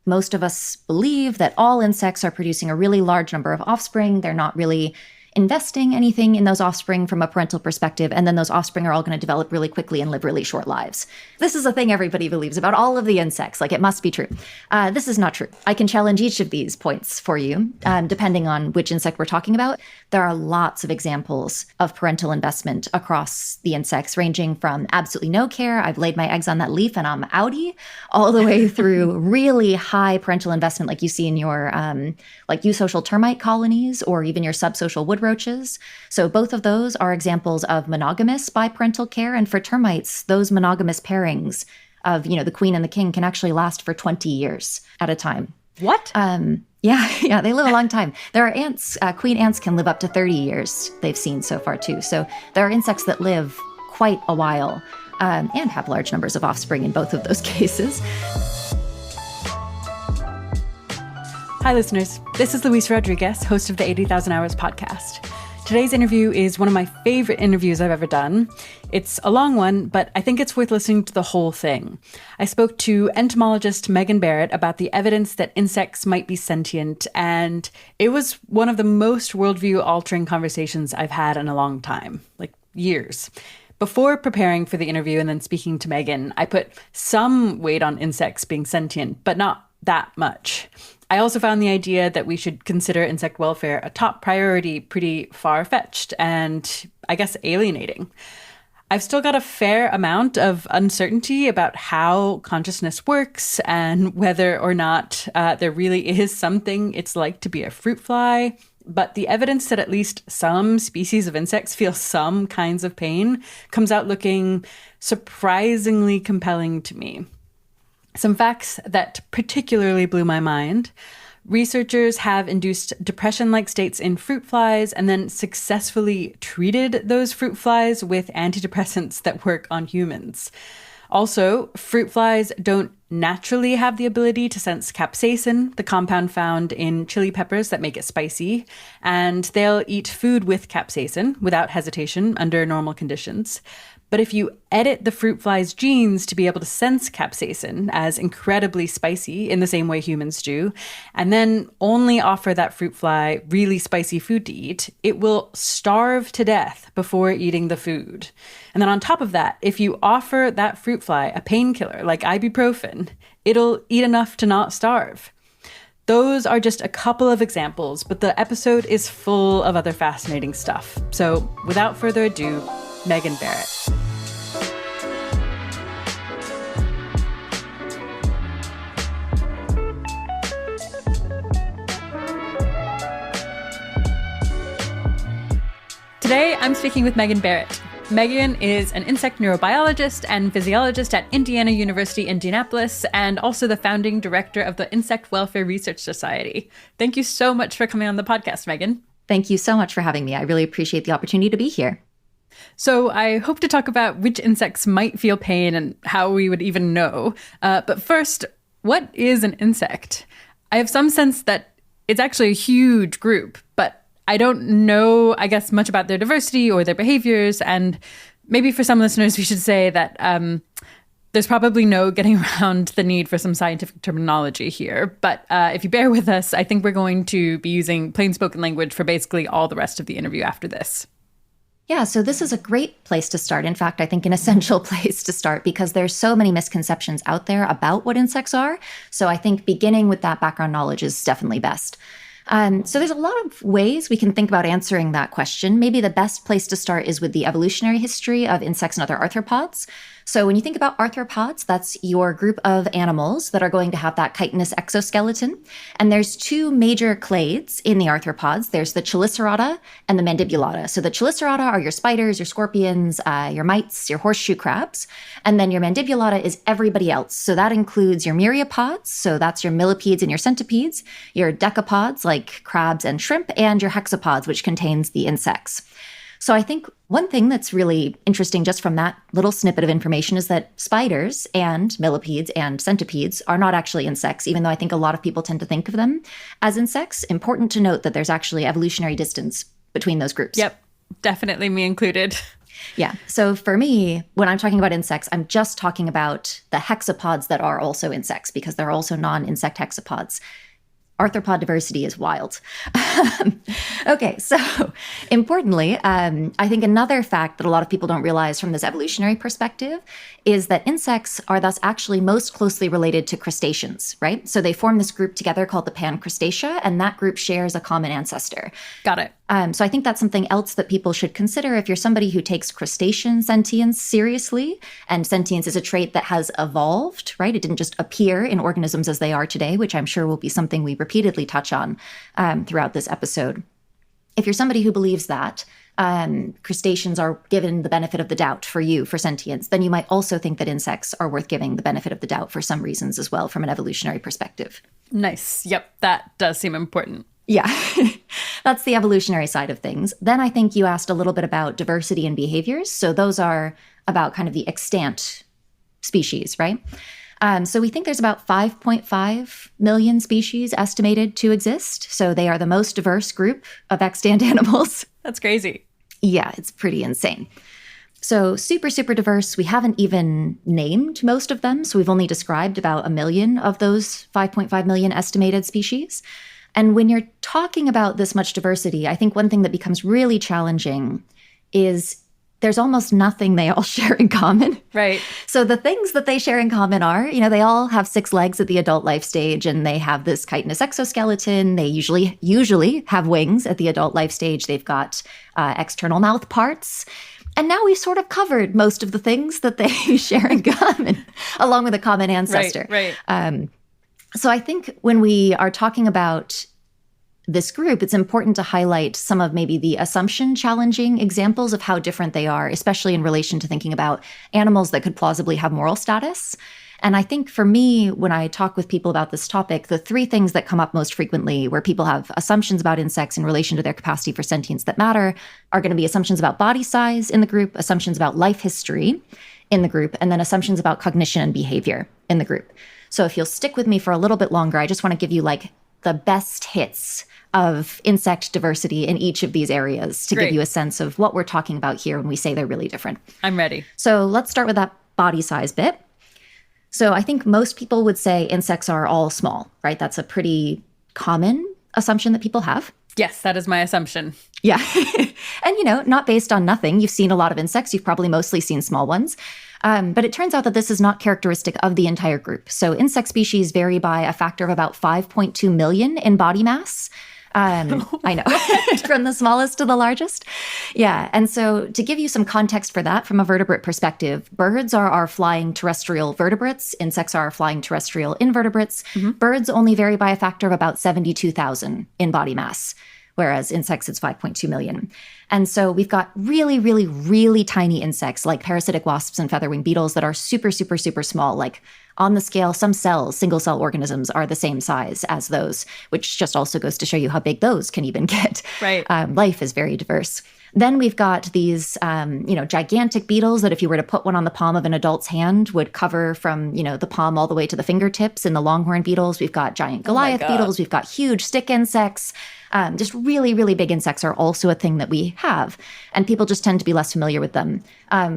most of us believe that all insects are producing a really large number of offspring. They're not really investing anything in those offspring from a parental perspective, and then those offspring are all going to develop really quickly and live really short lives. This is a thing everybody believes about all of the insects. Like, it must be true. This is not true. I can challenge each of these points for you, depending on which insect we're talking about. There are lots of examples of parental investment across the insects, ranging from absolutely no care, I've laid my eggs on that leaf and I'm outie, all the way through really high parental investment, like you see in your like eusocial termite colonies or even your subsocial wood roaches. So both of those are examples of monogamous biparental care. And for termites, those monogamous pairings of, the queen and the king can actually last for 20 years at a time. What? Yeah, they live a long time. There are ants, queen ants can live up to 30 years, they've seen so far too. So there are insects that live quite a while and have large numbers of offspring in both of those cases. Hi, listeners. This is Luisa Rodriguez, host of the 80,000 Hours podcast. Today's interview is one of my favorite interviews I've ever done. It's a long one, but I think it's worth listening to the whole thing. I spoke to entomologist Meghan Barrett about the evidence that insects might be sentient, and it was one of the most worldview-altering conversations I've had in a long time, like years. Before preparing for the interview and then speaking to Meghan, I put some weight on insects being sentient, but not that much. I also found the idea that we should consider insect welfare a top priority pretty far-fetched and, I guess, alienating. I've still got a fair amount of uncertainty about how consciousness works and whether or not there really is something it's like to be a fruit fly. But the evidence that at least some species of insects feel some kinds of pain comes out looking surprisingly compelling to me. Some facts that particularly blew my mind. Researchers have induced depression-like states in fruit flies and then successfully treated those fruit flies with antidepressants that work on humans. Also, fruit flies don't naturally have the ability to sense capsaicin, the compound found in chili peppers that make it spicy, and they'll eat food with capsaicin without hesitation under normal conditions. But if you edit the fruit fly's genes to be able to sense capsaicin as incredibly spicy in the same way humans do, and then only offer that fruit fly really spicy food to eat, it will starve to death before eating the food. And then on top of that, if you offer that fruit fly a painkiller like ibuprofen, it'll eat enough to not starve. Those are just a couple of examples, but the episode is full of other fascinating stuff. So without further ado, Meghan Barrett. Today, I'm speaking with Meghan Barrett. Meghan is an insect neurobiologist and physiologist at Indiana University, Indianapolis, and also the founding director of the Insect Welfare Research Society. Thank you so much for coming on the podcast, Meghan. Thank you so much for having me. I really appreciate the opportunity to be here. So I hope to talk about which insects might feel pain and how we would even know. But first, what is an insect? I have some sense that it's actually a huge group, but I don't know, I guess, much about their diversity or their behaviors. And maybe for some listeners, we should say that there's probably no getting around the need for some scientific terminology here. But if you bear with us, I think we're going to be using plain spoken language for basically all the rest of the interview after this. Yeah, so this is a great place to start. In fact, I think an essential place to start because there's so many misconceptions out there about what insects are. So I think beginning with that background knowledge is definitely best. So there's a lot of ways we can think about answering that question. Maybe the best place to start is with the evolutionary history of insects and other arthropods. So when you think about arthropods, that's your group of animals that are going to have that chitinous exoskeleton. And there's two major clades in the arthropods. There's the chelicerata and the mandibulata. So the chelicerata are your spiders, your scorpions, your mites, your horseshoe crabs. And then your mandibulata is everybody else. So that includes your myriapods. So that's your millipedes and your centipedes, your decapods like crabs and shrimp, and your hexapods, which contains the insects. So I think one thing that's really interesting just from that little snippet of information is that spiders and millipedes and centipedes are not actually insects, even though I think a lot of people tend to think of them as insects. Important to note that there's actually evolutionary distance between those groups. Yep, definitely me included. Yeah. So for me, when I'm talking about insects, I'm just talking about the hexapods that are also insects because there are also non-insect hexapods. Arthropod diversity is wild. Okay, so importantly, I think another fact that a lot of people don't realize from this evolutionary perspective is that insects are thus actually most closely related to crustaceans, right? So they form this group together called the Pancrustacea, and that group shares a common ancestor. Got it. So I think that's something else that people should consider if you're somebody who takes crustacean sentience seriously. And sentience is a trait that has evolved, right? It didn't just appear in organisms as they are today, which I'm sure will be something we repeatedly touch on throughout this episode. If you're somebody who believes that crustaceans are given the benefit of the doubt for you for sentience, then you might also think that insects are worth giving the benefit of the doubt for some reasons as well from an evolutionary perspective. Nice. Yep. That does seem important. Yeah, that's the evolutionary side of things. Then I think you asked a little bit about diversity in behaviors. So those are about kind of the extant species, right? So we think there's about 5.5 million species estimated to exist. So they are the most diverse group of extant animals. That's crazy. Yeah, it's pretty insane. So super, super diverse. We haven't even named most of them. So we've only described about 1 million of those 5.5 million estimated species. And when you're talking about this much diversity, I think one thing that becomes really challenging is there's almost nothing they all share in common. Right. So the things that they share in common are, they all have 6 legs at the adult life stage, and they have this chitinous exoskeleton. They usually have wings at the adult life stage. They've got external mouth parts. And now we've sort of covered most of the things that they share in common, along with a common ancestor. Right. So I think when we are talking about this group, it's important to highlight some of maybe the assumption challenging examples of how different they are, especially in relation to thinking about animals that could plausibly have moral status. And I think for me, when I talk with people about this topic, the 3 things that come up most frequently where people have assumptions about insects in relation to their capacity for sentience that matter are going to be assumptions about body size in the group, assumptions about life history in the group, and then assumptions about cognition and behavior in the group. So if you'll stick with me for a little bit longer, I just want to give you the best hits of insect diversity in each of these areas to give you a sense of what we're talking about here when we say they're really different. I'm ready. So let's start with that body size bit. So I think most people would say insects are all small, right? That's a pretty common assumption that people have. Yes, that is my assumption. Yeah. And, not based on nothing. You've seen a lot of insects. You've probably mostly seen small ones. But it turns out that this is not characteristic of the entire group. So insect species vary by a factor of about 5.2 million in body mass. I know, from the smallest to the largest. Yeah. And so to give you some context for that from a vertebrate perspective, birds are our flying terrestrial vertebrates. Insects are our flying terrestrial invertebrates. Mm-hmm. Birds only vary by a factor of about 72,000 in body mass, whereas insects, it's 5.2 million. And so we've got really, really, really tiny insects like parasitic wasps and featherwing beetles that are super, super, super small. Like on the scale, some cells, single cell organisms are the same size as those, which just also goes to show you how big those can even get. Right. Life is very diverse. Then we've got these, gigantic beetles that if you were to put one on the palm of an adult's hand would cover from, the palm all the way to the fingertips. In the longhorn beetles, we've got giant Goliath beetles. We've got huge stick insects. Just really, really big insects are also a thing that we have, and people just tend to be less familiar with them.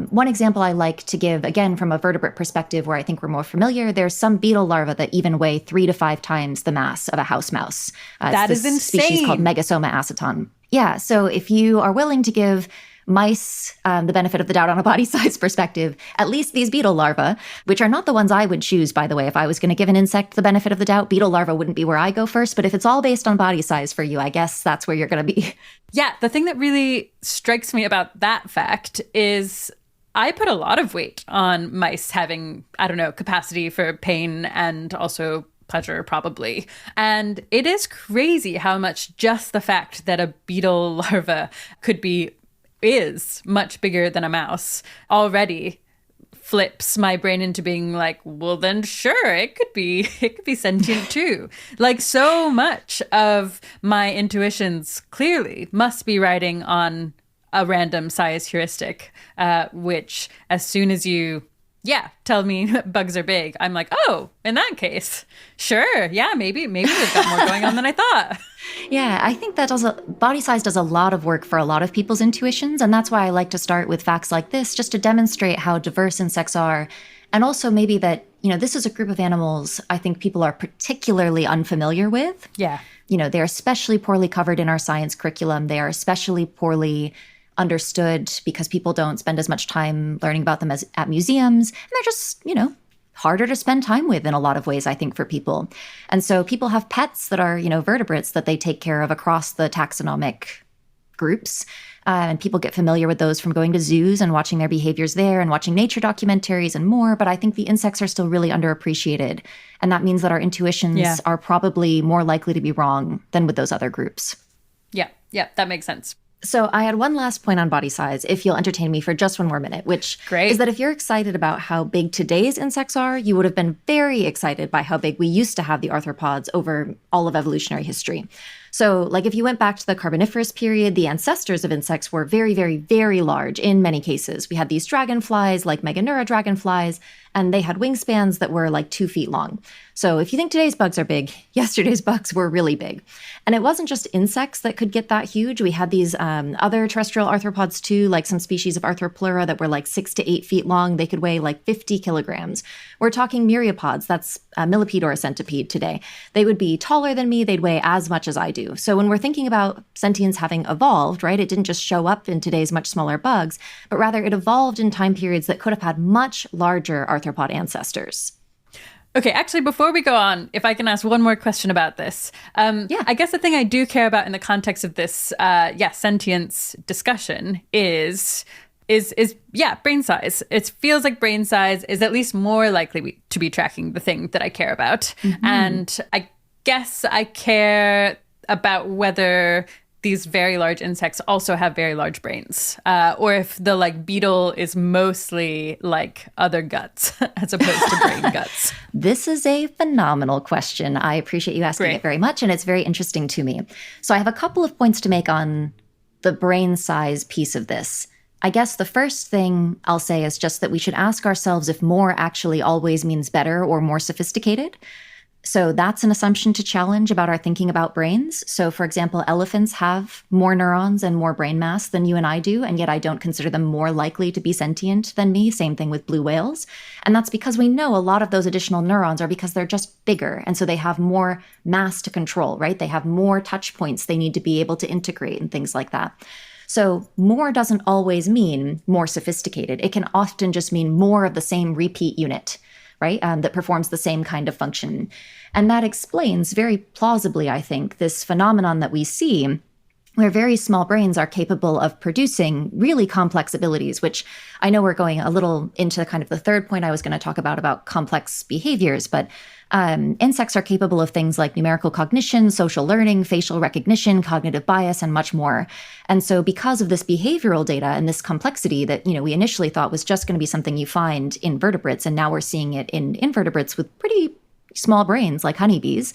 One example I like to give, again, from a vertebrate perspective where I think we're more familiar, there's some beetle larvae that even weigh 3 to 5 times the mass of a house mouse. That is insane. Species called Megasoma aceton. Yeah, so if you are willing to give mice the benefit of the doubt on a body size perspective, at least these beetle larvae, which are not the ones I would choose, by the way. If I was going to give an insect the benefit of the doubt, beetle larvae wouldn't be where I go first. But if it's all based on body size for you, I guess that's where you're going to be. Yeah, the thing that really strikes me about that fact is I put a lot of weight on mice having, capacity for pain and also pleasure, probably. And it is crazy how much just the fact that a beetle larva is much bigger than a mouse already flips my brain into being like, well, then sure, it could be sentient too. Like so much of my intuitions clearly must be riding on a random size heuristic, which as soon as you tell me bugs are big, I'm like, oh, in that case, sure. Yeah, maybe they've got more going on than I thought. Yeah, I think that body size does a lot of work for a lot of people's intuitions. And that's why I like to start with facts like this, just to demonstrate how diverse insects are. And also maybe that, this is a group of animals I think people are particularly unfamiliar with. Yeah. They're especially poorly covered in our science curriculum. They are especially poorly understood because people don't spend as much time learning about them as at museums. And they're just, harder to spend time with in a lot of ways, I think, for people. And so people have pets that are, vertebrates that they take care of across the taxonomic groups. And people get familiar with those from going to zoos and watching their behaviors there and watching nature documentaries and more. But I think the insects are still really underappreciated. And that means that our intuitions are probably more likely to be wrong than with those other groups. Yeah, that makes sense. So I had one last point on body size, if you'll entertain me for just one more minute, which is that if you're excited about how big today's insects are, you would have been very excited by how big we used to have the arthropods over all of evolutionary history. So like if you went back to the Carboniferous period, the ancestors of insects were very, very, very large in many cases. We had these dragonflies like Meganeura dragonflies, and they had wingspans that were like 2 feet long. So if you think today's bugs are big, yesterday's bugs were really big. And it wasn't just insects that could get that huge. We had these other terrestrial arthropods too, like some species of Arthropleura that were like 6 to 8 feet long. They could weigh like 50 kilograms. We're talking myriapods, that's a millipede or a centipede today. They would be taller than me. They'd weigh as much as I do. So when we're thinking about sentience having evolved, right, it didn't just show up in today's much smaller bugs, but rather it evolved in time periods that could have had much larger arthropod ancestors. Okay, actually, before we go on, if I can ask one more question about this. I guess the thing I do care about in the context of this, sentience discussion is brain size. It feels like brain size is at least more likely to be tracking the thing that I care about. Mm-hmm. And I guess I care about whether these very large insects also have very large brains, or if the beetle is mostly like other guts as opposed to brain guts. This is a phenomenal question. I appreciate you asking it very much, and it's very interesting to me. So I have a couple of points to make on the brain size piece of this. I guess the first thing I'll say is just that we should ask ourselves if more actually always means better or more sophisticated. So that's an assumption to challenge about our thinking about brains. So for example, elephants have more neurons and more brain mass than you and I do, and yet I don't consider them more likely to be sentient than me. Same thing with blue whales. And that's because we know a lot of those additional neurons are because they're just bigger. And so they have more mass to control, right? They have more touch points they need to be able to integrate and things like that. So more doesn't always mean more sophisticated. It can often just mean more of the same repeat unit, right? That performs the same kind of function. And that explains very plausibly, I think, this phenomenon that we see where very small brains are capable of producing really complex abilities, which I know we're going a little into kind of the third point I was going to talk about complex behaviors, but insects are capable of things like numerical cognition, social learning, facial recognition, cognitive bias, and much more. And so because of this behavioral data and this complexity that, we initially thought was just going to be something you find in vertebrates, and now we're seeing it in invertebrates with pretty small brains like honeybees,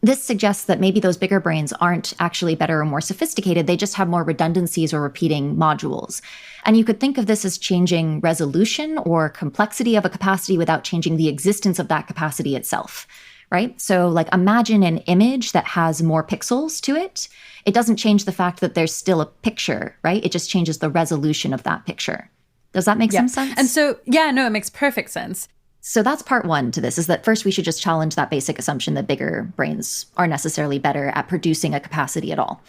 this suggests that maybe those bigger brains aren't actually better or more sophisticated. They just have more redundancies or repeating modules. And you could think of this as changing resolution or complexity of a capacity without changing the existence of that capacity itself, right? So imagine an image that has more pixels to it. It doesn't change the fact that there's still a picture, right? It just changes the resolution of that picture. Does that make some sense? And so, it makes perfect sense. So that's part one to this, is that first we should just challenge that basic assumption that bigger brains are necessarily better at producing a capacity at all.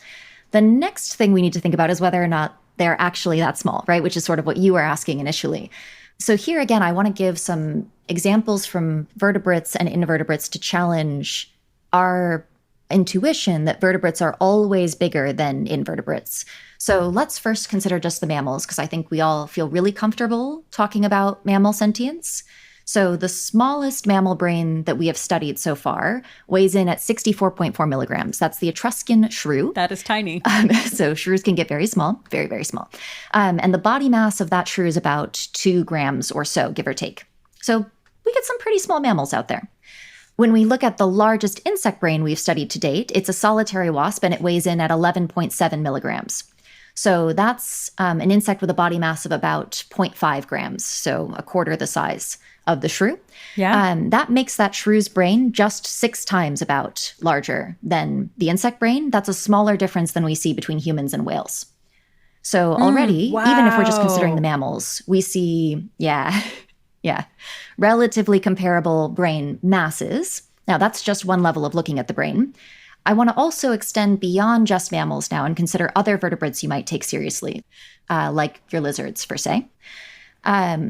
The next thing we need to think about is whether or not they're actually that small, right? Which is sort of what you were asking initially. So here again, I want to give some examples from vertebrates and invertebrates to challenge our intuition that vertebrates are always bigger than invertebrates. So let's first consider just the mammals, because I think we all feel really comfortable talking about mammal sentience. So the smallest mammal brain that we have studied so far weighs in at 64.4 milligrams. That's the Etruscan shrew. That is tiny. So shrews can get very small, very, very small. And the body mass of that shrew is about 2 grams or so, give or take. So we get some pretty small mammals out there. When we look at the largest insect brain we've studied to date, it's a solitary wasp, and it weighs in at 11.7 milligrams. So that's an insect with a body mass of about 0.5 grams, so a quarter the size of the shrew. Yeah. That makes that shrew's brain just 6 times about larger than the insect brain. That's a smaller difference than we see between humans and whales. So already, even if we're just considering the mammals, we see, yeah, relatively comparable brain masses. Now, that's just one level of looking at the brain. I want to also extend beyond just mammals now and consider other vertebrates you might take seriously, like your lizards, for say.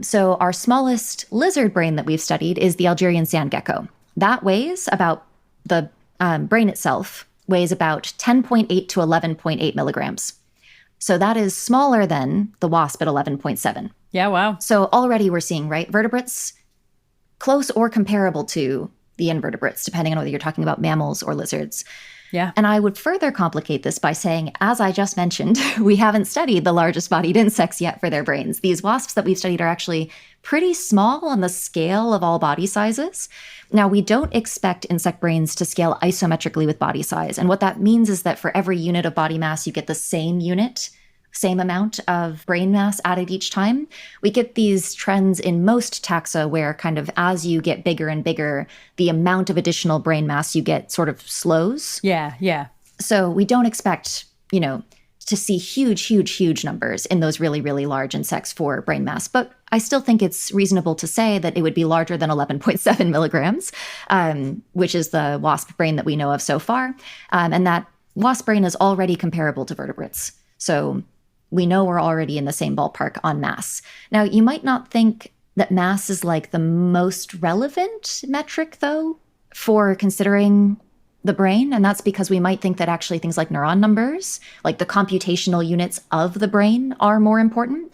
So our smallest lizard brain that we've studied is the Algerian sand gecko. That weighs about, the brain itself weighs about 10.8 to 11.8 milligrams. So that is smaller than the wasp at 11.7. Yeah, wow. So already we're seeing, right, vertebrates close or comparable to the invertebrates, depending on whether you're talking about mammals or lizards. Yeah. And I would further complicate this by saying, as I just mentioned, we haven't studied the largest bodied insects yet for their brains. These wasps that we've studied are actually pretty small on the scale of all body sizes. Now, we don't expect insect brains to scale isometrically with body size. And what that means is that for every unit of body mass, you get the same amount of brain mass added each time. We get these trends in most taxa where kind of as you get bigger and bigger, the amount of additional brain mass you get sort of slows. Yeah. So we don't expect, to see huge numbers in those really, really large insects for brain mass. But I still think it's reasonable to say that it would be larger than 11.7 milligrams, which is the wasp brain that we know of so far. And that wasp brain is already comparable to vertebrates. So we know we're already in the same ballpark on mass. Now, you might not think that mass is like the most relevant metric, though, for considering the brain. And that's because we might think that actually things like neuron numbers, like the computational units of the brain, are more important.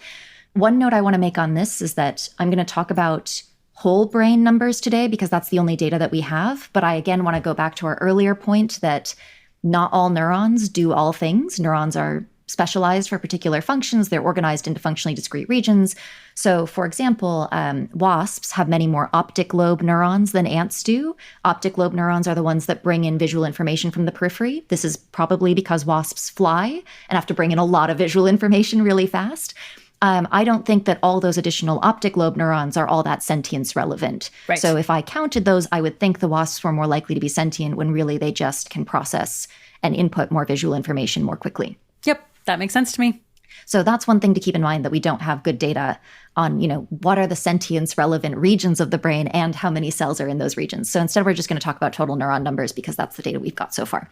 One note I want to make on this is that I'm going to talk about whole brain numbers today because that's the only data that we have. But I, again, want to go back to our earlier point that not all neurons do all things. Neurons are specialized for particular functions. They're organized into functionally discrete regions. So, for example, wasps have many more optic lobe neurons than ants do. Optic lobe neurons are the ones that bring in visual information from the periphery. This is probably because wasps fly and have to bring in a lot of visual information really fast. I don't think that all those additional optic lobe neurons are all that sentience relevant. Right. So if I counted those, I would think the wasps were more likely to be sentient when really they just can process and input more visual information more quickly. Yep. That makes sense to me. So that's one thing to keep in mind, that we don't have good data on, what are the sentience relevant regions of the brain and how many cells are in those regions. So instead, we're just going to talk about total neuron numbers because that's the data we've got so far.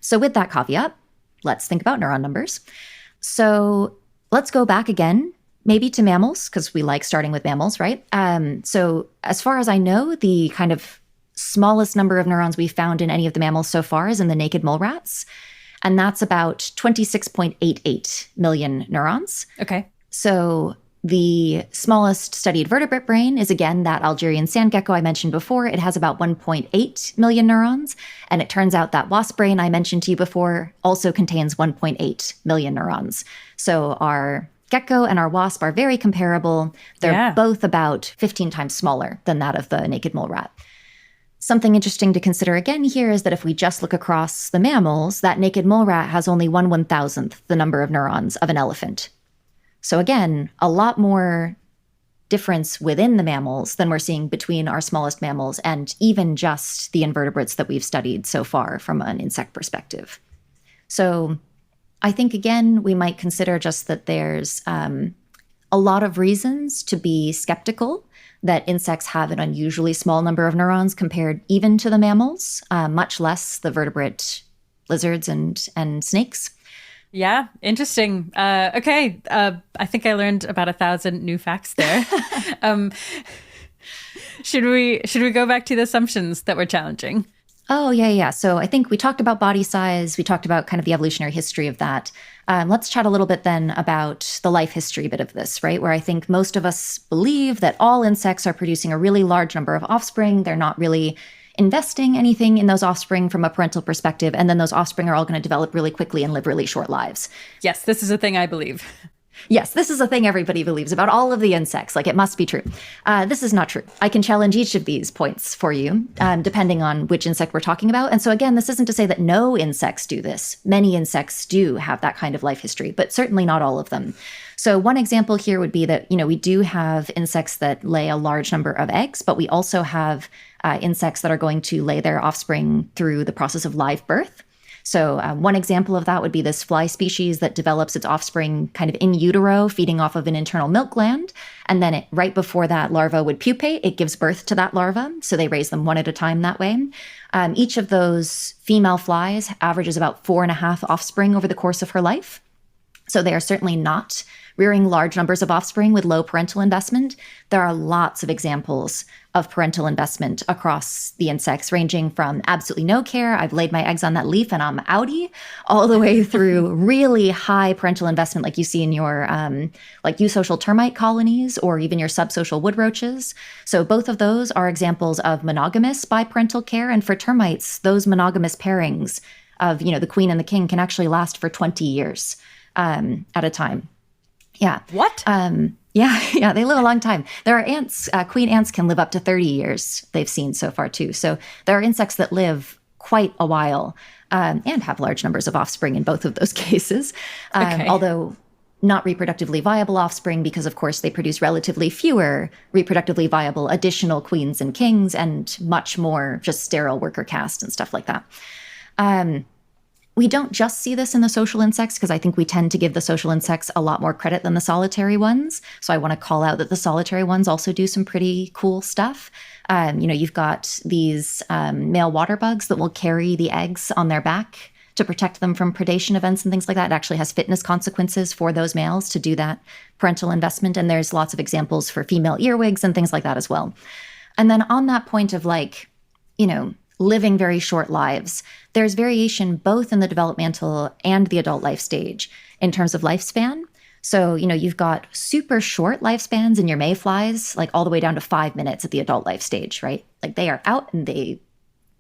So with that caveat, let's think about neuron numbers. So let's go back again, maybe to mammals, because we like starting with mammals, right? So as far as I know, the kind of smallest number of neurons we've found in any of the mammals so far is in the naked mole rats. And that's about 26.88 million neurons. Okay. So the smallest studied vertebrate brain is, again, that Algerian sand gecko I mentioned before. It has about 1.8 million neurons. And it turns out that wasp brain I mentioned to you before also contains 1.8 million neurons. So our gecko and our wasp are very comparable. They're both about 15 times smaller than that of the naked mole rat. Something interesting to consider again here is that if we just look across the mammals, that naked mole rat has only 1/1000th the number of neurons of an elephant. So again, a lot more difference within the mammals than we're seeing between our smallest mammals and even just the invertebrates that we've studied so far from an insect perspective. So I think, again, we might consider just that there's a lot of reasons to be skeptical that insects have an unusually small number of neurons compared even to the mammals, much less the vertebrate lizards and snakes. Yeah, interesting. Okay, I think I learned about 1,000 new facts there. Should we go back to the assumptions that were challenging? Oh, yeah. So I think we talked about body size. We talked about kind of the evolutionary history of that. Let's chat a little bit then about the life history bit of this, right? Where I think most of us believe that all insects are producing a really large number of offspring. They're not really investing anything in those offspring from a parental perspective. And then those offspring are all going to develop really quickly and live really short lives. Yes, this is a thing I believe. Yes, this is a thing everybody believes about all of the insects. Like, it must be true. This is not true. I can challenge each of these points for you, depending on which insect we're talking about. And so again, this isn't to say that no insects do this. Many insects do have that kind of life history, but certainly not all of them. So one example here would be that, we do have insects that lay a large number of eggs, but we also have insects that are going to lay their offspring through the process of live birth. So one example of that would be this fly species that develops its offspring kind of in utero, feeding off of an internal milk gland. And then right before that larva would pupate, it gives birth to that larva. So they raise them one at a time that way. Each of those female flies averages about 4.5 offspring over the course of her life. So they are certainly not rearing large numbers of offspring with low parental investment. There are lots of examples of parental investment across the insects, ranging from absolutely no care, I've laid my eggs on that leaf and I'm outie, all the way through really high parental investment like you see in your like eusocial termite colonies or even your subsocial wood roaches. So both of those are examples of monogamous biparental care. And for termites, those monogamous pairings of, the queen and the king can actually last for 20 years at a time. Yeah. What? Yeah, they live a long time. There are ants, queen ants can live up to 30 years, they've seen so far too. So there are insects that live quite a while and have large numbers of offspring in both of those cases. Although not reproductively viable offspring, because of course they produce relatively fewer reproductively viable additional queens and kings and much more just sterile worker caste and stuff like that. We don't just see this in the social insects, because I think we tend to give the social insects a lot more credit than the solitary ones. So I want to call out that the solitary ones also do some pretty cool stuff. You've got these male water bugs that will carry the eggs on their back to protect them from predation events and things like that. It actually has fitness consequences for those males to do that parental investment. And there's lots of examples for female earwigs and things like that as well. And then on that point of living very short lives, there's variation both in the developmental and the adult life stage in terms of lifespan. So, you've got super short lifespans in your mayflies, like all the way down to 5 minutes at the adult life stage, right? Like they are out and they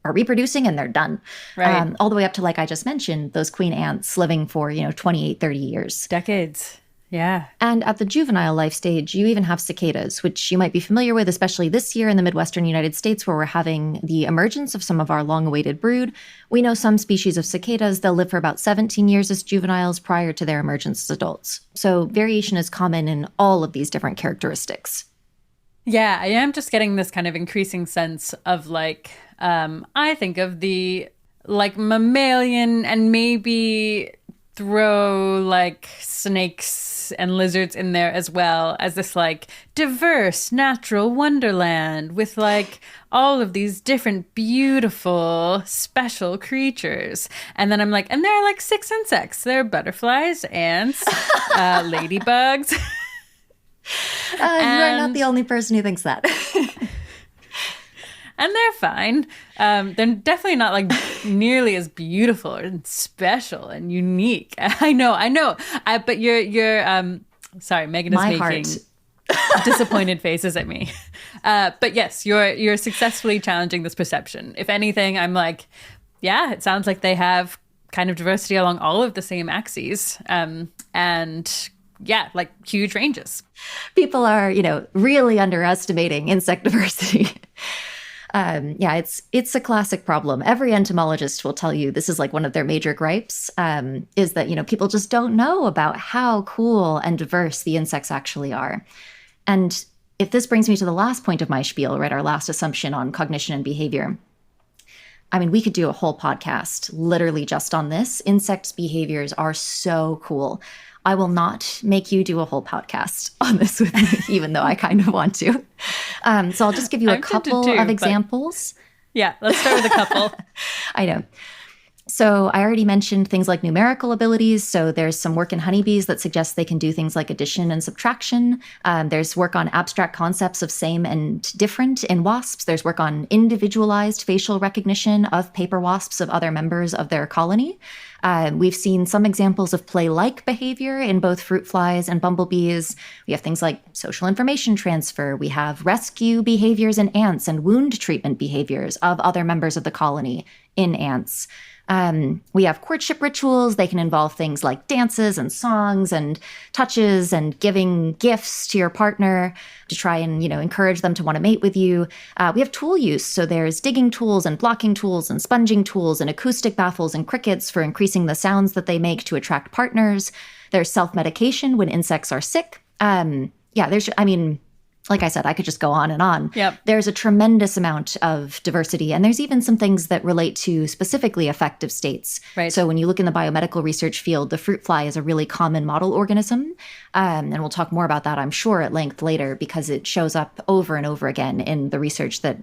are reproducing and they're done. Right. All the way up to, like I just mentioned, those queen ants living for, 28, 30 years. Decades. Yeah. And at the juvenile life stage, you even have cicadas, which you might be familiar with, especially this year in the Midwestern United States, where we're having the emergence of some of our long-awaited brood. We know some species of cicadas, they'll live for about 17 years as juveniles prior to their emergence as adults. So variation is common in all of these different characteristics. Yeah, I am just getting this kind of increasing sense of I think of the mammalian and maybe throw snakes and lizards in there as well as this diverse natural wonderland with all of these different beautiful special creatures. And then I'm and there are 6 insects. There are butterflies, ants, ladybugs. You are not the only person who thinks that. And they're fine. They're definitely not nearly as beautiful and special and unique. I know. But you're sorry, Megan is making disappointed faces at me. But yes, you're successfully challenging this perception. If anything, I'm yeah, it sounds like they have kind of diversity along all of the same axes. And yeah, huge ranges. People are, really underestimating insect diversity. It's a classic problem. Every entomologist will tell you this is one of their major gripes, is that, people just don't know about how cool and diverse the insects actually are. And if this brings me to the last point of my spiel, right, our last assumption on cognition and behavior, we could do a whole podcast literally just on this. Insects' behaviors are so cool. I will not make you do a whole podcast on this with me, even though I kind of want to. So I'll just give you a couple of examples. Yeah, let's start with a couple. I know. So I already mentioned things like numerical abilities. So there's some work in honeybees that suggests they can do things like addition and subtraction. There's work on abstract concepts of same and different in wasps. There's work on individualized facial recognition of paper wasps of other members of their colony. We've seen some examples of play-like behavior in both fruit flies and bumblebees. We have things like social information transfer. We have rescue behaviors in ants and wound treatment behaviors of other members of the colony in ants. We have courtship rituals. They can involve things like dances and songs and touches and giving gifts to your partner to try and, encourage them to want to mate with you. We have tool use. So there's digging tools and blocking tools and sponging tools and acoustic baffles and crickets for increasing the sounds that they make to attract partners. There's self-medication when insects are sick. Like I said, I could just go on and on. Yep. There's a tremendous amount of diversity. And there's even some things that relate to specifically affective states. Right. So when you look in the biomedical research field, the fruit fly is a really common model organism. And we'll talk more about that, I'm sure, at length later, because it shows up over and over again in the research that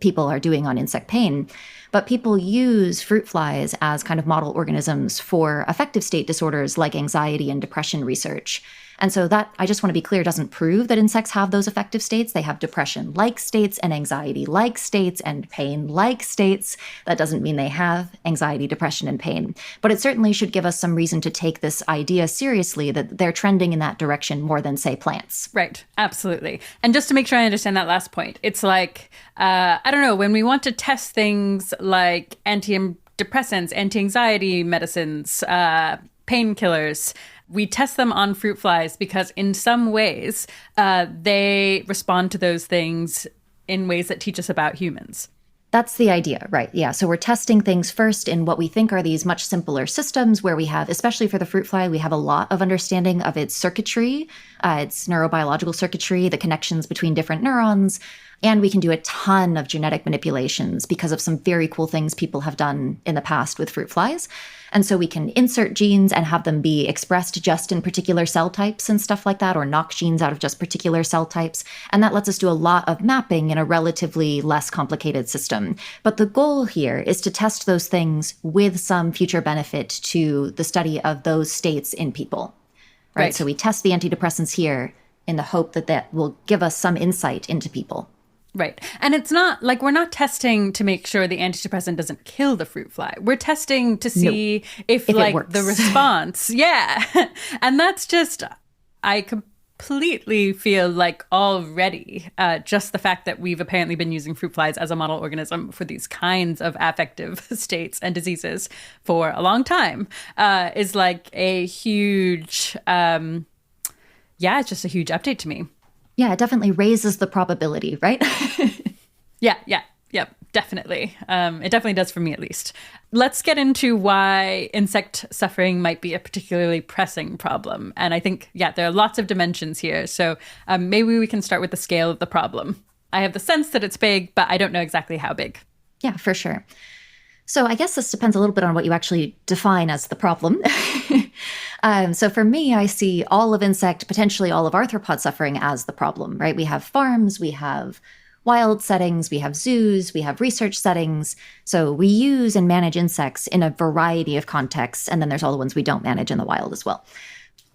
people are doing on insect pain. But people use fruit flies as kind of model organisms for affective state disorders like anxiety and depression research. And so that, I just want to be clear, doesn't prove that insects have those affective states. They have depression-like states and anxiety-like states and pain-like states. That doesn't mean they have anxiety, depression, and pain. But it certainly should give us some reason to take this idea seriously that they're trending in that direction more than, say, plants. Right. Absolutely. And just to make sure I understand that last point, it's like, I don't know, when we want to test things like antidepressants, anti-anxiety medicines, painkillers, we test them on fruit flies because in some ways they respond to those things in ways that teach us about humans. That's the idea, right? Yeah. So we're testing things first in what we think are these much simpler systems where we have, especially for the fruit fly, we have a lot of understanding of its circuitry, its neurobiological circuitry, the connections between different neurons. And we can do a ton of genetic manipulations because of some very cool things people have done in the past with fruit flies. And so we can insert genes and have them be expressed just in particular cell types and stuff like that, or knock genes out of just particular cell types. And that lets us do a lot of mapping in a relatively less complicated system. But the goal here is to test those things with some future benefit to the study of those states in people. Right? So we test the antidepressants here in the hope that that will give us some insight into people. Right. And it's not like we're not testing to make sure the antidepressant doesn't kill the fruit fly. We're testing to see if like the response. Yeah. And that's just, I completely feel like already just the fact that we've apparently been using fruit flies as a model organism for these kinds of affective states and diseases for a long time is like a huge, it's just a huge update to me. Yeah, it definitely raises the probability, right? Yep, definitely. It definitely does for me, at least. Let's get into why insect suffering might be a particularly pressing problem. And I think, there are lots of dimensions here. So maybe we can start with the scale of the problem. I have the sense that it's big, but I don't know exactly how big. Yeah, for sure. So I guess this depends a little bit on what you actually define as the problem. So for me, I see all of insect, potentially all of arthropod suffering as the problem, right? We have farms, we have wild settings, we have zoos, we have research settings. So we use and manage insects in a variety of contexts. And then there's all the ones we don't manage in the wild as well.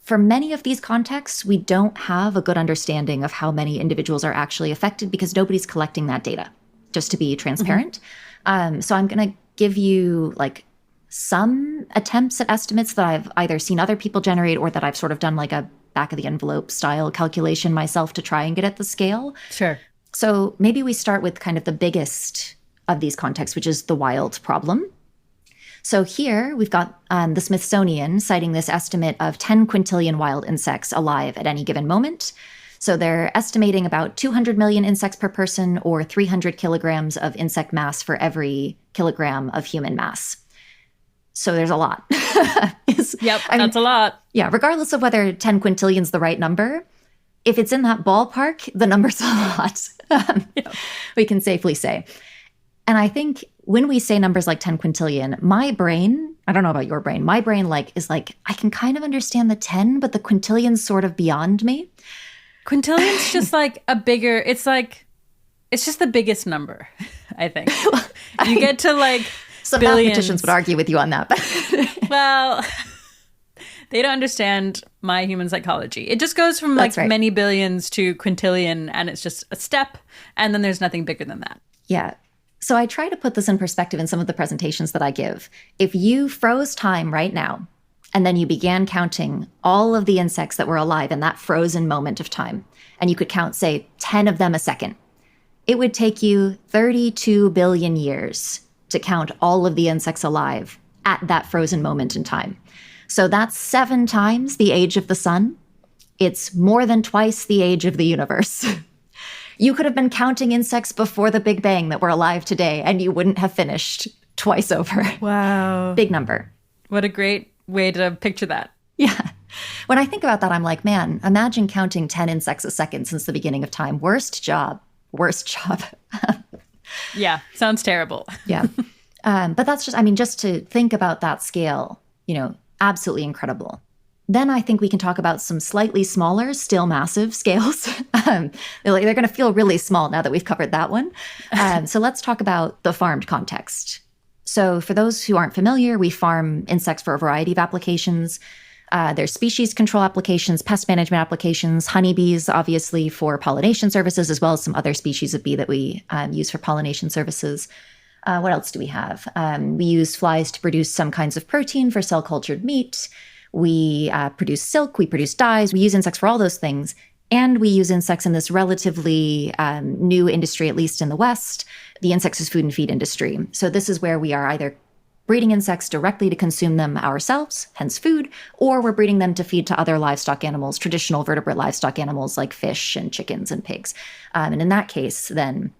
For many of these contexts, we don't have a good understanding of how many individuals are actually affected because nobody's collecting that data, just to be transparent. Mm-hmm. So I'm going to give you like some attempts at estimates that I've either seen other people generate or that I've sort of done like a back of the envelope style calculation myself to try and get at the scale. Sure. So maybe we start with kind of the biggest of these contexts, which is the wild problem. So here we've got the Smithsonian citing this estimate of 10 quintillion wild insects alive at any given moment. So they're estimating about 200 million insects per person or 300 kilograms of insect mass for every kilogram of human mass. So there's a lot. That's a lot. Yeah, regardless of whether 10 quintillion is the right number, if it's in that ballpark, the number's a lot. We can safely say. And I think when we say numbers like 10 quintillion, my brain, I don't know about your brain, my brain is like, I can kind of understand the 10, but the quintillion's sort of beyond me. Quintillion's just like a bigger, it's just the biggest number, I think. You get to like some billions. Mathematicians would argue with you on that. Well, they don't understand my human psychology. It just goes from many billions to quintillion, and it's just a step, and then there's nothing bigger than that. Yeah. So I try to put this in perspective in some of the presentations that I give. If you froze time right now, and then you began counting all of the insects that were alive in that frozen moment of time, and you could count, say, 10 of them a second, it would take you 32 billion years to count all of the insects alive at that frozen moment in time. So that's 7 times the age of the sun. It's more than twice the age of the universe. You could have been counting insects before the Big Bang that were alive today, and you wouldn't have finished twice over. Wow. Big number. What a great way to picture that. Yeah. When I think about that, I'm like, man, imagine counting 10 insects a second since the beginning of time. Worst job. Worst job. Yeah. Sounds terrible. Yeah. But that's just to think about that scale, absolutely incredible. Then I think we can talk about some slightly smaller, still massive scales. They're going to feel really small now that we've covered that one. So let's talk about the farmed context. So for those who aren't familiar, we farm insects for a variety of applications. There's species control applications, pest management applications, honeybees, obviously for pollination services, as well as some other species of bee that we use for pollination services. What else do we have? We use flies to produce some kinds of protein for cell-cultured meat. We produce silk, we produce dyes, we use insects for all those things. And we use insects in this relatively new industry, at least in the West, the insects as food and feed industry. So this is where we are either breeding insects directly to consume them ourselves, hence food, or we're breeding them to feed to other livestock animals, traditional vertebrate livestock animals like fish and chickens and pigs. And in that case, then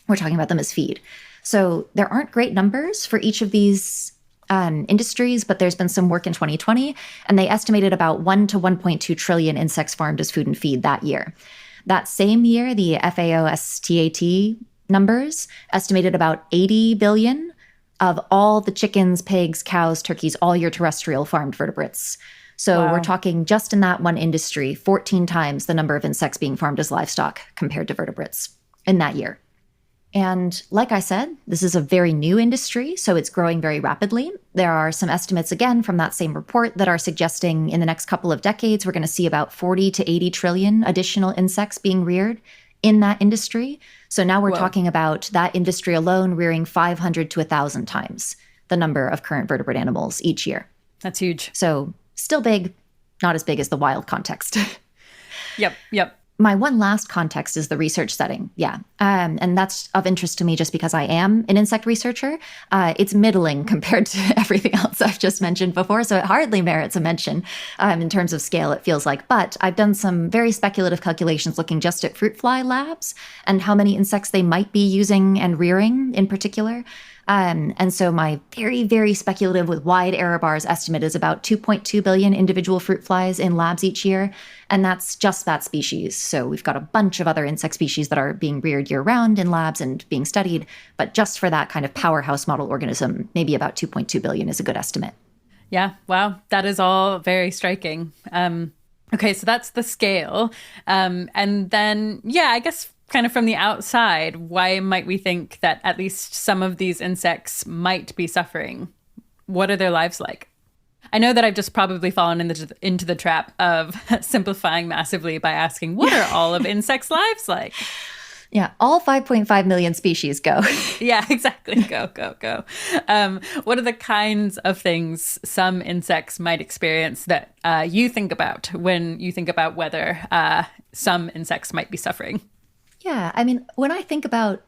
we're talking about them as feed. So there aren't great numbers for each of these industries, but there's been some work in 2020, and they estimated about 1 to 1.2 trillion insects farmed as food and feed that year. That same year, the FAO-STAT numbers estimated about 80 billion of all the chickens, pigs, cows, turkeys, all your terrestrial farmed vertebrates. So We're talking just in that one industry, 14 times the number of insects being farmed as livestock compared to vertebrates in that year. And like I said, this is a very new industry, so it's growing very rapidly. There are some estimates, again, from that same report that are suggesting in the next couple of decades, we're going to see about 40 to 80 trillion additional insects being reared in that industry. So now we're talking about that industry alone rearing 500 to 1,000 times the number of current vertebrate animals each year. That's huge. So still big, not as big as the wild context. Yep. My one last context is the research setting. Yeah. And that's of interest to me just because I am an insect researcher. It's middling compared to everything else I've just mentioned before. So it hardly merits a mention in terms of scale, it feels like. But I've done some very speculative calculations looking just at fruit fly labs and how many insects they might be using and rearing in particular. And so my very, very speculative with wide error bars estimate is about 2.2 billion individual fruit flies in labs each year. And that's just that species. So we've got a bunch of other insect species that are being reared year round in labs and being studied. But just for that kind of powerhouse model organism, maybe about 2.2 billion is a good estimate. Yeah. Wow. That is all very striking. Okay. So that's the scale. And then, I guess kind of from the outside, why might we think that at least some of these insects might be suffering? What are their lives like? I know that I've just probably fallen into the trap of simplifying massively by asking, what are all of insects' lives like? Yeah, all 5.5 million species go. Yeah, exactly. Go. What are the kinds of things some insects might experience that you think about when you think about whether some insects might be suffering? Yeah, I mean, when I think about,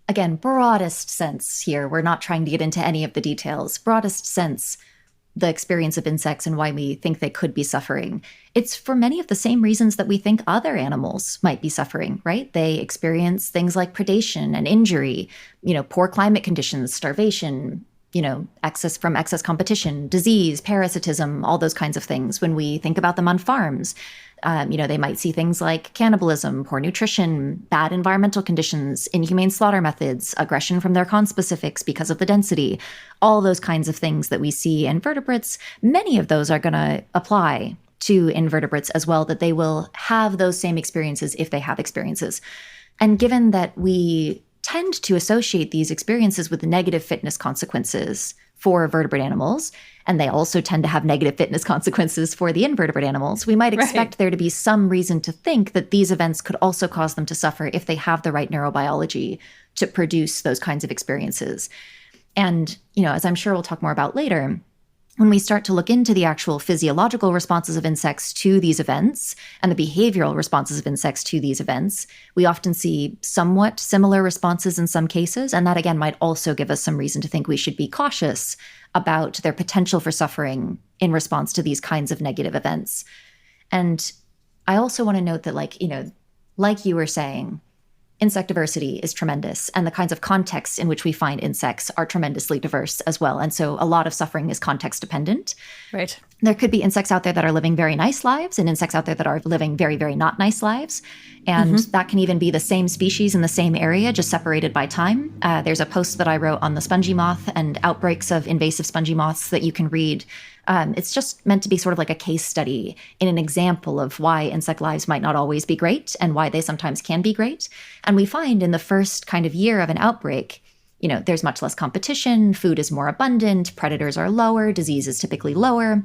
again, broadest sense here, we're not trying to get into any of the details, broadest sense, the experience of insects and why we think they could be suffering. It's for many of the same reasons that we think other animals might be suffering, right? They experience things like predation and injury, poor climate conditions, starvation, excess competition, disease, parasitism, all those kinds of things. When we think about them on farms, they might see things like cannibalism, poor nutrition, bad environmental conditions, inhumane slaughter methods, aggression from their conspecifics because of the density, all those kinds of things that we see in vertebrates. Many of those are going to apply to invertebrates as well, that they will have those same experiences if they have experiences. And given that we tend to associate these experiences with negative fitness consequences for vertebrate animals, and they also tend to have negative fitness consequences for the invertebrate animals, we might expect there to be some reason to think that these events could also cause them to suffer if they have the right neurobiology to produce those kinds of experiences. And, as I'm sure we'll talk more about later, when we start to look into the actual physiological responses of insects to these events and the behavioral responses of insects to these events, we often see somewhat similar responses in some cases. And that, again, might also give us some reason to think we should be cautious about their potential for suffering in response to these kinds of negative events. And I also want to note that, like you were saying, insect diversity is tremendous, and the kinds of contexts in which we find insects are tremendously diverse as well. And so a lot of suffering is context dependent. Right. There could be insects out there that are living very nice lives and insects out there that are living very, very not nice lives. And that can even be the same species in the same area, just separated by time. There's a post that I wrote on the spongy moth and outbreaks of invasive spongy moths that you can read. It's just meant to be sort of like a case study in an example of why insect lives might not always be great and why they sometimes can be great. And we find in the first kind of year of an outbreak, there's much less competition, food is more abundant, predators are lower, disease is typically lower.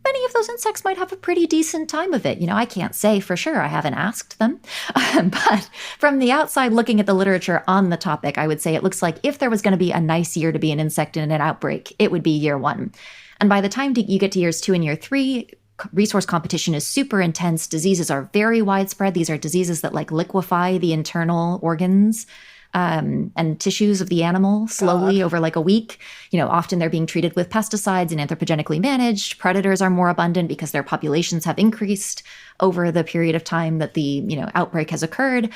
Many of those insects might have a pretty decent time of it. I can't say for sure. I haven't asked them. But from the outside, looking at the literature on the topic, I would say it looks like if there was going to be a nice year to be an insect in an outbreak, it would be year 1. And by the time you get to years 2 and year 3, resource competition is super intense. Diseases are very widespread. These are diseases that liquefy the internal organs and tissues of the animal slowly over a week. Often they're being treated with pesticides and anthropogenically managed. Predators are more abundant because their populations have increased over the period of time that the, outbreak has occurred.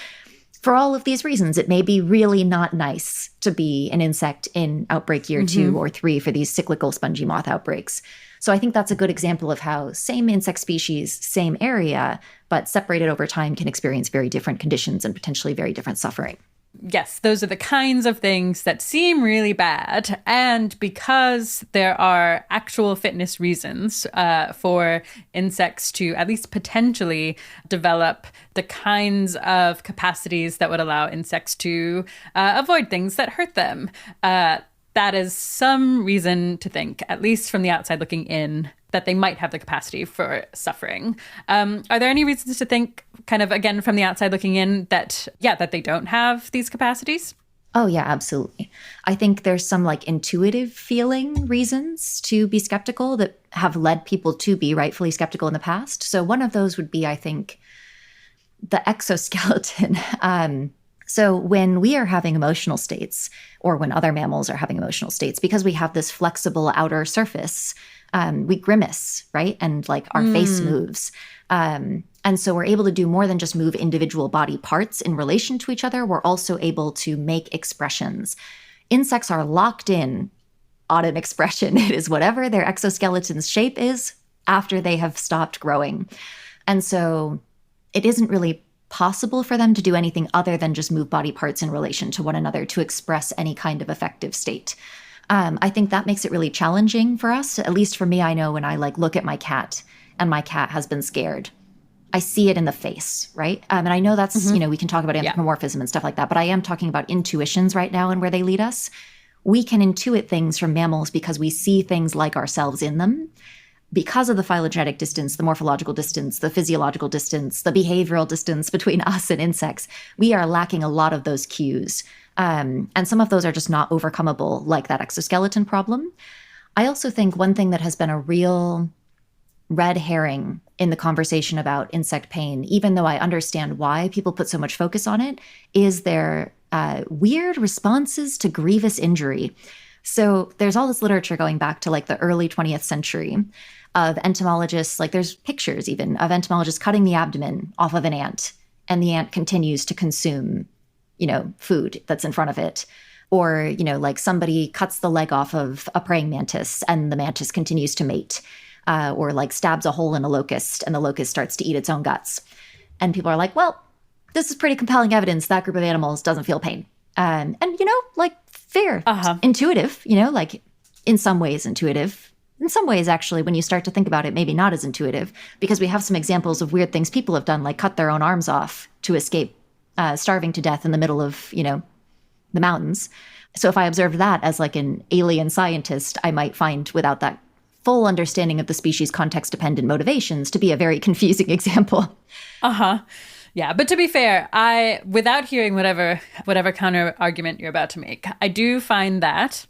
For all of these reasons, it may be really not nice to be an insect in outbreak year 2 or 3 for these cyclical spongy moth outbreaks. So I think that's a good example of how same insect species, same area, but separated over time can experience very different conditions and potentially very different suffering. Yes, those are the kinds of things that seem really bad. And because there are actual fitness reasons for insects to at least potentially develop the kinds of capacities that would allow insects to avoid things that hurt them, that is some reason to think, at least from the outside looking in, that they might have the capacity for suffering. Are there any reasons to think, kind of again from the outside looking in, that they don't have these capacities? Oh, yeah, absolutely. I think there's some intuitive feeling reasons to be skeptical that have led people to be rightfully skeptical in the past. So one of those would be, I think, the exoskeleton. So when we are having emotional states, or when other mammals are having emotional states, because we have this flexible outer surface, we grimace, right? And our face moves. And so we're able to do more than just move individual body parts in relation to each other. We're also able to make expressions. Insects are locked in on an expression. It is whatever their exoskeleton's shape is after they have stopped growing. And so it isn't really possible for them to do anything other than just move body parts in relation to one another to express any kind of affective state. I think that makes it really challenging for us. At least for me, I know when I look at my cat and my cat has been scared, I see it in the face, right? And I know that's, we can talk about anthropomorphism and stuff like that, but I am talking about intuitions right now and where they lead us. We can intuit things from mammals because we see things like ourselves in them. Because of the phylogenetic distance, the morphological distance, the physiological distance, the behavioral distance between us and insects, we are lacking a lot of those cues. And some of those are just not overcomeable, like that exoskeleton problem. I also think one thing that has been a real red herring in the conversation about insect pain, even though I understand why people put so much focus on it, is their weird responses to grievous injury. So there's all this literature going back to the early 20th century of entomologists, there's pictures even of entomologists cutting the abdomen off of an ant, and the ant continues to consume, food that's in front of it. Or, somebody cuts the leg off of a praying mantis and the mantis continues to mate. Or stabs a hole in a locust and the locust starts to eat its own guts. And people are like, well, this is pretty compelling evidence that group of animals doesn't feel pain. And fair, intuitive, in some ways intuitive. In some ways, actually, when you start to think about it, maybe not as intuitive, because we have some examples of weird things people have done, like cut their own arms off to escape starving to death in the middle of, the mountains. So if I observed that as an alien scientist, I might find, without that full understanding of the species' context-dependent motivations, to be a very confusing example. Yeah, but to be fair, without hearing whatever counter argument you're about to make, I do find that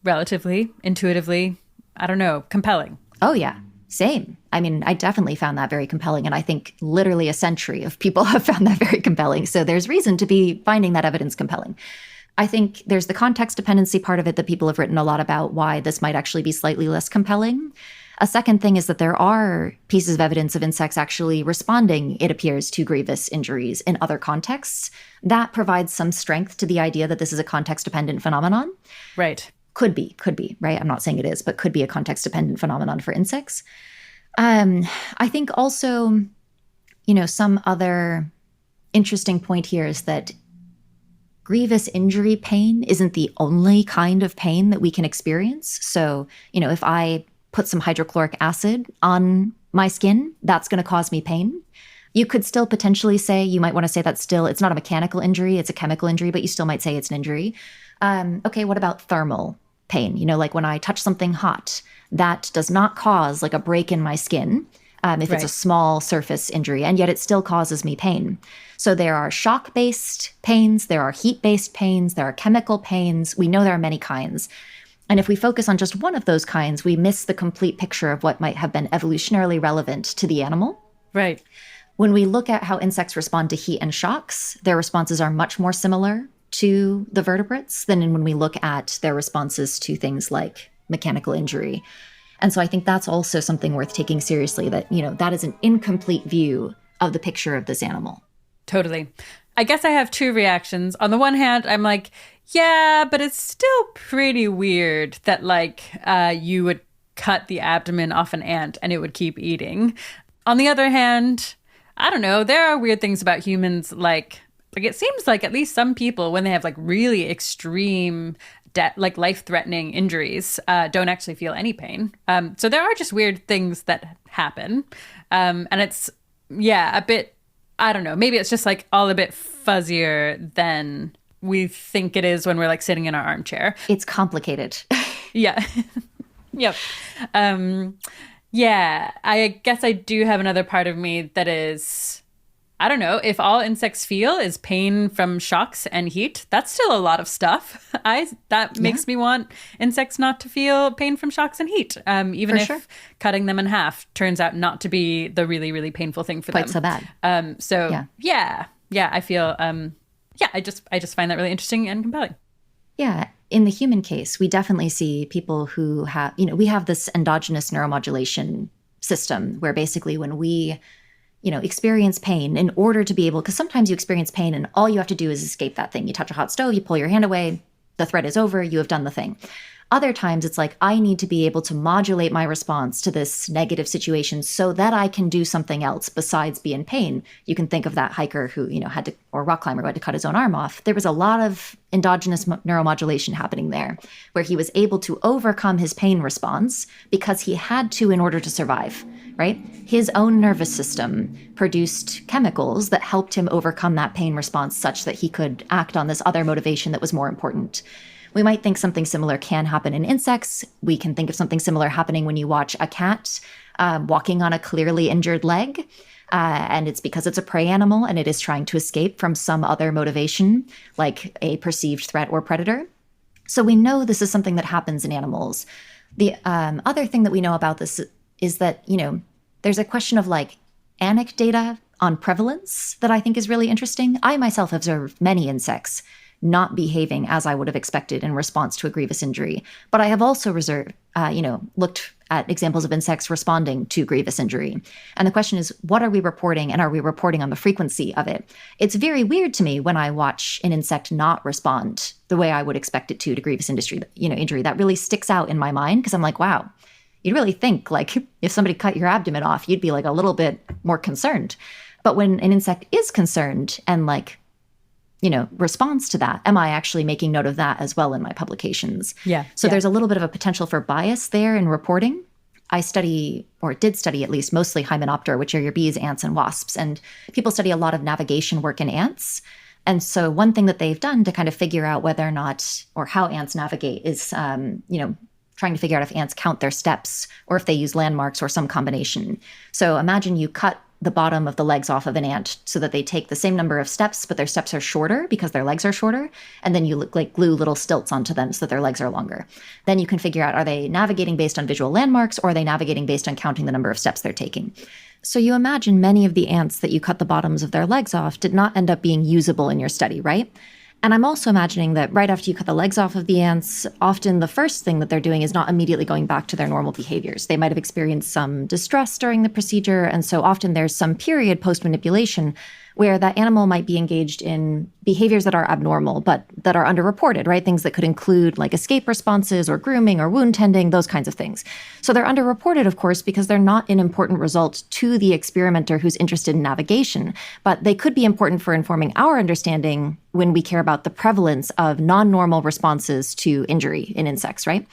relatively intuitively I don't know, compelling. Oh, yeah. Same. I mean, I definitely found that very compelling. And I think literally a century of people have found that very compelling. So there's reason to be finding that evidence compelling. I think there's the context dependency part of it that people have written a lot about why this might actually be slightly less compelling. A second thing is that there are pieces of evidence of insects actually responding, it appears, to grievous injuries in other contexts. That provides some strength to the idea that this is a context-dependent phenomenon. Right. Could be, right? I'm not saying it is, but could be a context-dependent phenomenon for insects. I think also, some other interesting point here is that grievous injury pain isn't the only kind of pain that we can experience. So, if I put some hydrochloric acid on my skin, that's going to cause me pain. You could still potentially say, you might want to say that still, it's not a mechanical injury, it's a chemical injury, but you still might say it's an injury. Okay, what about thermal pain? Like when I touch something hot, that does not cause like a break in my skin if it's a small surface injury, and yet it still causes me pain. So there are shock-based pains, there are heat-based pains, there are chemical pains. We know there are many kinds. And if we focus on just one of those kinds, we miss the complete picture of what might have been evolutionarily relevant to the animal. Right. When we look at how insects respond to heat and shocks, their responses are much more similar to the vertebrates than when we look at their responses to things like mechanical injury. And so I think that's also something worth taking seriously, that, that is an incomplete view of the picture of this animal. Totally. I guess I have two reactions. On the one hand, I'm like, yeah, but it's still pretty weird that you would cut the abdomen off an ant and it would keep eating. On the other hand, I don't know, there are weird things about humans, like it seems like at least some people, when they have really extreme life-threatening injuries, don't actually feel any pain. So there are just weird things that happen. And it's, a bit, I don't know, maybe it's just all a bit fuzzier than we think it is when we're sitting in our armchair. It's complicated. Yeah. Yep. I guess I do have another part of me that is, I don't know, if all insects feel is pain from shocks and heat, that's still a lot of stuff. That makes me want insects not to feel pain from shocks and heat, even if cutting them in half turns out not to be the really, really painful thing for them. Quite so bad. I feel, I just find that really interesting and compelling. Yeah. In the human case, we definitely see people who have, we have this endogenous neuromodulation system where basically when we experience pain, in order to be able, because sometimes you experience pain and all you have to do is escape that thing. You touch a hot stove, you pull your hand away, the threat is over, you have done the thing. Other times it's I need to be able to modulate my response to this negative situation so that I can do something else besides be in pain. You can think of that hiker who, had to, or rock climber who had to cut his own arm off. There was a lot of endogenous neuromodulation happening there, where he was able to overcome his pain response because he had to in order to survive, right? His own nervous system produced chemicals that helped him overcome that pain response such that he could act on this other motivation that was more important. We might think something similar can happen in insects. We can think of something similar happening when you watch a cat walking on a clearly injured leg. And it's because it's a prey animal and it is trying to escape from some other motivation, like a perceived threat or predator. So we know this is something that happens in animals. The other thing that we know about this is that, there's a question of anecdata on prevalence that I think is really interesting. I myself have observed many insects not behaving as I would have expected in response to a grievous injury. But I have also looked at examples of insects responding to grievous injury. And the question is, what are we reporting, and are we reporting on the frequency of it? It's very weird to me when I watch an insect not respond the way I would expect it to grievous injury. That really sticks out in my mind because I'm like, wow, you'd really think if somebody cut your abdomen off, you'd be a little bit more concerned. But when an insect is concerned and responds to that, am I actually making note of that as well in my publications? Yeah. So there's a little bit of a potential for bias there in reporting. I study, or did study at least, mostly Hymenoptera, which are your bees, ants, and wasps. And people study a lot of navigation work in ants. And so one thing that they've done to kind of figure out whether or not, or how ants navigate is, trying to figure out if ants count their steps or if they use landmarks or some combination. So imagine you cut the bottom of the legs off of an ant so that they take the same number of steps, but their steps are shorter because their legs are shorter. And then you glue little stilts onto them so that their legs are longer. Then you can figure out, are they navigating based on visual landmarks, or are they navigating based on counting the number of steps they're taking? So you imagine many of the ants that you cut the bottoms of their legs off did not end up being usable in your study, right? And I'm also imagining that right after you cut the legs off of the ants, often the first thing that they're doing is not immediately going back to their normal behaviors. They might have experienced some distress during the procedure, and so often there's some period post-manipulation where that animal might be engaged in behaviors that are abnormal, but that are underreported, right? Things that could include like escape responses or grooming or wound tending, those kinds of things. So they're underreported, of course, because they're not an important result to the experimenter who's interested in navigation, but they could be important for informing our understanding when we care about the prevalence of non-normal responses to injury in insects, right?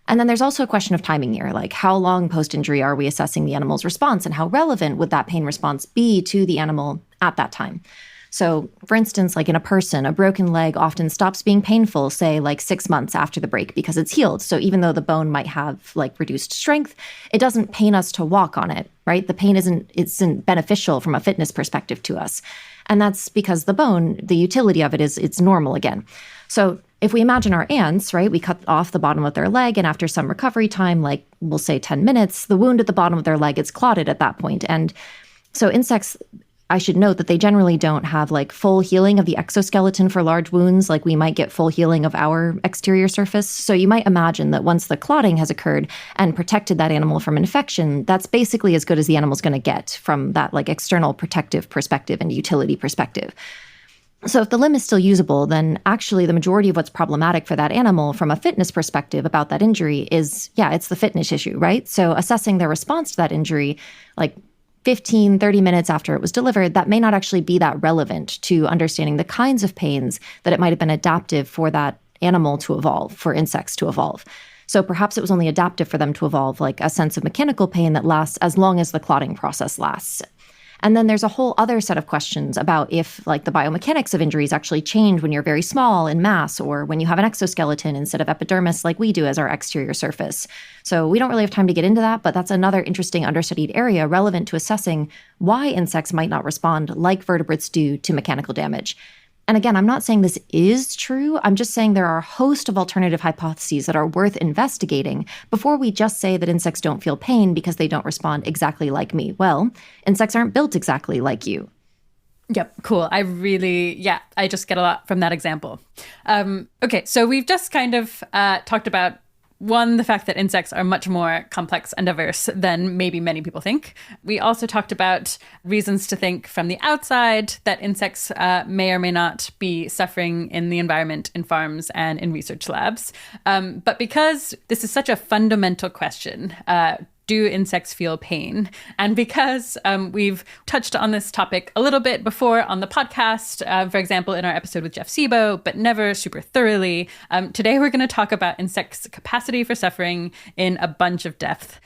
And then there's also a question of timing here, like how long post-injury are we assessing the animal's response, and how relevant would that pain response be to the animal at that time? So for instance, like in a person, a broken leg often stops being painful, say like 6 months after the break because it's healed. So even though the bone might have like reduced strength, it doesn't pain us to walk on it, right? The pain isn't beneficial from a fitness perspective to us. And that's because the bone, the utility of it is it's normal again. So if we imagine our ants, right, we cut off the bottom of their leg, and after some recovery time, like we'll say 10 minutes, the wound at the bottom of their leg is clotted at that point. And so insects, I should note that they generally don't have like full healing of the exoskeleton for large wounds, like we might get full healing of our exterior surface. So you might imagine that once the clotting has occurred and protected that animal from infection, that's basically as good as the animal's going to get from that like external protective perspective and utility perspective. So if the limb is still usable, then actually the majority of what's problematic for that animal from a fitness perspective about that injury is, it's the fitness issue, right? So assessing their response to that injury, like 15, 30 minutes after it was delivered, that may not actually be that relevant to understanding the kinds of pains that it might have been adaptive for that animal to evolve, for insects to evolve. So perhaps it was only adaptive for them to evolve like a sense of mechanical pain that lasts as long as the clotting process lasts. And then there's a whole other set of questions about if like the biomechanics of injuries actually change when you're very small in mass, or when you have an exoskeleton instead of epidermis like we do as our exterior surface. So we don't really have time to get into that, but that's another interesting understudied area relevant to assessing why insects might not respond like vertebrates do to mechanical damage. And again, I'm not saying this is true. I'm just saying there are a host of alternative hypotheses that are worth investigating before we just say that insects don't feel pain because they don't respond exactly like me. Well, insects aren't built exactly like you. Yep, cool. I just get a lot from that example. Okay, so we've just kind of talked about one, the fact that insects are much more complex and diverse than maybe many people think. We also talked about reasons to think from the outside that insects may or may not be suffering in the environment, in farms and in research labs. But because this is such a fundamental question, do insects feel pain? And because we've touched on this topic a little bit before on the podcast, for example, in our episode with Jeff Sebo, but never super thoroughly, today we're going to talk about insects' capacity for suffering in a bunch of depth.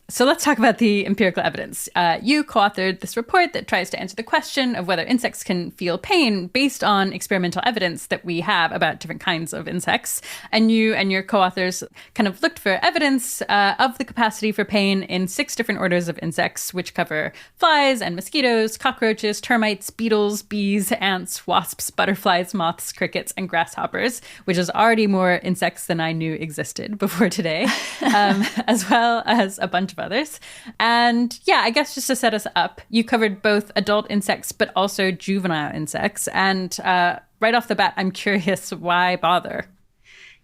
So let's talk about the empirical evidence. You co-authored this report that tries to answer the question of whether insects can feel pain based on experimental evidence that we have about different kinds of insects. And you and your co-authors kind of looked for evidence of the capacity for pain in 6 different orders of insects, which cover flies and mosquitoes, cockroaches, termites, beetles, bees, ants, wasps, butterflies, moths, crickets, and grasshoppers, which is already more insects than I knew existed before today, as well as a bunch of others. And I guess just to set us up, you covered both adult insects, but also juvenile insects. And right off the bat, I'm curious, why bother?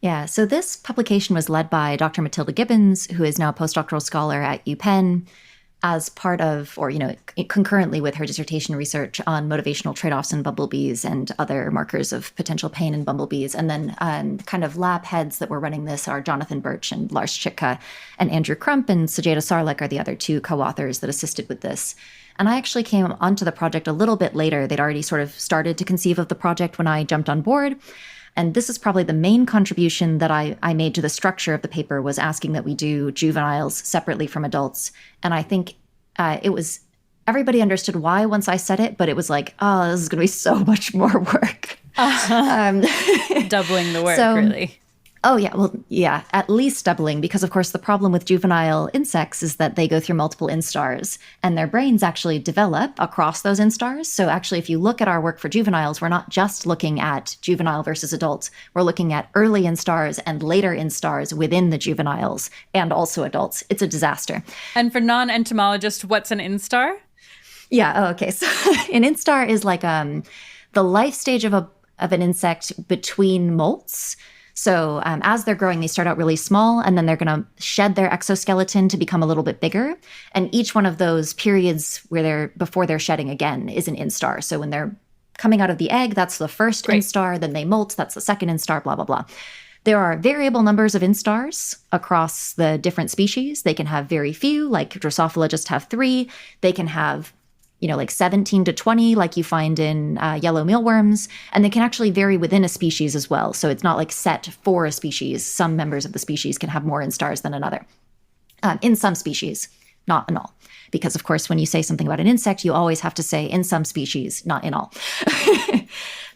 Yeah, so this publication was led by Dr. Matilda Gibbons, who is now a postdoctoral scholar at UPenn, as part of, or, concurrently with her dissertation research on motivational tradeoffs in bumblebees and other markers of potential pain in bumblebees. And then kind of lab heads that were running this are Jonathan Birch and Lars Chitka, and Andrew Crump and Sajeda Sarlik are the other 2 co-authors that assisted with this. And I actually came onto the project a little bit later. They'd already sort of started to conceive of the project when I jumped on board. And this is probably the main contribution that I made to the structure of the paper, was asking that we do juveniles separately from adults. And I think it was, everybody understood why once I said it, but it was like, oh, this is going to be so much more work. Doubling the work, really. Oh, yeah. Well, yeah, at least doubling, because of course the problem with juvenile insects is that they go through multiple instars and their brains actually develop across those instars. So actually, if you look at our work for juveniles, we're not just looking at juvenile versus adults. We're looking at early instars and later instars within the juveniles and also adults. It's a disaster. And for non-entomologists, what's an instar? Yeah. Oh, okay. So an instar is like the life stage of an insect between molts. So as they're growing, they start out really small, and then they're going to shed their exoskeleton to become a little bit bigger. And each one of those periods before they're shedding again is an instar. So when they're coming out of the egg, that's the first instar. Then they molt, that's the second instar, blah, blah, blah. There are variable numbers of instars across the different species. They can have very few, like Drosophila just have 3. They can have like 17 to 20, like you find in yellow mealworms. And they can actually vary within a species as well. So it's not like set for a species. Some members of the species can have more instars than another. In some species, not in all. Because, of course, when you say something about an insect, you always have to say in some species, not in all.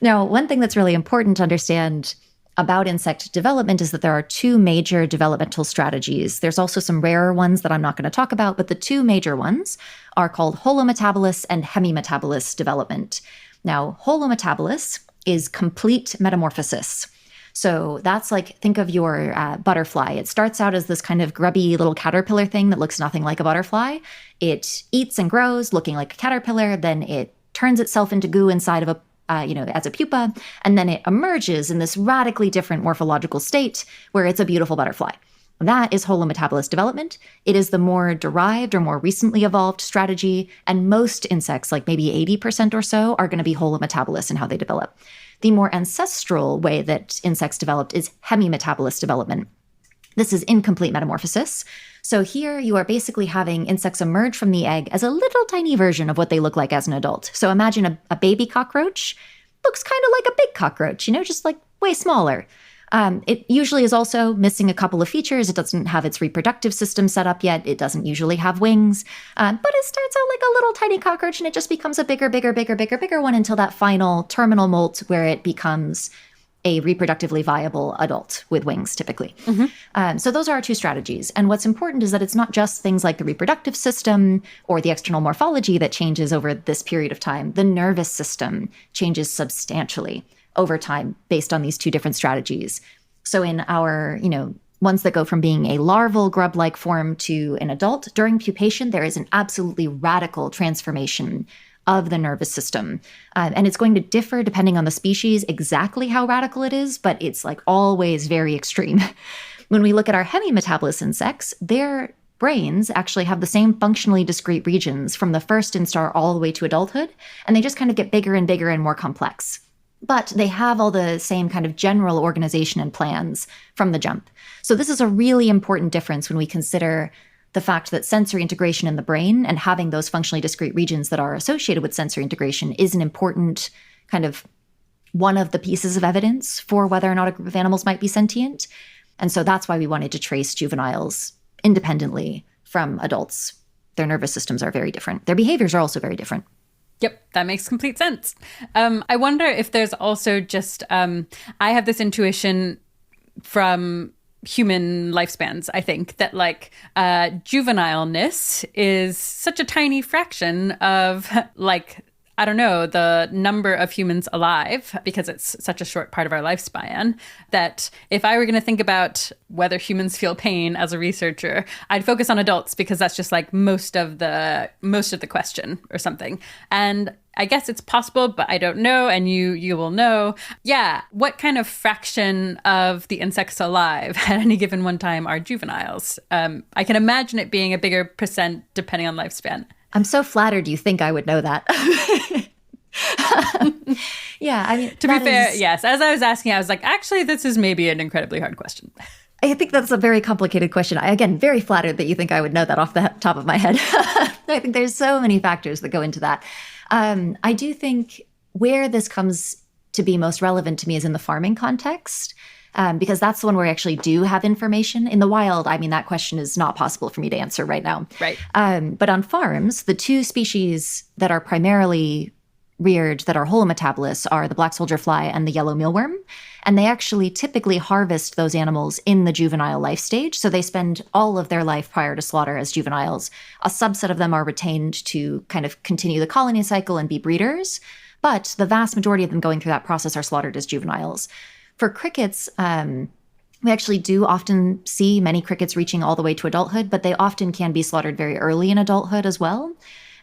Now, one thing that's really important to understand about insect development is that there are 2 major developmental strategies. There's also some rarer ones that I'm not going to talk about, but the 2 major ones are called holometabolous and hemimetabolous development. Now, holometabolous is complete metamorphosis. So that's like, think of your butterfly. It starts out as this kind of grubby little caterpillar thing that looks nothing like a butterfly. It eats and grows looking like a caterpillar. Then it turns itself into goo inside of as a pupa, and then it emerges in this radically different morphological state where it's a beautiful butterfly. That is holometabolous development. It is the more derived or more recently evolved strategy, and most insects, like maybe 80% or so, are going to be holometabolous in how they develop. The more ancestral way that insects developed is hemimetabolous development. This is incomplete metamorphosis. So here you are basically having insects emerge from the egg as a little tiny version of what they look like as an adult. So imagine a baby cockroach looks kind of like a big cockroach, just like way smaller. It usually is also missing a couple of features. It doesn't have its reproductive system set up yet. It doesn't usually have wings. But it starts out like a little tiny cockroach, and it just becomes a bigger one until that final terminal molt where it becomes a reproductively viable adult with wings, typically. Mm-hmm. So those are our 2 strategies. And what's important is that it's not just things like the reproductive system or the external morphology that changes over this period of time. The nervous system changes substantially over time based on these 2 different strategies. So in our, ones that go from being a larval grub-like form to an adult, during pupation, there is an absolutely radical transformation of the nervous system. And it's going to differ depending on the species exactly how radical it is, but it's like always very extreme. When we look at our hemimetabolous insects, their brains actually have the same functionally discrete regions from the first instar all the way to adulthood, and they just kind of get bigger and bigger and more complex. But they have all the same kind of general organization and plans from the jump. So this is a really important difference when we consider the fact that sensory integration in the brain and having those functionally discrete regions that are associated with sensory integration is an important kind of one of the pieces of evidence for whether or not a group of animals might be sentient. And so that's why we wanted to trace juveniles independently from adults. Their nervous systems are very different. Their behaviors are also very different. Yep, that makes complete sense. I wonder if there's also just, I have this intuition from human lifespans, I think, that juvenileness is such a tiny fraction of I don't know, the number of humans alive, because it's such a short part of our lifespan, that if I were going to think about whether humans feel pain as a researcher, I'd focus on adults, because that's just most of the question or something. And I guess it's possible, but I don't know, and you will know. Yeah, what kind of fraction of the insects alive at any given one time are juveniles? I can imagine it being a bigger percent depending on lifespan. I'm so flattered you think I would know that. Yeah, I mean, to be fair, yes. As I was asking, I was like, actually, this is maybe an incredibly hard question. I think that's a very complicated question. Again, very flattered that you think I would know that off the top of my head. I think there's so many factors that go into that. I do think where this comes to be most relevant to me is in the farming context. Because that's the one where I actually do have information. In the wild, I mean, that question is not possible for me to answer right now. Right. But on farms, the 2 species that are primarily reared that are holometabolous are the black soldier fly and the yellow mealworm. And they actually typically harvest those animals in the juvenile life stage. So they spend all of their life prior to slaughter as juveniles. A subset of them are retained to kind of continue the colony cycle and be breeders. But the vast majority of them going through that process are slaughtered as juveniles. For crickets, we actually do often see many crickets reaching all the way to adulthood, but they often can be slaughtered very early in adulthood as well.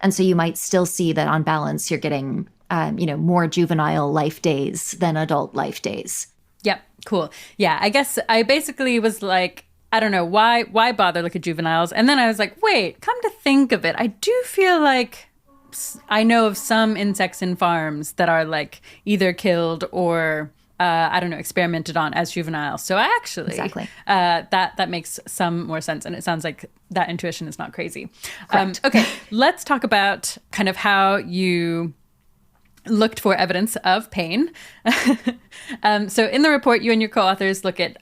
And so you might still see that on balance, you're getting, more juvenile life days than adult life days. Yep. Cool. Yeah. I guess I basically was like, I don't know, why bother look at juveniles? And then I was like, wait, come to think of it, I do feel like I know of some insects in farms that are like either killed or experimented on as juveniles. So actually, exactly. That makes some more sense. And it sounds like that intuition is not crazy. Okay, let's talk about kind of how you looked for evidence of pain. So in the report, you and your co-authors look at,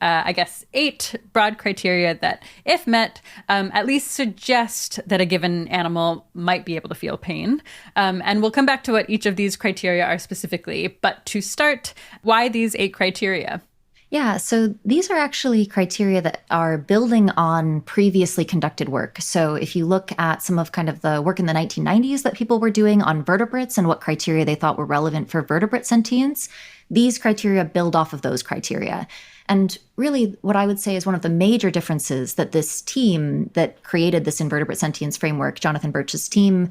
8 broad criteria that, if met, at least suggest that a given animal might be able to feel pain. And we'll come back to what each of these criteria are specifically. But to start, why these 8 criteria? Yeah, so these are actually criteria that are building on previously conducted work. So if you look at some of kind of the work in the 1990s that people were doing on vertebrates and what criteria they thought were relevant for vertebrate sentience, these criteria build off of those criteria. And really what I would say is one of the major differences that this team that created this invertebrate sentience framework, Jonathan Birch's team,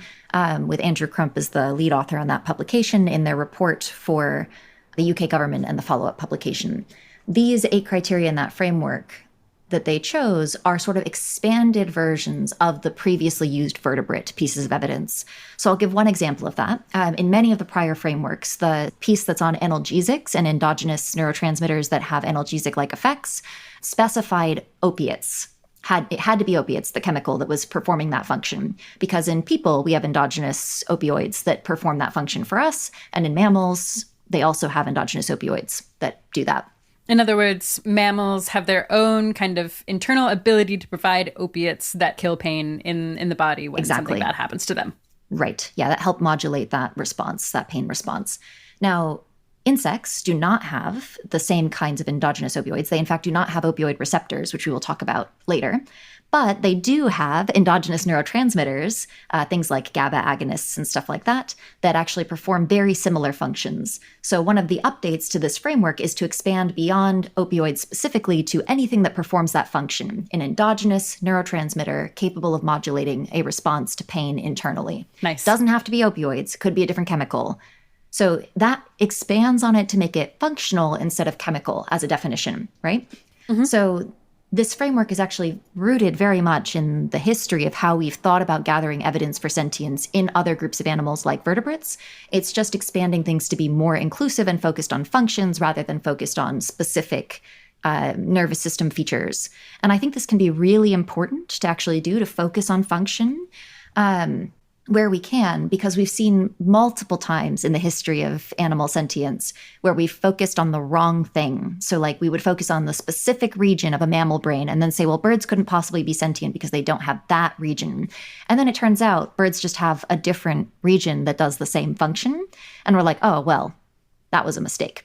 with Andrew Crump as the lead author on that publication in their report for the UK government and the follow-up publication. These 8 criteria in that framework that they chose are sort of expanded versions of the previously used vertebrate pieces of evidence. So I'll give one example of that. In many of the prior frameworks, the piece that's on analgesics and endogenous neurotransmitters that have analgesic-like effects specified opiates. It had to be opiates, the chemical that was performing that function. Because in people, we have endogenous opioids that perform that function for us. And in mammals, they also have endogenous opioids that do that. In other words, mammals have their own kind of internal ability to provide opiates that kill pain in the body when something bad happens to them. Right. Yeah, that help modulate that response, that pain response. Now, insects do not have the same kinds of endogenous opioids. They, in fact, do not have opioid receptors, which we will talk about later. But they do have endogenous neurotransmitters, things like GABA agonists and stuff like that, that actually perform very similar functions. So one of the updates to this framework is to expand beyond opioids specifically to anything that performs that function, an endogenous neurotransmitter capable of modulating a response to pain internally. Nice. Doesn't have to be opioids, could be a different chemical. So that expands on it to make it functional instead of chemical as a definition, right? Mm-hmm. So this framework is actually rooted very much in the history of how we've thought about gathering evidence for sentience in other groups of animals like vertebrates. It's just expanding things to be more inclusive and focused on functions rather than focused on specific nervous system features. And I think this can be really important to actually do, to focus on function where we can, because we've seen multiple times in the history of animal sentience where we've focused on the wrong thing. So like we would focus on the specific region of a mammal brain and then say, well, birds couldn't possibly be sentient because they don't have that region. And then it turns out birds just have a different region that does the same function. And we're like, oh, well, that was a mistake.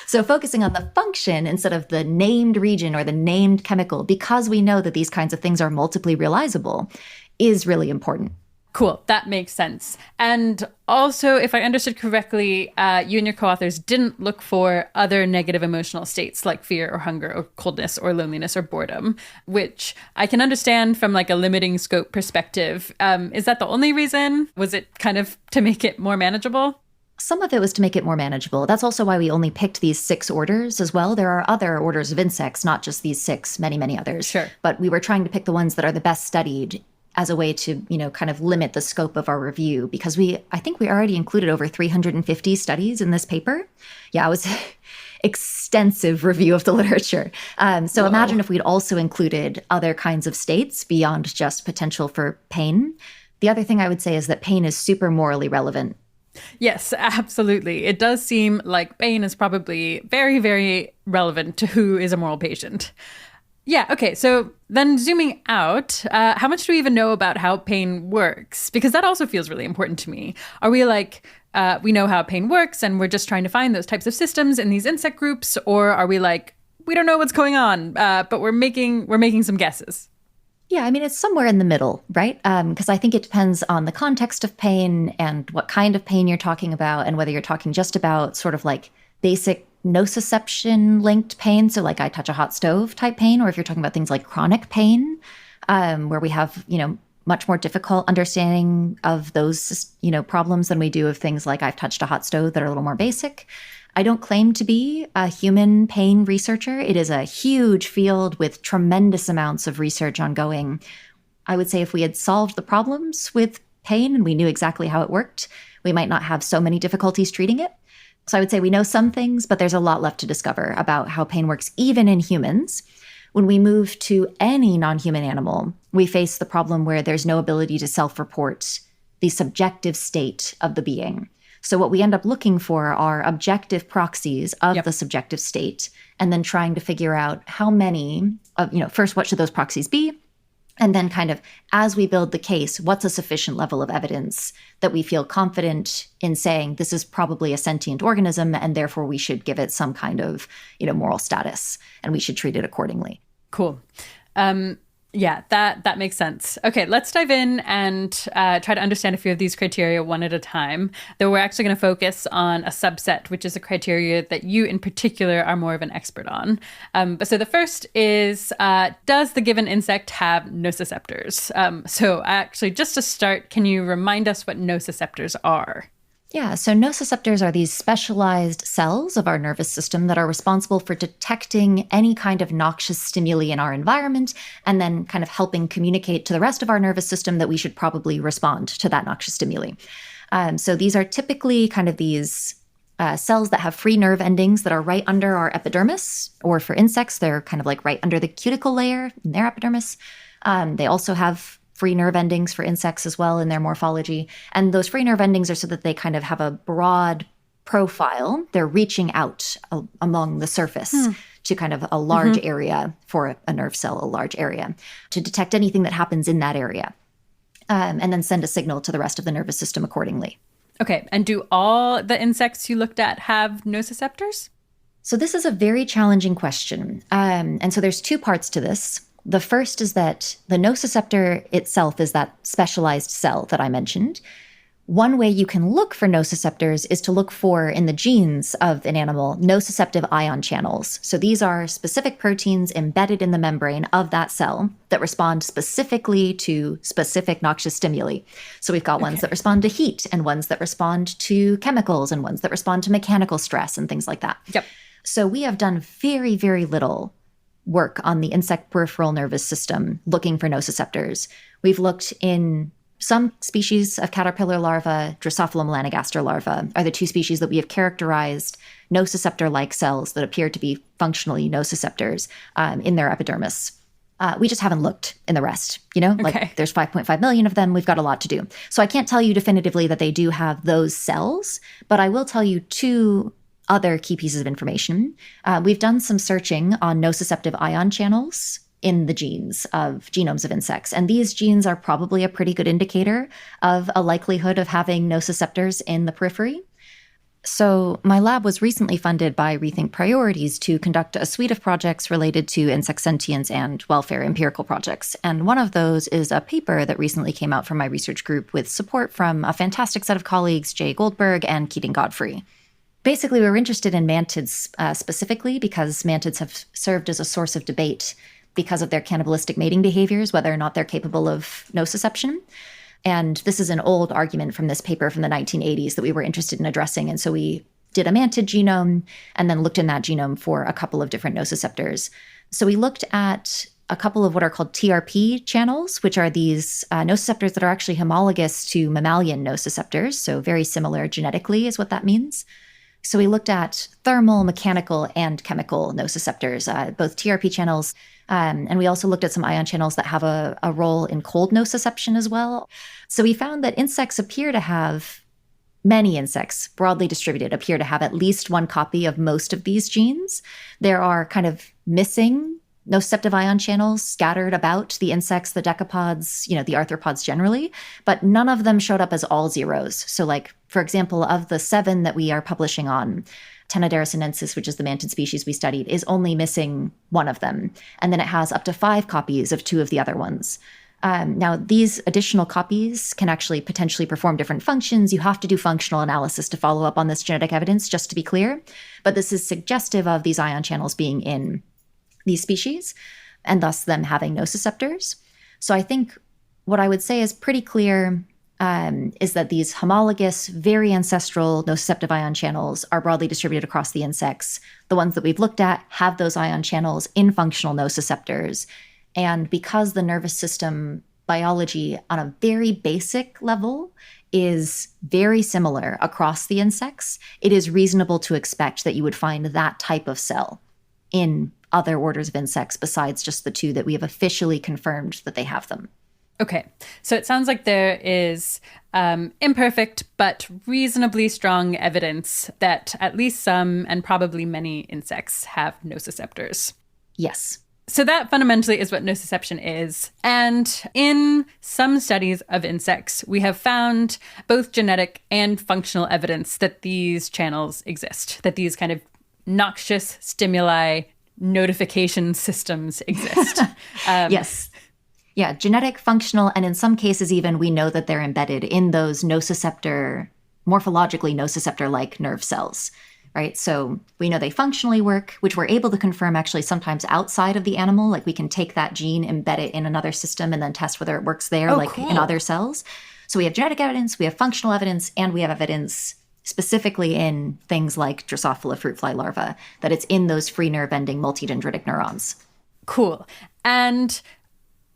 So focusing on the function instead of the named region or the named chemical, because we know that these kinds of things are multiply realizable, is really important. Cool. That makes sense. And also, if I understood correctly, you and your co-authors didn't look for other negative emotional states like fear or hunger or coldness or loneliness or boredom, which I can understand from like a limiting scope perspective. Is that the only reason? Was it kind of to make it more manageable? Some of it was to make it more manageable. That's also why we only picked these 6 orders as well. There are other orders of insects, not just these 6, many, many others. Sure. But we were trying to pick the ones that are the best studied as a way to, kind of limit the scope of our review, because I think we already included over 350 studies in this paper. Yeah, it was an extensive review of the literature. So imagine if we'd also included other kinds of states beyond just potential for pain. The other thing I would say is that pain is super morally relevant. Yes, absolutely. It does seem like pain is probably very, very relevant to who is a moral patient. Yeah, okay, so then zooming out, how much do we even know about how pain works? Because that also feels really important to me. Are we like we know how pain works and we're just trying to find those types of systems in these insect groups? Or are we like, we don't know what's going on, but we're making some guesses? Yeah, I mean, it's somewhere in the middle, right? Because I think it depends on the context of pain and what kind of pain you're talking about, and whether you're talking just about sort of like basic nociception linked pain. So like I touch a hot stove type pain, or if you're talking about things like chronic pain, where we have, much more difficult understanding of those, problems than we do of things like I've touched a hot stove that are a little more basic. I don't claim to be a human pain researcher. It is a huge field with tremendous amounts of research ongoing. I would say if we had solved the problems with pain and we knew exactly how it worked, we might not have so many difficulties treating it. So I would say we know some things, but there's a lot left to discover about how pain works, even in humans. When we move to any non-human animal, we face the problem where there's no ability to self-report the subjective state of the being. So what we end up looking for are objective proxies of the subjective state, and then trying to figure out how many of, first, what should those proxies be? And then kind of, as we build the case, what's a sufficient level of evidence that we feel confident in saying this is probably a sentient organism, and therefore we should give it some kind of, moral status, and we should treat it accordingly. Cool. Yeah, that makes sense. Okay, let's dive in and try to understand a few of these criteria one at a time. Though we're actually going to focus on a subset, which is a criteria that you in particular are more of an expert on. So the first is, does the given insect have nociceptors? So actually, just to start, can you remind us what nociceptors are? Yeah, so nociceptors are these specialized cells of our nervous system that are responsible for detecting any kind of noxious stimuli in our environment, and then kind of helping communicate to the rest of our nervous system that we should probably respond to that noxious stimuli. So these are typically kind of these cells that have free nerve endings that are right under our epidermis, or for insects, they're kind of like right under the cuticle layer in their epidermis. They also have free nerve endings for insects as well in their morphology. And those free nerve endings are so that they kind of have a broad profile. They're reaching out along the surface to kind of a large area for a nerve cell, a large area, to detect anything that happens in that area, and then send a signal to the rest of the nervous system accordingly. Okay, and do all the insects you looked at have nociceptors? So this is a very challenging question. And so there's two parts to this. The first is that the nociceptor itself is that specialized cell that I mentioned. One way you can look for nociceptors is to look for, in the genes of an animal, nociceptive ion channels. So these are specific proteins embedded in the membrane of that cell that respond specifically to specific noxious stimuli. So we've got ones that respond to heat, and ones that respond to chemicals, and ones that respond to mechanical stress and things like that. Yep. So we have done very, very little work on the insect peripheral nervous system looking for nociceptors. We've looked in some species of caterpillar larvae. Drosophila melanogaster larvae are the two species that we have characterized nociceptor-like cells that appear to be functionally nociceptors in their epidermis. We just haven't looked in the rest, like there's 5.5 million of them. We've got a lot to do. So I can't tell you definitively that they do have those cells, but I will tell you two other key pieces of information. We've done some searching on nociceptive ion channels in the genes of genomes of insects. And these genes are probably a pretty good indicator of a likelihood of having nociceptors in the periphery. So my lab was recently funded by Rethink Priorities to conduct a suite of projects related to insect sentience and welfare empirical projects. And one of those is a paper that recently came out from my research group with support from a fantastic set of colleagues, Jay Goldberg and Keating Godfrey. Basically, we were interested in mantids specifically because mantids have served as a source of debate because of their cannibalistic mating behaviors, whether or not they're capable of nociception. And this is an old argument from this paper from the 1980s that we were interested in addressing. And so we did a mantid genome and then looked in that genome for a couple of different nociceptors. So we looked at a couple of what are called TRP channels, which are these nociceptors that are actually homologous to mammalian nociceptors. So very similar genetically is what that means. So we looked at thermal, mechanical, and chemical nociceptors, both TRP channels, and we also looked at some ion channels that have a role in cold nociception as well. So we found that many insects, broadly distributed, appear to have at least one copy of most of these genes. There are kind of missing nociceptive ion channels scattered about the insects, the decapods, the arthropods generally, but none of them showed up as all zeros. So like, for example, of the 7 that we are publishing on, Tenaderis sinensis, which is the mantid species we studied, is only missing 1 of them. And then it has up to 5 copies of 2 of the other ones. Now, these additional copies can actually potentially perform different functions. You have to do functional analysis to follow up on this genetic evidence, just to be clear. But this is suggestive of these ion channels being in these species, and thus them having nociceptors. So I think what I would say is pretty clear is that these homologous, very ancestral nociceptive ion channels are broadly distributed across the insects. The ones that we've looked at have those ion channels in functional nociceptors. And because the nervous system biology on a very basic level is very similar across the insects, it is reasonable to expect that you would find that type of cell in other orders of insects besides just the 2 that we have officially confirmed that they have them. Okay, so it sounds like there is imperfect but reasonably strong evidence that at least some and probably many insects have nociceptors. Yes. So that fundamentally is what nociception is. And in some studies of insects, we have found both genetic and functional evidence that these channels exist, that these kind of noxious stimuli notification systems exist. Yes. Yeah, genetic, functional, and in some cases even we know that they're embedded in those morphologically nociceptor-like nerve cells, right? So we know they functionally work, which we're able to confirm actually sometimes outside of the animal. Like we can take that gene, embed it in another system, and then test whether it works there, cool. In other cells. So we have genetic evidence, we have functional evidence, and we have evidence specifically in things like Drosophila fruit fly larvae, that it's in those free nerve-ending multidendritic neurons. Cool. And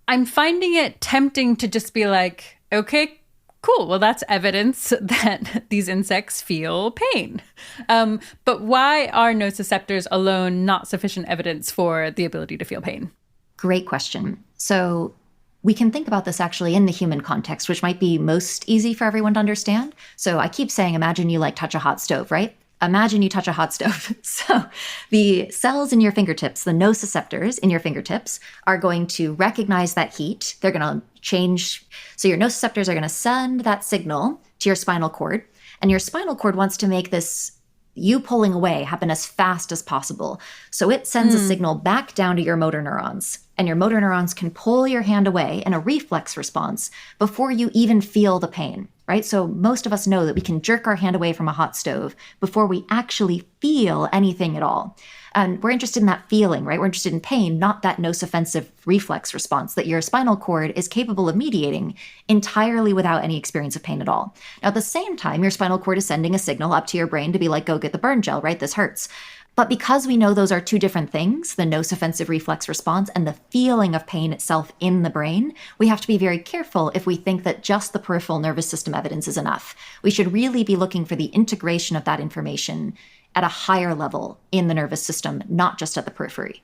I'm finding it tempting to just be like, okay, cool. Well, that's evidence that these insects feel pain. But why are nociceptors alone not sufficient evidence for the ability to feel pain? Great question. So we can think about this actually in the human context, which might be most easy for everyone to understand. So I keep saying, imagine you touch a hot stove, right? Imagine you touch a hot stove. So the cells in your fingertips, the nociceptors in your fingertips, are going to recognize that heat. They're going to change. So your nociceptors are going to send that signal to your spinal cord. And your spinal cord wants to make this you pulling away happen as fast as possible. So it sends a signal back down to your motor neurons. And your motor neurons can pull your hand away in a reflex response before you even feel the pain, right? So most of us know that we can jerk our hand away from a hot stove before we actually feel anything at all. And we're interested in that feeling, right? We're interested in pain, not that nociceptive reflex response that your spinal cord is capable of mediating entirely without any experience of pain at all. Now, at the same time, your spinal cord is sending a signal up to your brain to be like, go get the burn gel, right? This hurts. But because we know those are 2 different things, the nociceptive reflex response and the feeling of pain itself in the brain, we have to be very careful if we think that just the peripheral nervous system evidence is enough. We should really be looking for the integration of that information at a higher level in the nervous system, not just at the periphery.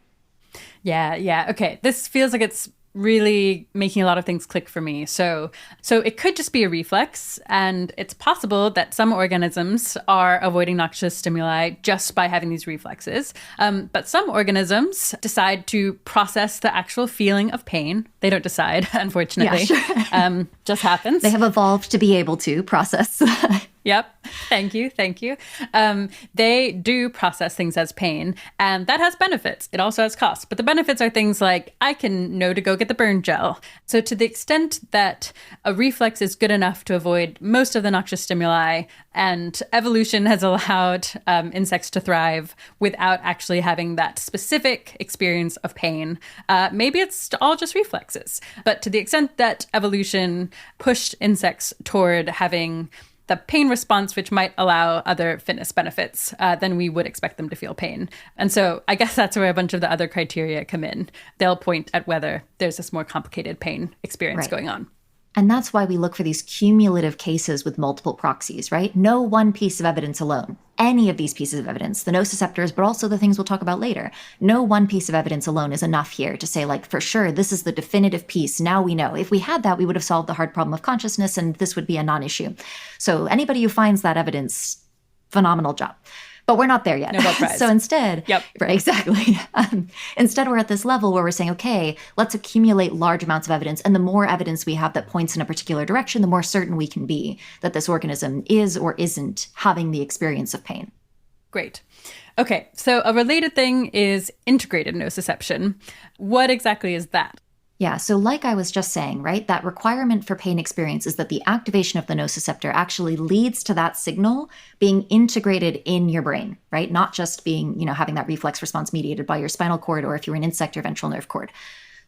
Yeah. Okay. This feels like it's really making a lot of things click for me. So it could just be a reflex, and it's possible that some organisms are avoiding noxious stimuli just by having these reflexes. But some organisms decide to process the actual feeling of pain. They don't decide, unfortunately. Yeah, sure. Just happens. They have evolved to be able to process. Yep. Thank you. They do process things as pain, and that has benefits. It also has costs. But the benefits are things like, I can know to go get the burn gel. So to the extent that a reflex is good enough to avoid most of the noxious stimuli, and evolution has allowed insects to thrive without actually having that specific experience of pain, maybe it's all just reflexes. But to the extent that evolution pushed insects toward having the pain response, which might allow other fitness benefits, then we would expect them to feel pain. And so I guess that's where a bunch of the other criteria come in. They'll point at whether there's this more complicated pain experience going on. And that's why we look for these cumulative cases with multiple proxies, right? No one piece of evidence alone. Any of these pieces of evidence, the nociceptors, but also the things we'll talk about later. No one piece of evidence alone is enough here to say, for sure, this is the definitive piece. Now we know. If we had that, we would have solved the hard problem of consciousness, and this would be a non-issue. So anybody who finds that evidence, phenomenal job. But we're not there yet. Nobel Prize. So instead, Yep. Right, exactly. Instead, we're at this level where we're saying, okay, let's accumulate large amounts of evidence. And the more evidence we have that points in a particular direction, the more certain we can be that this organism is or isn't having the experience of pain. Great. Okay, so a related thing is integrated nociception. What exactly is that? Yeah, so like I was just saying, right, that requirement for pain experience is that the activation of the nociceptor actually leads to that signal being integrated in your brain, right? Not just being, having that reflex response mediated by your spinal cord, or if you're an insect, your ventral nerve cord.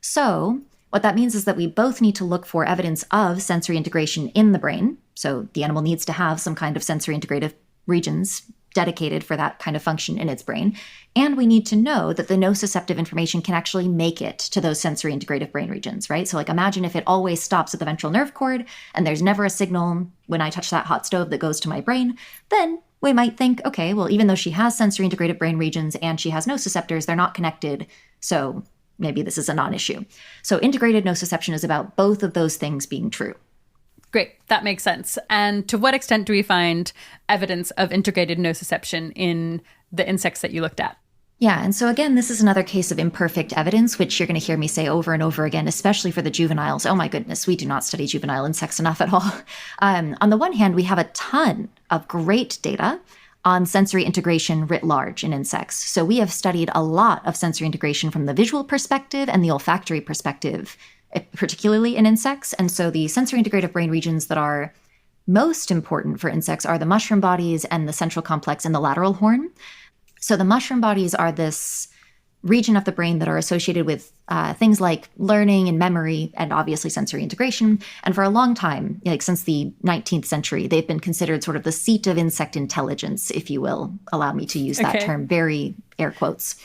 So what that means is that we both need to look for evidence of sensory integration in the brain. So the animal needs to have some kind of sensory integrative regions dedicated for that kind of function in its brain. And we need to know that the nociceptive information can actually make it to those sensory integrative brain regions, right? So like imagine if it always stops at the ventral nerve cord and there's never a signal when I touch that hot stove that goes to my brain, then we might think, okay, well, even though she has sensory integrative brain regions and she has nociceptors, they're not connected. So maybe this is a non-issue. So integrated nociception is about both of those things being true. Great, that makes sense. And to what extent do we find evidence of integrated nociception in the insects that you looked at? Yeah, and so again, this is another case of imperfect evidence, which you're going to hear me say over and over again, especially for the juveniles. Oh my goodness, we do not study juvenile insects enough at all. On the one hand, we have a ton of great data on sensory integration writ large in insects. So we have studied a lot of sensory integration from the visual perspective and the olfactory perspective, particularly in insects. And so the sensory integrative brain regions that are most important for insects are the mushroom bodies and the central complex and the lateral horn. So the mushroom bodies are this region of the brain that are associated with things like learning and memory and obviously sensory integration. And for a long time, like since the 19th century, they've been considered sort of the seat of insect intelligence, if you will. Allow me to use that term, very air quotes.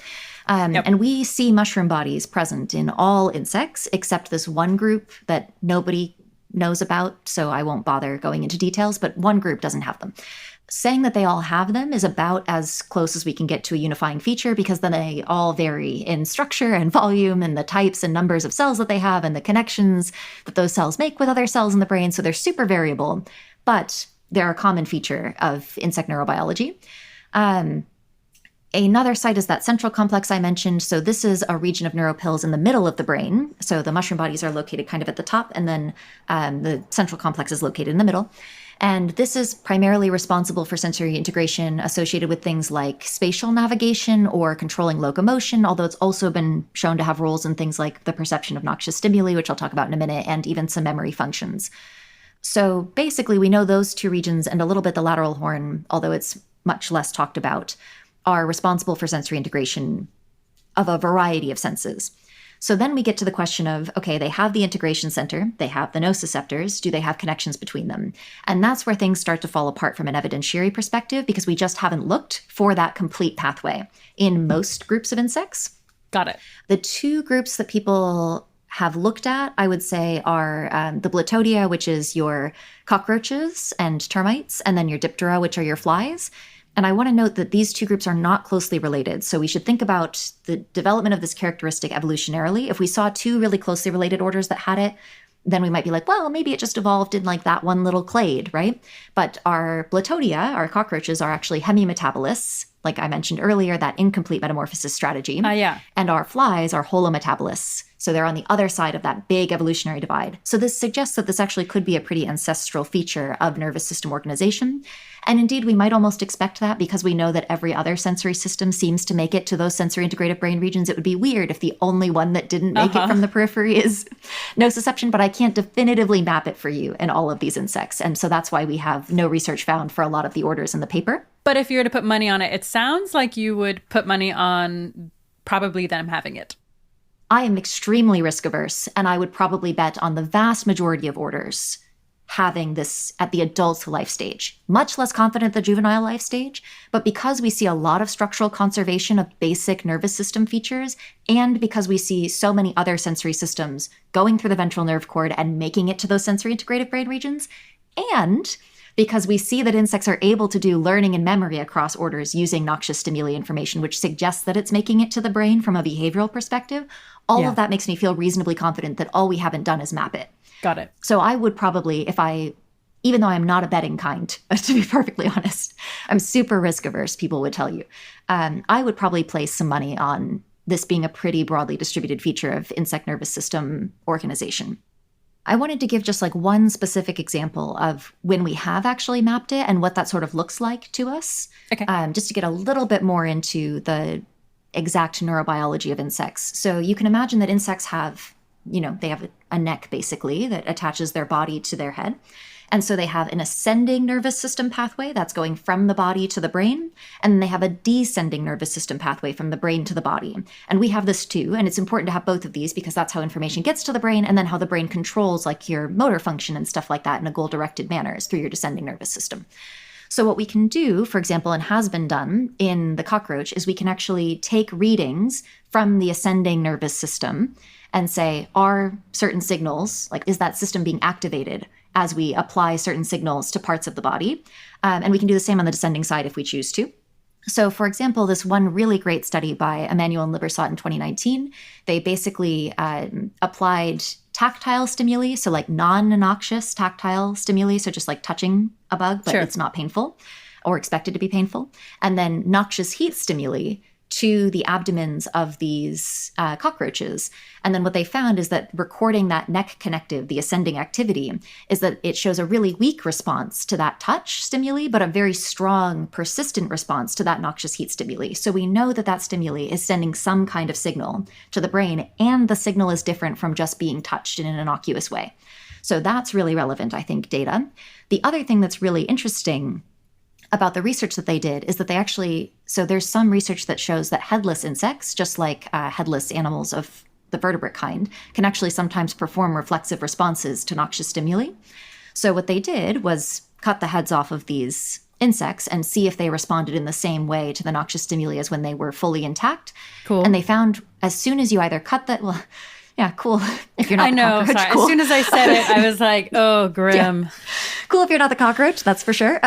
And we see mushroom bodies present in all insects, except this one group that nobody knows about, so I won't bother going into details, but one group doesn't have them. Saying that they all have them is about as close as we can get to a unifying feature, because then they all vary in structure and volume and the types and numbers of cells that they have and the connections that those cells make with other cells in the brain. So they're super variable, but they're a common feature of insect neurobiology. Another site is that central complex I mentioned. So this is a region of neuropils in the middle of the brain. So the mushroom bodies are located kind of at the top, and then the central complex is located in the middle. And this is primarily responsible for sensory integration associated with things like spatial navigation or controlling locomotion, although it's also been shown to have roles in things like the perception of noxious stimuli, which I'll talk about in a minute, and even some memory functions. So basically, we know those two regions and a little bit the lateral horn, although it's much less talked about, are responsible for sensory integration of a variety of senses. So then we get to the question of, okay, they have the integration center, they have the nociceptors, do they have connections between them? And that's where things start to fall apart from an evidentiary perspective, because we just haven't looked for that complete pathway in most groups of insects. Got it. The two groups that people have looked at, I would say, are the Blatodia, which is your cockroaches and termites, and then your Diptera, which are your flies. And I want to note that these two groups are not closely related. So we should think about the development of this characteristic evolutionarily. If we saw two really closely related orders that had it, then we might be like, well, maybe it just evolved in like that one little clade, right? But our Blatodia, our cockroaches, are actually hemimetabolists, like I mentioned earlier, that incomplete metamorphosis strategy. Yeah. And our flies are holometabolists. So they're on the other side of that big evolutionary divide. So this suggests that this actually could be a pretty ancestral feature of nervous system organization. And indeed, we might almost expect that because we know that every other sensory system seems to make it to those sensory integrative brain regions. It would be weird if the only one that didn't make it from the periphery is nociception, but I can't definitively map it for you in all of these insects. And so that's why we have no research found for a lot of the orders in the paper. But if you were to put money on it, it sounds like you would put money on probably them having it. I am extremely risk averse, and I would probably bet on the vast majority of orders having this at the adult life stage. Much less confident at the juvenile life stage, but because we see a lot of structural conservation of basic nervous system features, and because we see so many other sensory systems going through the ventral nerve cord and making it to those sensory integrative brain regions, and because we see that insects are able to do learning and memory across orders using noxious stimuli information, which suggests that it's making it to the brain from a behavioral perspective, all of that makes me feel reasonably confident that all we haven't done is map it. Got it. So I would probably, if I even though I'm not a betting kind, to be perfectly honest. I'm super risk averse, people would tell you. I would probably place some money on this being a pretty broadly distributed feature of insect nervous system organization. I wanted to give just like one specific example of when we have actually mapped it and what that sort of looks like to us, Okay. Just to get a little bit more into the exact neurobiology of insects. So you can imagine that insects have, they have a neck basically that attaches their body to their head. And so they have an ascending nervous system pathway that's going from the body to the brain. And then they have a descending nervous system pathway from the brain to the body. And we have this too. And it's important to have both of these because that's how information gets to the brain and then how the brain controls like your motor function and stuff like that in a goal-directed manner is through your descending nervous system. So what we can do, for example, and has been done in the cockroach, is we can actually take readings from the ascending nervous system and say, are certain signals, like is that system being activated as we apply certain signals to parts of the body? And we can do the same on the descending side if we choose to. So, for example, this one really great study by Emmanuel and Libersot in 2019, they basically applied tactile stimuli, so like non-noxious tactile stimuli, so just like touching a bug, but it's not painful or expected to be painful, and then noxious heat stimuli to the abdomens of these cockroaches. And then what they found is that recording that neck connective, the ascending activity, is that it shows a really weak response to that touch stimuli, but a very strong, persistent response to that noxious heat stimuli. So we know that that stimuli is sending some kind of signal to the brain, and the signal is different from just being touched in an innocuous way. So that's really relevant, I think, data. The other thing that's really interesting about the research that they did is that they actually, so there's some research that shows that headless insects, just like headless animals of the vertebrate kind, can actually sometimes perform reflexive responses to noxious stimuli. So what they did was cut the heads off of these insects and see if they responded in the same way to the noxious stimuli as when they were fully intact. Cool. And they found as soon as you either cut that, well, yeah, cool. If you're not I know, the cockroach, sorry. cool. As soon as I said it, I was like, oh, grim. Yeah. Cool if you're not the cockroach, that's for sure.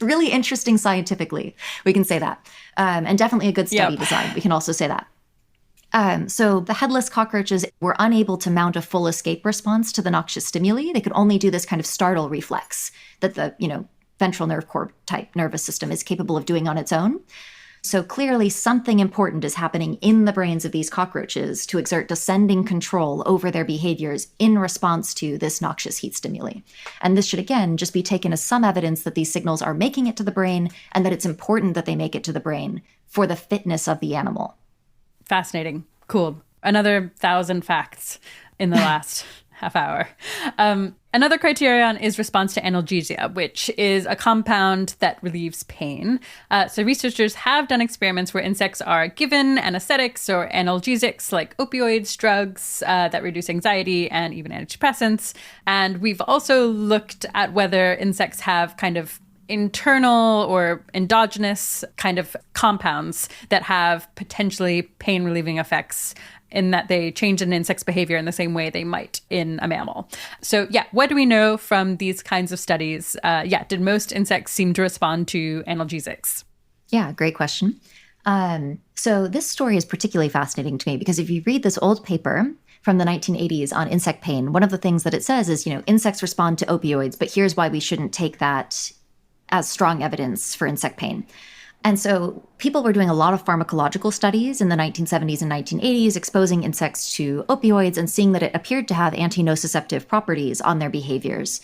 Really interesting scientifically, we can say that. And definitely a good study design, we can also say that. So the headless cockroaches were unable to mount a full escape response to the noxious stimuli. They could only do this kind of startle reflex that the, ventral nerve cord type nervous system is capable of doing on its own. So clearly something important is happening in the brains of these cockroaches to exert descending control over their behaviors in response to this noxious heat stimuli. And this should, again, just be taken as some evidence that these signals are making it to the brain and that it's important that they make it to the brain for the fitness of the animal. Fascinating. Cool. Another 1,000 facts in the last half hour. Another criterion is response to analgesia, which is a compound that relieves pain. So researchers have done experiments where insects are given anesthetics or analgesics like opioids, drugs that reduce anxiety, and even antidepressants. And we've also looked at whether insects have kind of internal or endogenous kind of compounds that have potentially pain relieving effects in that they change an insect's behavior in the same way they might in a mammal. So what do we know from these kinds of studies? Did most insects seem to respond to analgesics? Yeah, great question. So this story is particularly fascinating to me because if you read this old paper from the 1980s on insect pain, one of the things that it says is, insects respond to opioids, but here's why we shouldn't take that as strong evidence for insect pain. And so people were doing a lot of pharmacological studies in the 1970s and 1980s, exposing insects to opioids and seeing that it appeared to have anti-nociceptive properties on their behaviors.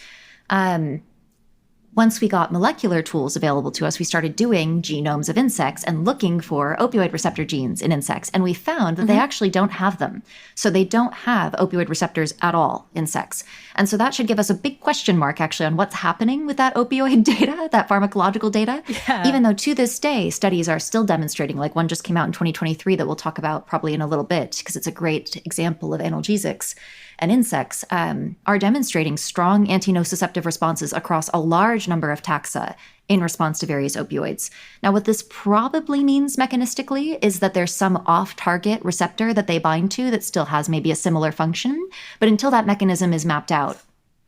Once we got molecular tools available to us, we started doing genomes of insects and looking for opioid receptor genes in insects. And we found that they actually don't have them. So they don't have opioid receptors at all, insects. And so that should give us a big question mark, actually, on what's happening with that opioid data, that pharmacological data. Yeah. Even though to this day, studies are still demonstrating, like one just came out in 2023 that we'll talk about probably in a little bit, because it's a great example of analgesics. And insects are demonstrating strong anti-nociceptive responses across a large number of taxa in response to various opioids. Now, what this probably means mechanistically is that there's some off-target receptor that they bind to that still has maybe a similar function. But until that mechanism is mapped out,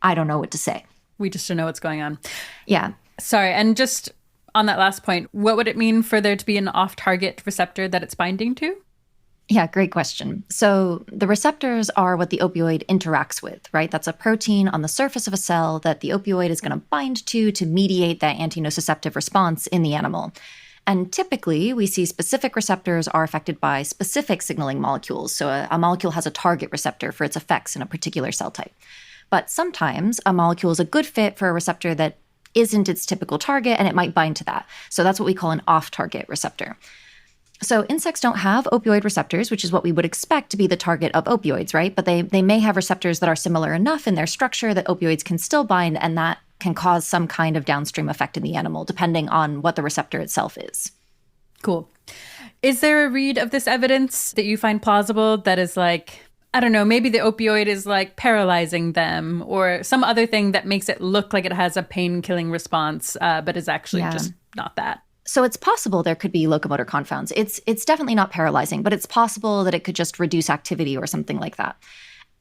I don't know what to say. We just don't know what's going on. Yeah. Sorry, and just on that last point, what would it mean for there to be an off-target receptor that it's binding to? Yeah, great question. So the receptors are what the opioid interacts with, right? That's a protein on the surface of a cell that the opioid is going to bind to mediate that anti-nociceptive response in the animal. And typically, we see specific receptors are affected by specific signaling molecules. So a molecule has a target receptor for its effects in a particular cell type. But sometimes a molecule is a good fit for a receptor that isn't its typical target, and it might bind to that. So that's what we call an off-target receptor. So insects don't have opioid receptors, which is what we would expect to be the target of opioids, right? But they may have receptors that are similar enough in their structure that opioids can still bind, and that can cause some kind of downstream effect in the animal, depending on what the receptor itself is. Cool. Is there a read of this evidence that you find plausible that is like, I don't know, maybe the opioid is like paralyzing them or some other thing that makes it look like it has a pain-killing response, but is actually just not that? So it's possible there could be locomotor confounds. It's definitely not paralyzing, but it's possible that it could just reduce activity or something like that.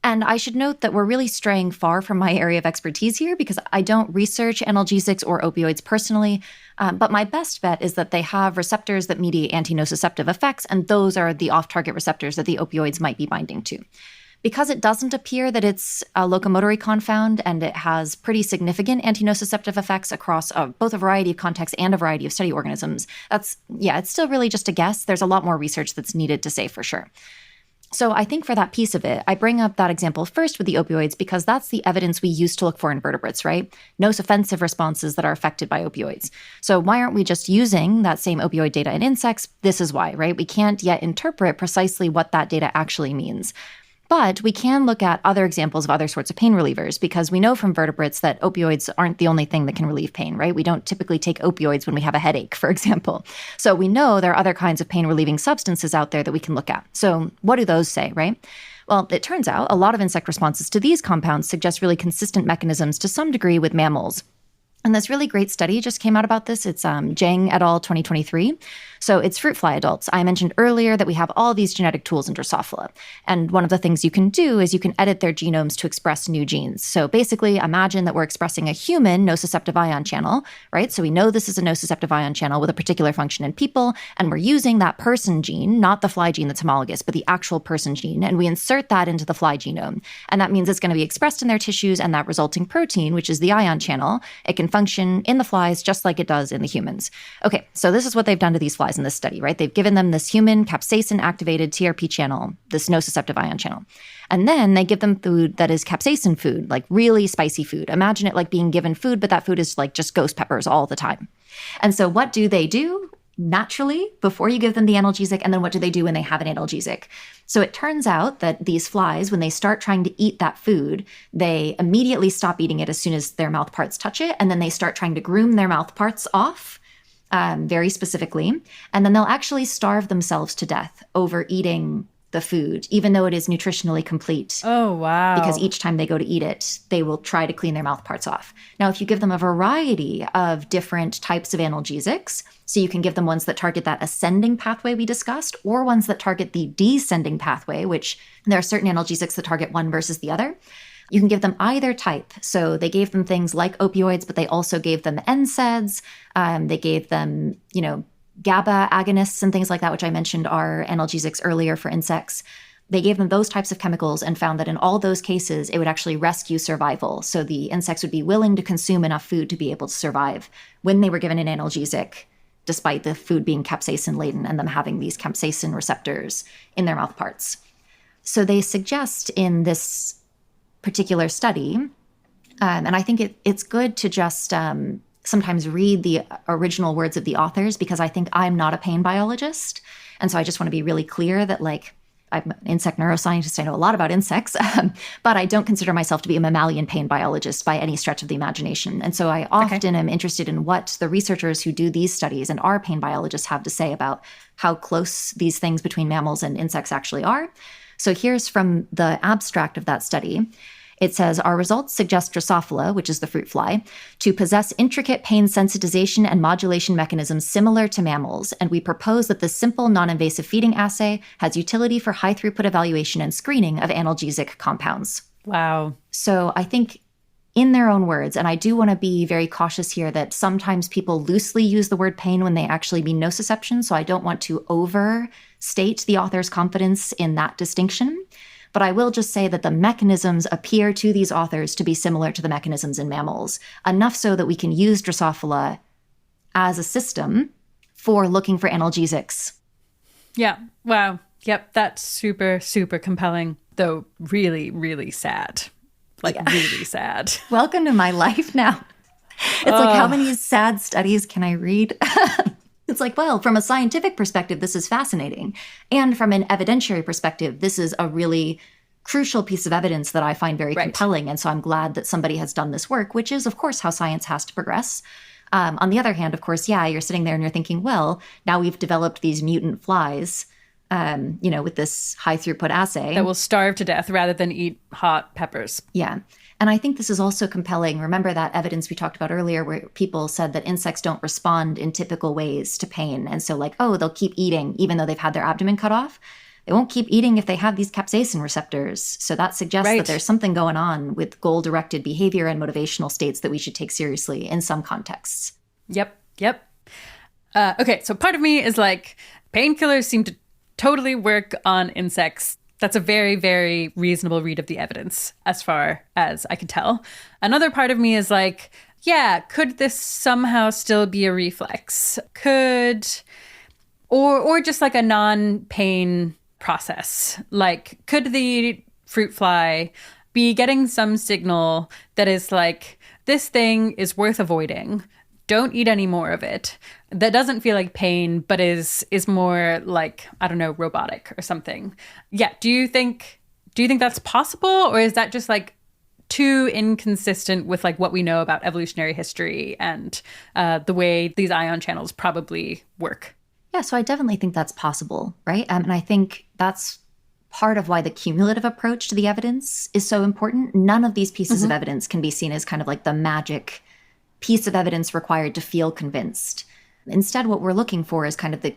And I should note that we're really straying far from my area of expertise here because I don't research analgesics or opioids personally, but my best bet is that they have receptors that mediate anti-nociceptive effects, and those are the off-target receptors that the opioids might be binding to. Because it doesn't appear that it's a locomotory confound and it has pretty significant anti-nociceptive effects across both a variety of contexts and a variety of study organisms, it's still really just a guess. There's a lot more research that's needed to say for sure. So I think for that piece of it, I bring up that example first with the opioids because that's the evidence we used to look for in vertebrates, right? Nose-offensive responses that are affected by opioids. So why aren't we just using that same opioid data in insects? This is why, right? We can't yet interpret precisely what that data actually means. But we can look at other examples of other sorts of pain relievers because we know from vertebrates that opioids aren't the only thing that can relieve pain, right? We don't typically take opioids when we have a headache, for example. So we know there are other kinds of pain-relieving substances out there that we can look at. So what do those say, right? Well, it turns out a lot of insect responses to these compounds suggest really consistent mechanisms to some degree with mammals. And this really great study just came out about this. It's Zhang et al. 2023. So it's fruit fly adults. I mentioned earlier that we have all these genetic tools in Drosophila. And one of the things you can do is you can edit their genomes to express new genes. So basically, imagine that we're expressing a human nociceptive ion channel, right? So we know this is a nociceptive ion channel with a particular function in people, and we're using that person gene, not the fly gene that's homologous, but the actual person gene, and we insert that into the fly genome. And that means it's going to be expressed in their tissues, and that resulting protein, which is the ion channel, it can function in the flies just like it does in the humans. Okay, so this is what they've done to these flies in this study, right? They've given them this human capsaicin-activated TRP channel, this nociceptive ion channel. And then they give them food that is capsaicin food, like really spicy food. Imagine it like being given food, but that food is like just ghost peppers all the time. And so what do they do naturally before you give them the analgesic? And then what do they do when they have an analgesic? So it turns out that these flies, when they start trying to eat that food, they immediately stop eating it as soon as their mouth parts touch it. And then they start trying to groom their mouth parts off very specifically. And then they'll actually starve themselves to death over eating the food, even though it is nutritionally complete. Oh, wow. Because each time they go to eat it, they will try to clean their mouth parts off. Now, if you give them a variety of different types of analgesics, so you can give them ones that target that ascending pathway we discussed, or ones that target the descending pathway, which there are certain analgesics that target one versus the other. You can give them either type. So they gave them things like opioids, but they also gave them NSAIDs. They gave them, GABA agonists and things like that, which I mentioned are analgesics earlier for insects. They gave them those types of chemicals and found that in all those cases, it would actually rescue survival. So the insects would be willing to consume enough food to be able to survive when they were given an analgesic, despite the food being capsaicin-laden and them having these capsaicin receptors in their mouth parts. So they suggest in this particular study, and I think it's good to just sometimes read the original words of the authors, because I think I'm not a pain biologist. And so I just want to be really clear that I'm an insect neuroscientist. I know a lot about insects, but I don't consider myself to be a mammalian pain biologist by any stretch of the imagination. And so I often am interested in what the researchers who do these studies and are pain biologists have to say about how close these things between mammals and insects actually are. So here's from the abstract of that study. It says, our results suggest Drosophila, which is the fruit fly, to possess intricate pain sensitization and modulation mechanisms similar to mammals, and we propose that this simple non-invasive feeding assay has utility for high-throughput evaluation and screening of analgesic compounds. Wow. So I think in their own words, and I do want to be very cautious here that sometimes people loosely use the word pain when they actually mean nociception, so I don't want to overstate the author's confidence in that distinction. But I will just say that the mechanisms appear to these authors to be similar to the mechanisms in mammals, enough so that we can use Drosophila as a system for looking for analgesics. Yeah. Wow. Yep. That's super, super compelling, though really, really sad. Really sad. Welcome to my life now. It's like, how many sad studies can I read? It's like, well, from a scientific perspective, this is fascinating. And from an evidentiary perspective, this is a really crucial piece of evidence that I find very compelling. And so I'm glad that somebody has done this work, which is, of course, how science has to progress. On the other hand, of course, you're sitting there and you're thinking, well, now we've developed these mutant flies, with this high throughput assay. That will starve to death rather than eat hot peppers. Yeah. And I think this is also compelling. Remember that evidence we talked about earlier where people said that insects don't respond in typical ways to pain. And so they'll keep eating even though they've had their abdomen cut off. They won't keep eating if they have these capsaicin receptors. So that suggests that there's something going on with goal-directed behavior and motivational states that we should take seriously in some contexts. Yep. Okay, so part of me is painkillers seem to totally work on insects. That's a very, very reasonable read of the evidence, as far as I can tell. Another part of me is could this somehow still be a reflex? Or just a non-pain process? Could the fruit fly be getting some signal that is this thing is worth avoiding? Don't eat any more of it. That doesn't feel like pain, but is more robotic or something. Yeah. Do you think that's possible? Or is that just too inconsistent with what we know about evolutionary history and the way these ion channels probably work? Yeah, so I definitely think that's possible, right? And I think that's part of why the cumulative approach to the evidence is so important. None of these pieces of evidence can be seen as kind of the magic piece of evidence required to feel convinced. Instead, what we're looking for is kind of the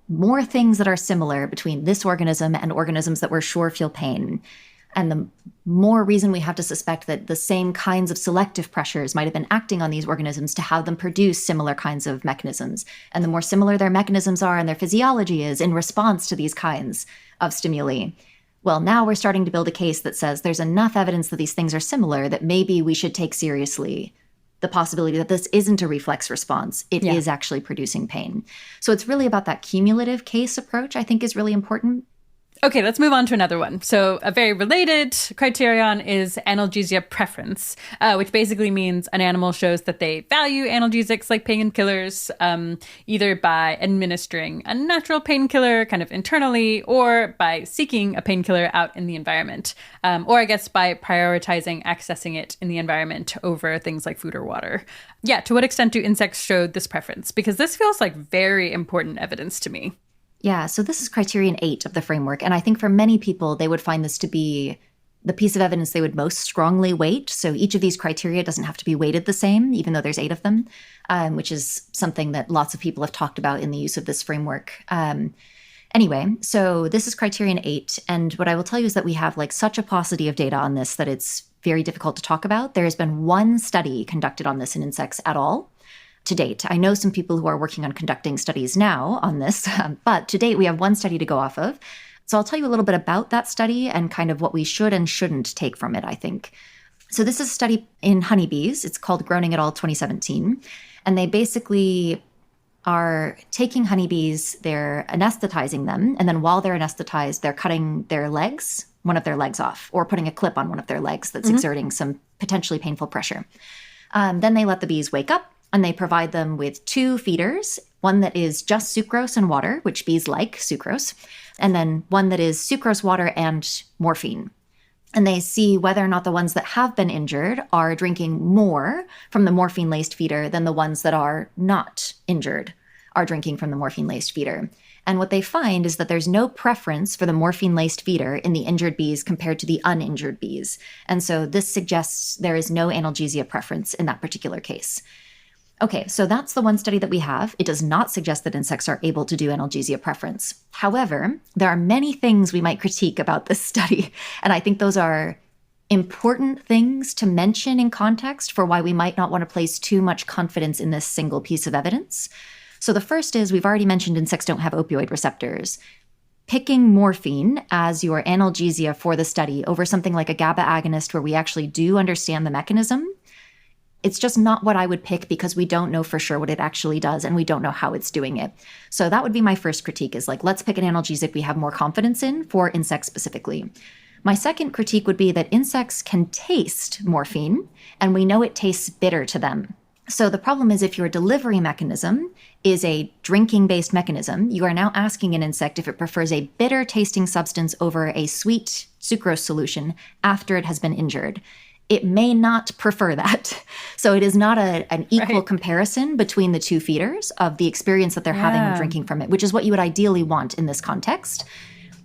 more things that are similar between this organism and organisms that we're sure feel pain. And the more reason we have to suspect that the same kinds of selective pressures might have been acting on these organisms to have them produce similar kinds of mechanisms. And the more similar their mechanisms are and their physiology is in response to these kinds of stimuli. Well, now we're starting to build a case that says there's enough evidence that these things are similar that maybe we should take seriously the possibility that this isn't a reflex response. It is actually producing pain. So it's really about that cumulative case approach, I think, is really important. Okay, let's move on to another one. So a very related criterion is analgesia preference, which basically means an animal shows that they value analgesics like painkillers, either by administering a natural painkiller kind of internally or by seeking a painkiller out in the environment, or I guess by prioritizing accessing it in the environment over things like food or water. Yeah, to what extent do insects show this preference? Because this feels like very important evidence to me. Yeah, so this is criterion 8 of the framework. And I think for many people, they would find this to be the piece of evidence they would most strongly weight. So each of these criteria doesn't have to be weighted the same, even though there's 8 of them, which is something that lots of people have talked about in the use of this framework. Anyway, so this is criterion 8. And what I will tell you is that we have such a paucity of data on this that it's very difficult to talk about. There has been one study conducted on this in insects at all. To date. I know some people who are working on conducting studies now on this, but to date, we have one study to go off of. So I'll tell you a little bit about that study and kind of what we should and shouldn't take from it, I think. So this is a study in honeybees. It's called Groening et al. 2017. And they basically are taking honeybees, they're anesthetizing them, and then while they're anesthetized, they're cutting their legs, one of their legs off, or putting a clip on one of their legs that's exerting some potentially painful pressure. Then they let the bees wake up, and they provide them with 2 feeders, one that is just sucrose and water, which bees like sucrose, and then one that is sucrose, water, and morphine. And they see whether or not the ones that have been injured are drinking more from the morphine-laced feeder than the ones that are not injured are drinking from the morphine-laced feeder. And what they find is that there's no preference for the morphine-laced feeder in the injured bees compared to the uninjured bees. And so this suggests there is no analgesia preference in that particular case. Okay, so that's the one study that we have. It does not suggest that insects are able to do analgesia preference. However, there are many things we might critique about this study, and I think those are important things to mention in context for why we might not want to place too much confidence in this single piece of evidence. So the first is, we've already mentioned insects don't have opioid receptors. Picking morphine as your analgesia for the study over something like a GABA agonist where we actually do understand the mechanism, it's just not what I would pick because we don't know for sure what it actually does and we don't know how it's doing it. So that would be my first critique, is like, let's pick an analgesic we have more confidence in for insects specifically. My second critique would be that insects can taste morphine, and we know it tastes bitter to them. So the problem is, if your delivery mechanism is a drinking-based mechanism, you are now asking an insect if it prefers a bitter tasting substance over a sweet sucrose solution after it has been injured. It may not prefer that. So it is not an equal comparison between the two feeders of the experience that they're having drinking from it, which is what you would ideally want in this context.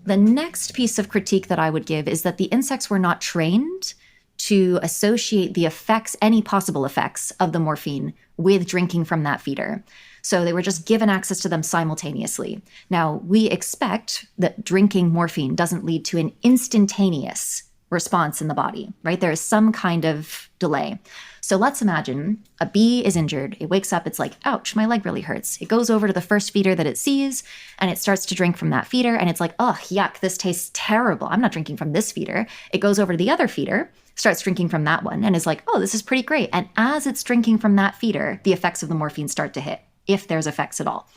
The next piece of critique that I would give is that the insects were not trained to associate the effects, any possible effects of the morphine with drinking from that feeder. So they were just given access to them simultaneously. Now, we expect that drinking morphine doesn't lead to an instantaneous response in the body, right? There is some kind of delay. So let's imagine a bee is injured. It wakes up, it's like, ouch, my leg really hurts. It goes over to the first feeder that it sees and it starts to drink from that feeder. And it's like, oh, yuck, this tastes terrible. I'm not drinking from this feeder. It goes over to the other feeder, starts drinking from that one, and is like, oh, this is pretty great. And as it's drinking from that feeder, the effects of the morphine start to hit, if there's effects at all.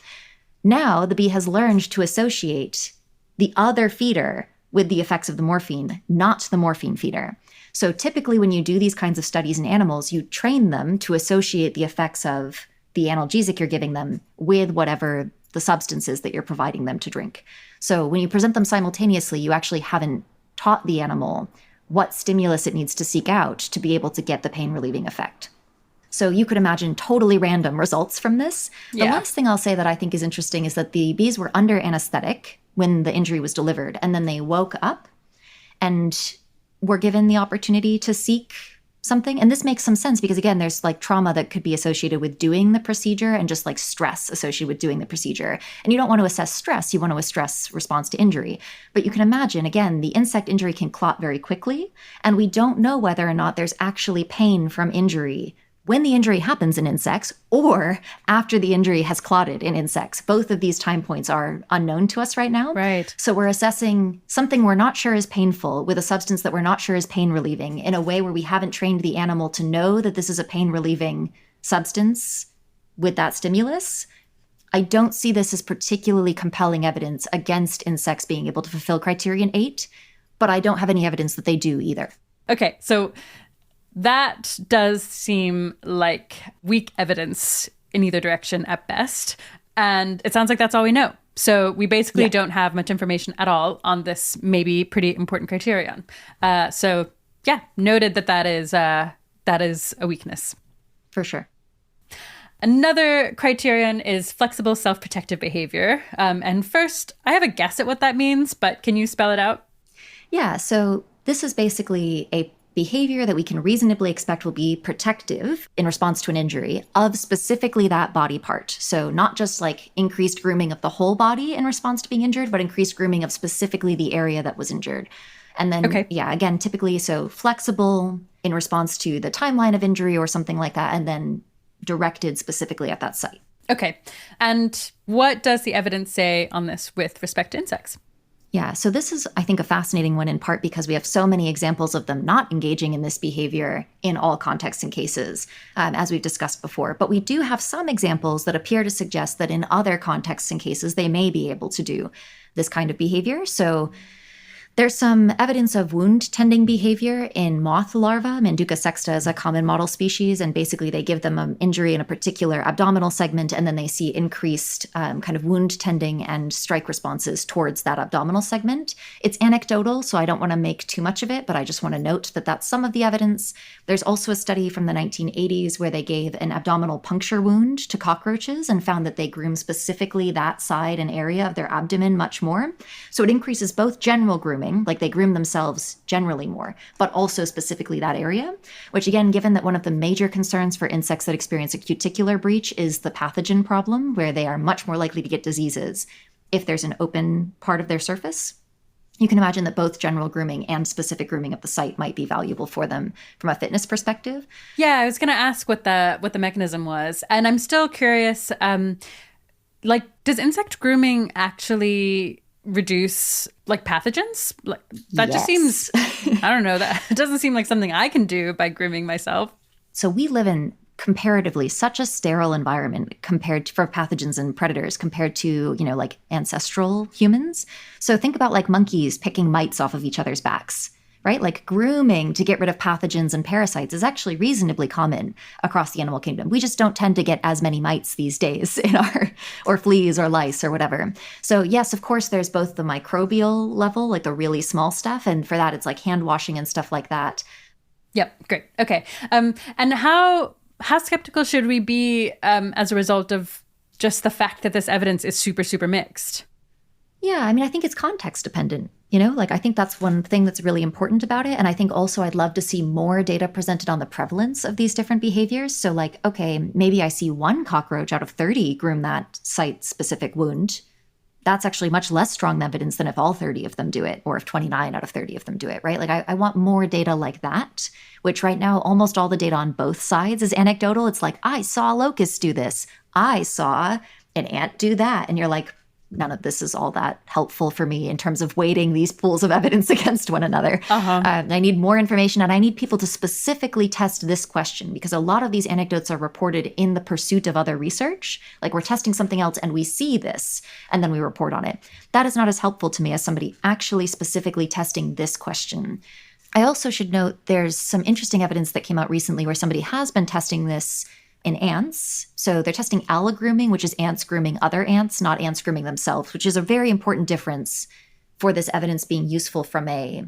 Now the bee has learned to associate the other feeder with the effects of the morphine, not the morphine feeder. So typically when you do these kinds of studies in animals, you train them to associate the effects of the analgesic you're giving them with whatever the substance is that you're providing them to drink. So when you present them simultaneously, you actually haven't taught the animal what stimulus it needs to seek out to be able to get the pain relieving effect. So you could imagine totally random results from this. The last thing I'll say that I think is interesting is that the bees were under anesthetic when the injury was delivered, and then they woke up and were given the opportunity to seek something. And this makes some sense because, again, there's like trauma that could be associated with doing the procedure and just like stress associated with doing the procedure. And you don't want to assess stress. You want to assess response to injury. But you can imagine, again, the insect injury can clot very quickly. And we don't know whether or not there's actually pain from injury when the injury happens in insects or after the injury has clotted in insects. Both of these time points are unknown to us right now. Right. So we're assessing something we're not sure is painful with a substance that we're not sure is pain relieving in a way where we haven't trained the animal to know that this is a pain relieving substance with that stimulus. I don't see this as particularly compelling evidence against insects being able to fulfill criterion 8, but I don't have any evidence that they do either. Okay, so that does seem like weak evidence in either direction at best. And it sounds like that's all we know. So we basically don't have much information at all on this maybe pretty important criterion. So yeah, noted that is a weakness. For sure. Another criterion is flexible self-protective behavior. And first, I have a guess at what that means, but can you spell it out? Yeah, so this is basically a behavior that we can reasonably expect will be protective in response to an injury of specifically that body part. So not just like increased grooming of the whole body in response to being injured, but increased grooming of specifically the area that was injured. And then, again, typically, so flexible in response to the timeline of injury or something like that, and then directed specifically at that site. Okay. And what does the evidence say on this with respect to insects? Yeah, so this is, I think, a fascinating one in part because we have so many examples of them not engaging in this behavior in all contexts and cases, as we've discussed before. But we do have some examples that appear to suggest that in other contexts and cases, they may be able to do this kind of behavior. So there's some evidence of wound tending behavior in moth larvae. Manduca sexta is a common model species, and basically they give them an injury in a particular abdominal segment, and then they see increased kind of wound tending and strike responses towards that abdominal segment. It's anecdotal, so I don't want to make too much of it, but I just want to note that that's some of the evidence. There's also a study from the 1980s where they gave an abdominal puncture wound to cockroaches and found that they groom specifically that side and area of their abdomen much more. So it increases both general grooming, like they groom themselves generally more, but also specifically that area, which again, given that one of the major concerns for insects that experience a cuticular breach is the pathogen problem, where they are much more likely to get diseases if there's an open part of their surface. you can imagine that both general grooming and specific grooming of the site might be valuable for them from a fitness perspective. Yeah, I was going to ask what the mechanism was. And I'm still curious, does insect grooming actually reduce pathogens? That Yes. just seems, I don't know, that it doesn't seem like something I can do by grooming myself. So we live in comparatively such a sterile environment for pathogens and predators compared to, ancestral humans. So think about monkeys picking mites off of each other's backs, right? Grooming to get rid of pathogens and parasites is actually reasonably common across the animal kingdom. We just don't tend to get as many mites these days or fleas or lice or whatever. So yes, of course, there's both the microbial level, the really small stuff. And for that, it's hand washing and stuff like that. Yep. Great. Okay. And how skeptical should we be as a result of just the fact that this evidence is super, super mixed? Yeah, I think it's context dependent. I think that's one thing that's really important about it. And I think also I'd love to see more data presented on the prevalence of these different behaviors. So okay, maybe I see one cockroach out of 30 groom that site-specific wound. That's actually much less strong evidence than if all 30 of them do it, or if 29 out of 30 of them do it, right? I want more data like that, which right now, almost all the data on both sides is anecdotal. It's I saw locusts do this. I saw an ant do that. And you're none of this is all that helpful for me in terms of weighting these pools of evidence against one another. I need more information, and I need people to specifically test this question, because a lot of these anecdotes are reported in the pursuit of other research. We're testing something else and we see this, and then we report on it. That is not as helpful to me as somebody actually specifically testing this question. I also should note there's some interesting evidence that came out recently where somebody has been testing this in ants. So they're testing allogrooming, which is ants grooming other ants, not ants grooming themselves, which is a very important difference for this evidence being useful from a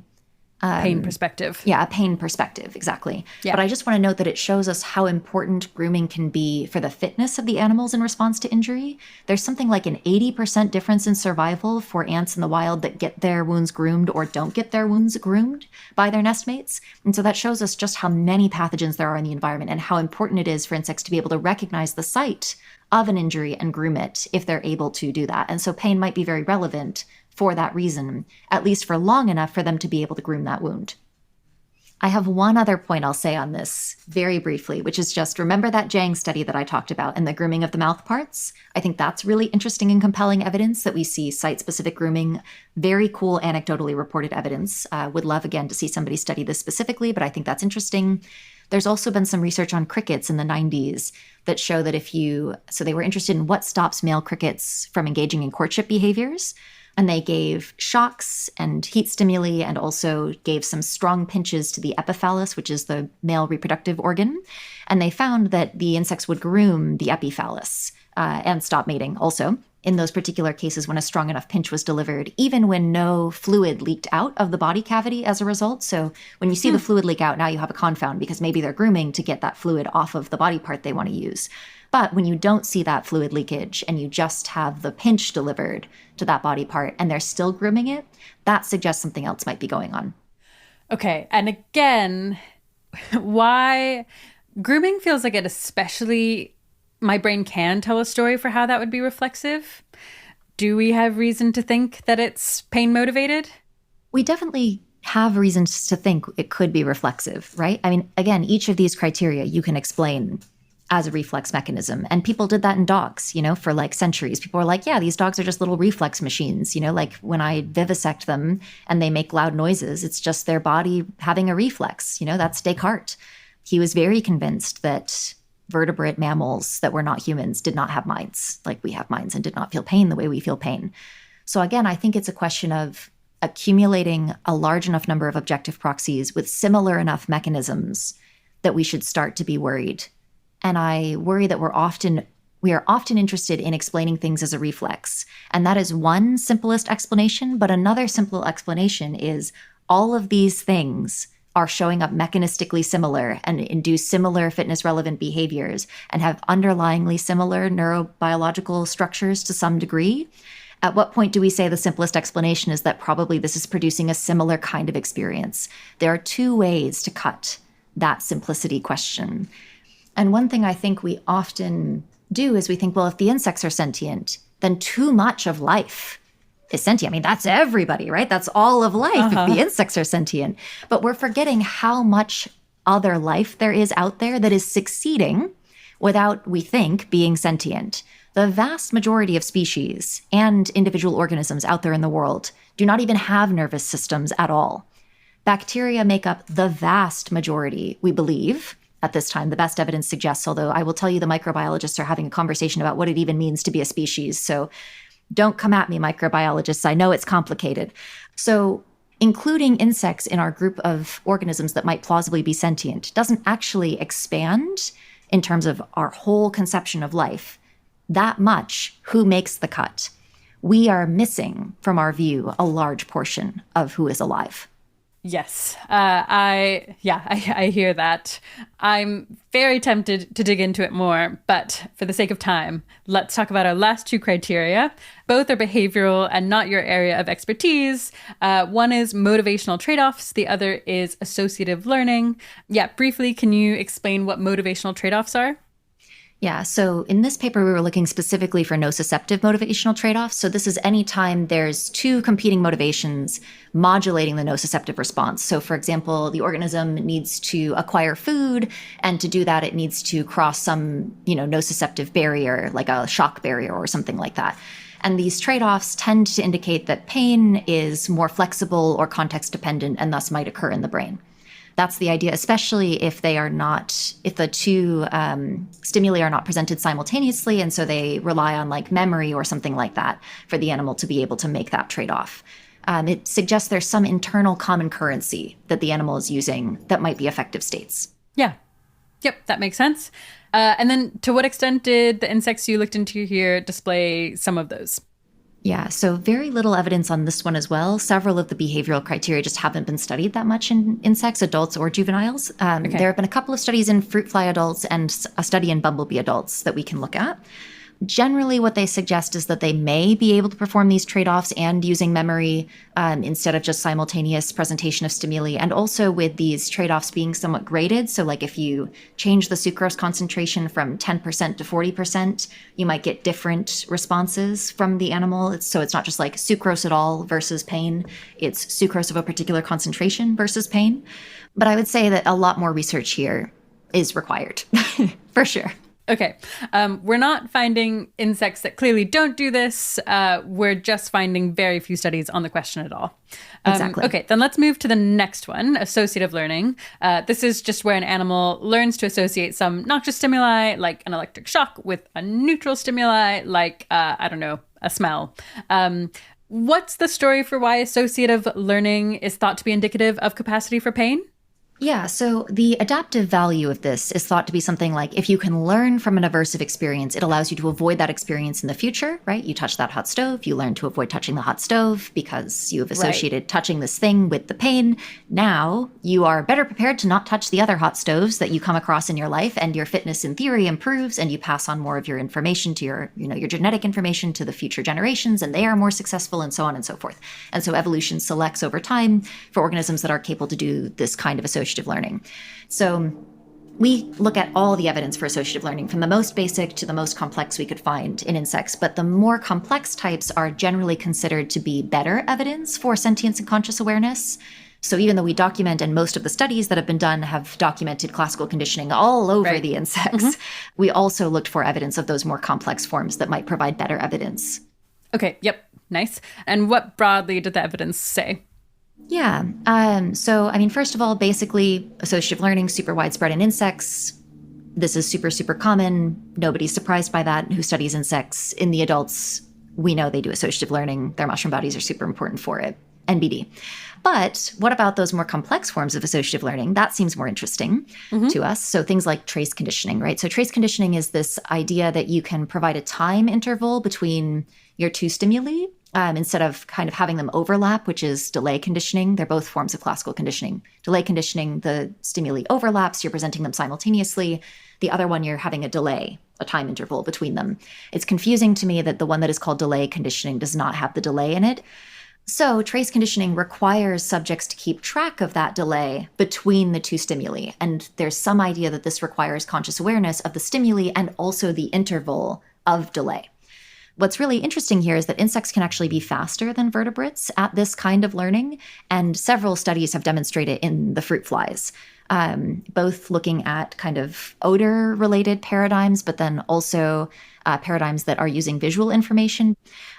pain perspective. Yeah, a pain perspective, exactly. Yeah. But I just want to note that it shows us how important grooming can be for the fitness of the animals in response to injury. There's something like an 80% difference in survival for ants in the wild that get their wounds groomed or don't get their wounds groomed by their nestmates. And so that shows us just how many pathogens there are in the environment and how important it is for insects to be able to recognize the site of an injury and groom it if they're able to do that. And so pain might be very relevant for that reason, at least for long enough for them to be able to groom that wound. I have one other point I'll say on this very briefly, which is just remember that Jang study that I talked about and the grooming of the mouth parts? I think that's really interesting and compelling evidence that we see site-specific grooming, very cool anecdotally reported evidence. Would love, again, to see somebody study this specifically, but I think that's interesting. There's also been some research on crickets in the 90s that show that so they were interested in what stops male crickets from engaging in courtship behaviors. And they gave shocks and heat stimuli and also gave some strong pinches to the epiphallus, which is the male reproductive organ. And they found that the insects would groom the epiphallus and stop mating also in those particular cases when a strong enough pinch was delivered, even when no fluid leaked out of the body cavity as a result. So when you see the fluid leak out, now you have a confound because maybe they're grooming to get that fluid off of the body part they want to use. But when you don't see that fluid leakage and you just have the pinch delivered to that body part and they're still grooming it, that suggests something else might be going on. Okay. And again, why grooming feels like it especially, my brain can tell a story for how that would be reflexive. Do we have reason to think that it's pain motivated? We definitely have reasons to think it could be reflexive, right? Again, each of these criteria you can explain as a reflex mechanism. And people did that in dogs, for centuries. People were like, yeah, these dogs are just little reflex machines. When I vivisect them and they make loud noises, it's just their body having a reflex. That's Descartes. He was very convinced that vertebrate mammals that were not humans did not have minds like we have minds and did not feel pain the way we feel pain. So again, I think it's a question of accumulating a large enough number of objective proxies with similar enough mechanisms that we should start to be worried. And I worry that we are often interested in explaining things as a reflex. And that is one simplest explanation. But another simple explanation is all of these things are showing up mechanistically similar and induce similar fitness relevant behaviors and have underlyingly similar neurobiological structures to some degree. At what point do we say the simplest explanation is that probably this is producing a similar kind of experience? There are two ways to cut that simplicity question. And one thing I think we often do is we think, well, if the insects are sentient, then too much of life is sentient. I mean, that's everybody, right? That's all of life if the insects are sentient. But we're forgetting how much other life there is out there that is succeeding without, we think, being sentient. The vast majority of species and individual organisms out there in the world do not even have nervous systems at all. Bacteria make up the vast majority, we believe. At this time, the best evidence suggests, although I will tell you the microbiologists are having a conversation about what it even means to be a species. So don't come at me, microbiologists. I know it's complicated. So including insects in our group of organisms that might plausibly be sentient doesn't actually expand in terms of our whole conception of life that much. Who makes the cut? We are missing from our view a large portion of who is alive. Yes, I hear that. I'm very tempted to dig into it more, but for the sake of time, let's talk about our last two criteria. Both are behavioral and not your area of expertise. One is motivational tradeoffs. The other is associative learning. Yeah, briefly, can you explain what motivational tradeoffs are? Yeah, so in this paper, we were looking specifically for nociceptive motivational trade-offs. So this is any time there's two competing motivations modulating the nociceptive response. So for example, the organism needs to acquire food, and to do that, it needs to cross some, nociceptive barrier, like a shock barrier or something like that. And these trade-offs tend to indicate that pain is more flexible or context-dependent and thus might occur in the brain. That's the idea, especially if the two stimuli are not presented simultaneously, and so they rely on like memory or something like that for the animal to be able to make that trade-off. It suggests there's some internal common currency that the animal is using that might be affective states. Yeah. Yep, that makes sense. And then to what extent did the insects you looked into here display some of those? Yeah, so very little evidence on this one as well. Several of the behavioral criteria just haven't been studied that much in insects, adults or juveniles. There have been a couple of studies in fruit fly adults and a study in bumblebee adults that we can look at. Generally, what they suggest is that they may be able to perform these trade-offs and using memory instead of just simultaneous presentation of stimuli, and also with these trade-offs being somewhat graded. So like if you change the sucrose concentration from 10% to 40%, you might get different responses from the animal. So it's not just like sucrose at all versus pain. It's sucrose of a particular concentration versus pain. But I would say that a lot more research here is required, for sure. Okay. We're not finding insects that clearly don't do this. We're just finding very few studies on the question at all. Exactly. Okay, then let's move to the next one, associative learning. This is just where an animal learns to associate some noxious stimuli, like an electric shock, with a neutral stimuli, like, a smell. What's the story for why associative learning is thought to be indicative of capacity for pain? Yeah, so the adaptive value of this is thought to be something like if you can learn from an aversive experience, it allows you to avoid that experience in the future, right? You touch that hot stove, you learn to avoid touching the hot stove because you have associated touching this thing with the pain. Now you are better prepared to not touch the other hot stoves that you come across in your life, and your fitness in theory improves, and you pass on more of your information to your genetic information to the future generations, and they are more successful, and so on and so forth. And so evolution selects over time for organisms that are capable to do this kind of associative learning. So we look at all the evidence for associative learning, from the most basic to the most complex we could find in insects, but the more complex types are generally considered to be better evidence for sentience and conscious awareness. So even though we document, and most of the studies that have been done have documented classical conditioning all over the insects, we also looked for evidence of those more complex forms that might provide better evidence. Okay, yep, nice. And what broadly did the evidence say? Yeah. First of all, basically, associative learning, super widespread in insects. This is super, super common. Nobody's surprised by that who studies insects. In the adults, we know they do associative learning. Their mushroom bodies are super important for it. NBD. But what about those more complex forms of associative learning? That seems more interesting to us. So things like trace conditioning, right? So trace conditioning is this idea that you can provide a time interval between your two stimuli, instead of kind of having them overlap, which is delay conditioning. They're both forms of classical conditioning. Delay conditioning, the stimuli overlaps, you're presenting them simultaneously. The other one, you're having a delay, a time interval between them. It's confusing to me that the one that is called delay conditioning does not have the delay in it. So trace conditioning requires subjects to keep track of that delay between the two stimuli. And there's some idea that this requires conscious awareness of the stimuli and also the interval of delay. What's really interesting here is that insects can actually be faster than vertebrates at this kind of learning, and several studies have demonstrated in the fruit flies, both looking at kind of odor-related paradigms, but then also paradigms that are using visual information.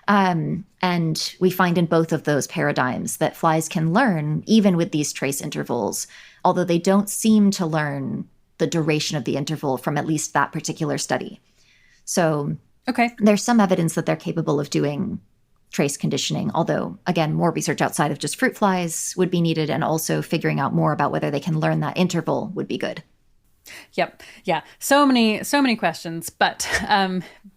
And we find in both of those paradigms that flies can learn even with these trace intervals, although they don't seem to learn the duration of the interval from at least that particular study. So there's some evidence that they're capable of doing trace conditioning, although, again, more research outside of just fruit flies would be needed, and also figuring out more about whether they can learn that interval would be good. Yep. Yeah. So many questions, but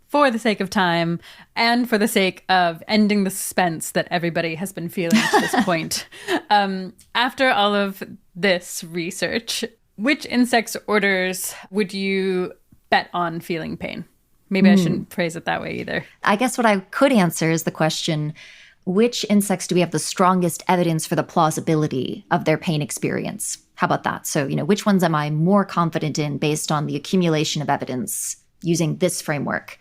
for the sake of time and for the sake of ending the suspense that everybody has been feeling to this point, after all of this research, which insects orders would you bet on feeling pain? Maybe I shouldn't phrase it that way either. I guess what I could answer is the question, which insects do we have the strongest evidence for the plausibility of their pain experience? How about that? So, which ones am I more confident in based on the accumulation of evidence using this framework?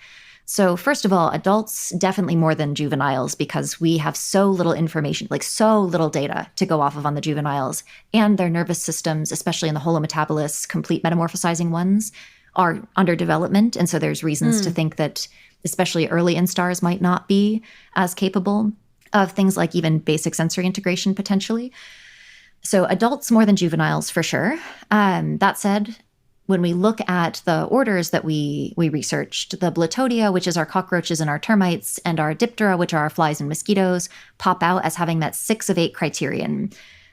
So first of all, adults definitely more than juveniles, because we have so little information, like so little data to go off of on the juveniles, and their nervous systems, especially in the holometabolists, complete metamorphosizing ones, are under development. And so there's reasons to think that especially early instars might not be as capable of things like even basic sensory integration potentially. So adults more than juveniles for sure. That said, when we look at the orders that we researched, the Blatodia, which is our cockroaches and our termites, and our Diptera, which are our flies and mosquitoes, pop out as having that 6 of 8 criterion.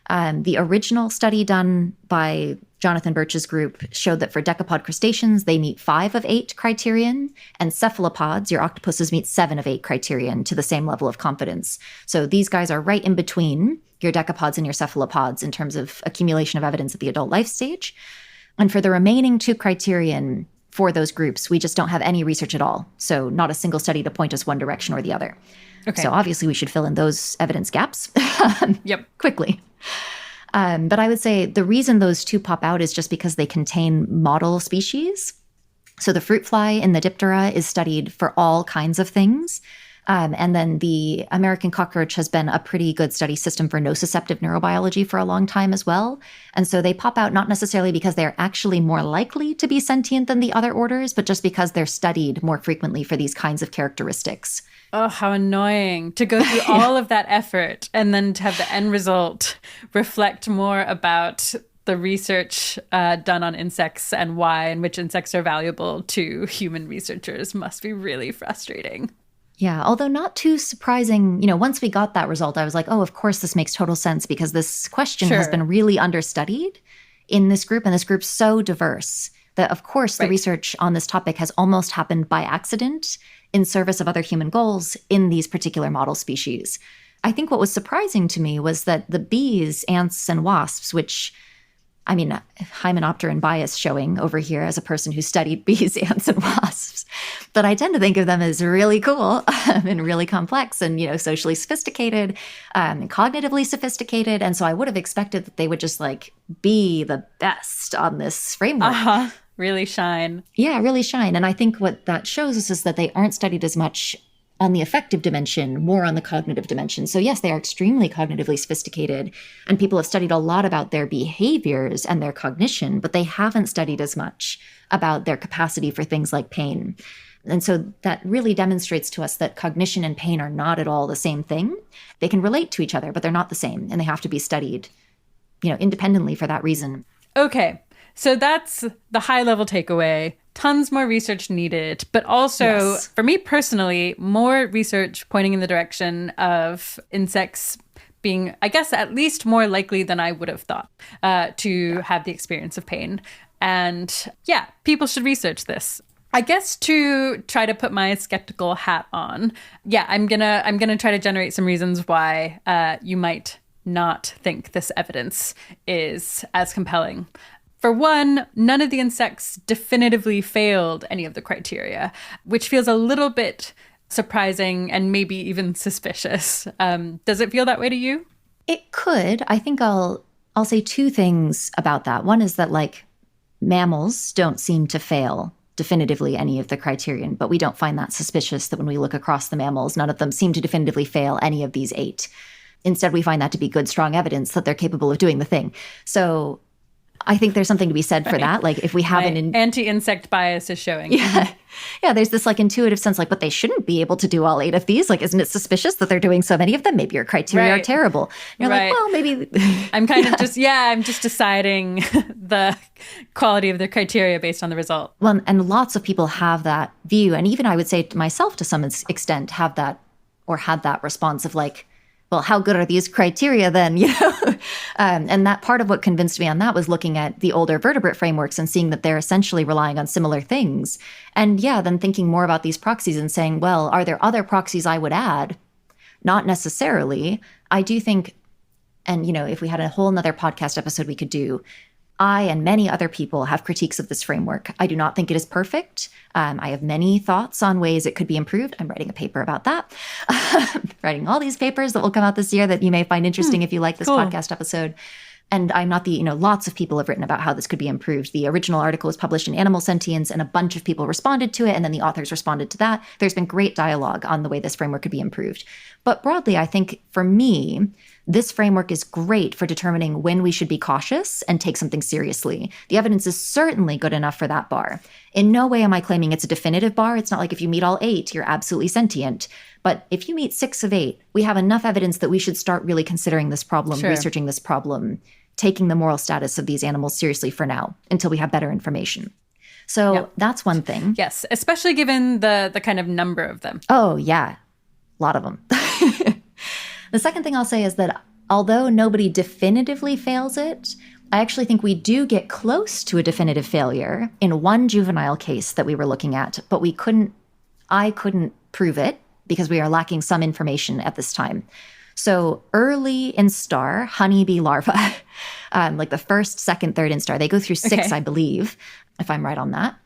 The original study done by Jonathan Birch's group showed that for decapod crustaceans, they meet 5 of 8 criterion, and cephalopods, your octopuses, meet 7 of 8 criterion to the same level of confidence. So these guys are right in between your decapods and your cephalopods in terms of accumulation of evidence at the adult life stage. And for the remaining 2 criterion for those groups, we just don't have any research at all. So not a single study to point us one direction or the other. Okay. So obviously we should fill in those evidence gaps quickly. But I would say the reason those 2 pop out is just because they contain model species. So the fruit fly in the Diptera is studied for all kinds of things. And then the American cockroach has been a pretty good study system for nociceptive neurobiology for a long time as well. And so they pop out not necessarily because they're actually more likely to be sentient than the other orders, but just because they're studied more frequently for these kinds of characteristics. Oh, how annoying to go through all of that effort and then to have the end result reflect more about the research done on insects and why and which insects are valuable to human researchers. Must be really frustrating. Yeah, although not too surprising. Once we got that result, I was like, oh, of course, this makes total sense, because this question has been really understudied in this group, and this group's so diverse that, of course, the research on this topic has almost happened by accident in service of other human goals in these particular model species. I think what was surprising to me was that the bees, ants, and wasps, which, I mean, hymenopteran bias showing over here as a person who studied bees, ants, and wasps, but I tend to think of them as really cool and really complex and, socially sophisticated and cognitively sophisticated. And so I would have expected that they would just be the best on this framework. Really shine. Yeah, really shine. And I think what that shows us is that they aren't studied as much on the affective dimension, more on the cognitive dimension. So yes, they are extremely cognitively sophisticated, and people have studied a lot about their behaviors and their cognition, but they haven't studied as much about their capacity for things like pain. And so that really demonstrates to us that cognition and pain are not at all the same thing. They can relate to each other, but they're not the same, and they have to be studied, independently for that reason. Okay. So that's the high-level takeaway. Tons more research needed, but also, for me personally, more research pointing in the direction of insects being, I guess, at least more likely than I would have thought to have the experience of pain. And yeah, people should research this. I guess to try to put my skeptical hat on, I'm gonna try to generate some reasons why you might not think this evidence is as compelling. For one, none of the insects definitively failed any of the criteria, which feels a little bit surprising and maybe even suspicious. Does it feel that way to you? It could. I think I'll say 2 things about that. One is that mammals don't seem to fail definitively any of the criterion, but we don't find that suspicious that when we look across the mammals, none of them seem to definitively fail any of these 8. Instead, we find that to be good, strong evidence that they're capable of doing the thing. So I think there's something to be said for that. Like if we have an anti-insect bias is showing. Yeah, there's this like intuitive sense like, but they shouldn't be able to do all 8 of these. Like, isn't it suspicious that they're doing so many of them? Maybe your criteria are terrible. And you're like, well, maybe. I'm kind of just, I'm just deciding the quality of the criteria based on the result. Well, and lots of people have that view. And even I would say to myself, to some extent, have that or had that response of like, well, how good are these criteria then, and that part of what convinced me on that was looking at the older vertebrate frameworks and seeing that they're essentially relying on similar things. And then thinking more about these proxies and saying, well, are there other proxies I would add? Not necessarily. I do think, and if we had a whole nother podcast episode we could do, I and many other people have critiques of this framework. I do not think it is perfect. I have many thoughts on ways it could be improved. I'm writing a paper about that. Writing all these papers that will come out this year that you may find interesting if you like this podcast episode. And I'm not lots of people have written about how this could be improved. The original article was published in Animal Sentience and a bunch of people responded to it. And then the authors responded to that. There's been great dialogue on the way this framework could be improved. But broadly, I think for me, this framework is great for determining when we should be cautious and take something seriously. The evidence is certainly good enough for that bar. In no way am I claiming it's a definitive bar. It's not like if you meet all 8, you're absolutely sentient. But if you meet 6 of 8, we have enough evidence that we should start really considering this problem, researching this problem, taking the moral status of these animals seriously for now until we have better information. So that's one thing. Yes, especially given the kind of number of them. Oh, yeah. A lot of them. The second thing I'll say is that although nobody definitively fails it, I actually think we do get close to a definitive failure in one juvenile case that we were looking at, but I couldn't prove it because we are lacking some information at this time. So early instar honeybee larvae, like the first, second, third instar, they go through 6, I believe, if I'm right on that.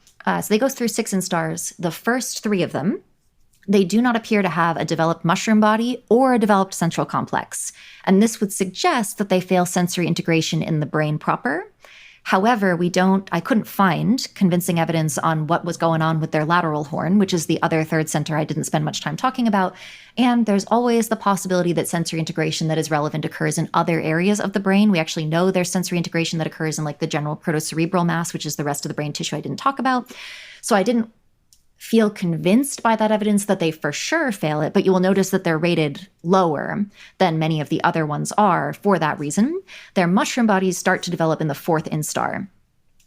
So they go through 6 instars. The first 3 of them, they do not appear to have a developed mushroom body or a developed central complex. And this would suggest that they fail sensory integration in the brain proper. However, I couldn't find convincing evidence on what was going on with their lateral horn, which is the other third center I didn't spend much time talking about. And there's always the possibility that sensory integration that is relevant occurs in other areas of the brain. We actually know there's sensory integration that occurs in like the general protocerebral mass, which is the rest of the brain tissue I didn't talk about. So I didn't feel convinced by that evidence that they for sure fail it, but you will notice that they're rated lower than many of the other ones are for that reason. Their mushroom bodies start to develop in the 4th instar.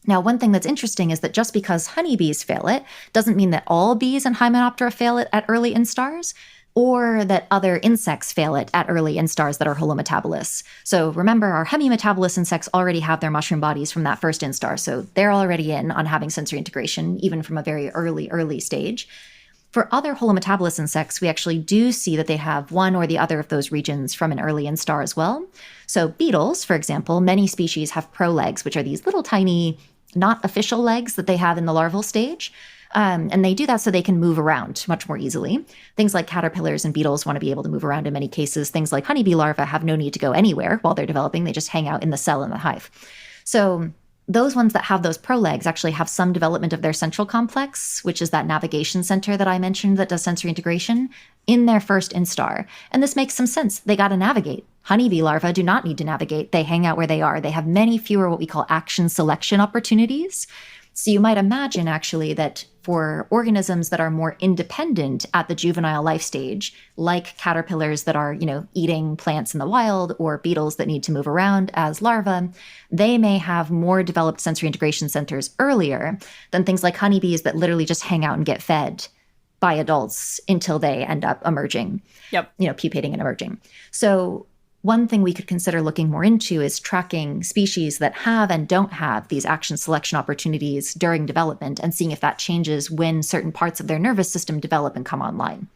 Now, one thing that's interesting is that just because honeybees fail it doesn't mean that all bees and Hymenoptera fail it at early instars, or that other insects fail it at early instars that are holometabolists. So remember, our hemimetabolous insects already have their mushroom bodies from that first instar, so they're already in on having sensory integration, even from a very early stage. For other holometabolous insects, we actually do see that they have one or the other of those regions from an early instar as well. So beetles, for example, many species have prolegs, which are these little tiny, not official legs that they have in the larval stage. And they do that so they can move around much more easily. Things like caterpillars and beetles want to be able to move around in many cases. Things like honeybee larvae have no need to go anywhere while they're developing. They just hang out in the cell in the hive. So those ones that have those prolegs actually have some development of their central complex, which is that navigation center that I mentioned that does sensory integration, in their first instar. And this makes some sense. They got to navigate. Honeybee larvae do not need to navigate. They hang out where they are. They have many fewer what we call action selection opportunities. So you might imagine actually that for organisms that are more independent at the juvenile life stage, like caterpillars that are, eating plants in the wild, or beetles that need to move around as larvae, they may have more developed sensory integration centers earlier than things like honeybees that literally just hang out and get fed by adults until they end up emerging, pupating and emerging. So one thing we could consider looking more into is tracking species that have and don't have these action selection opportunities during development and seeing if that changes when certain parts of their nervous system develop and come online.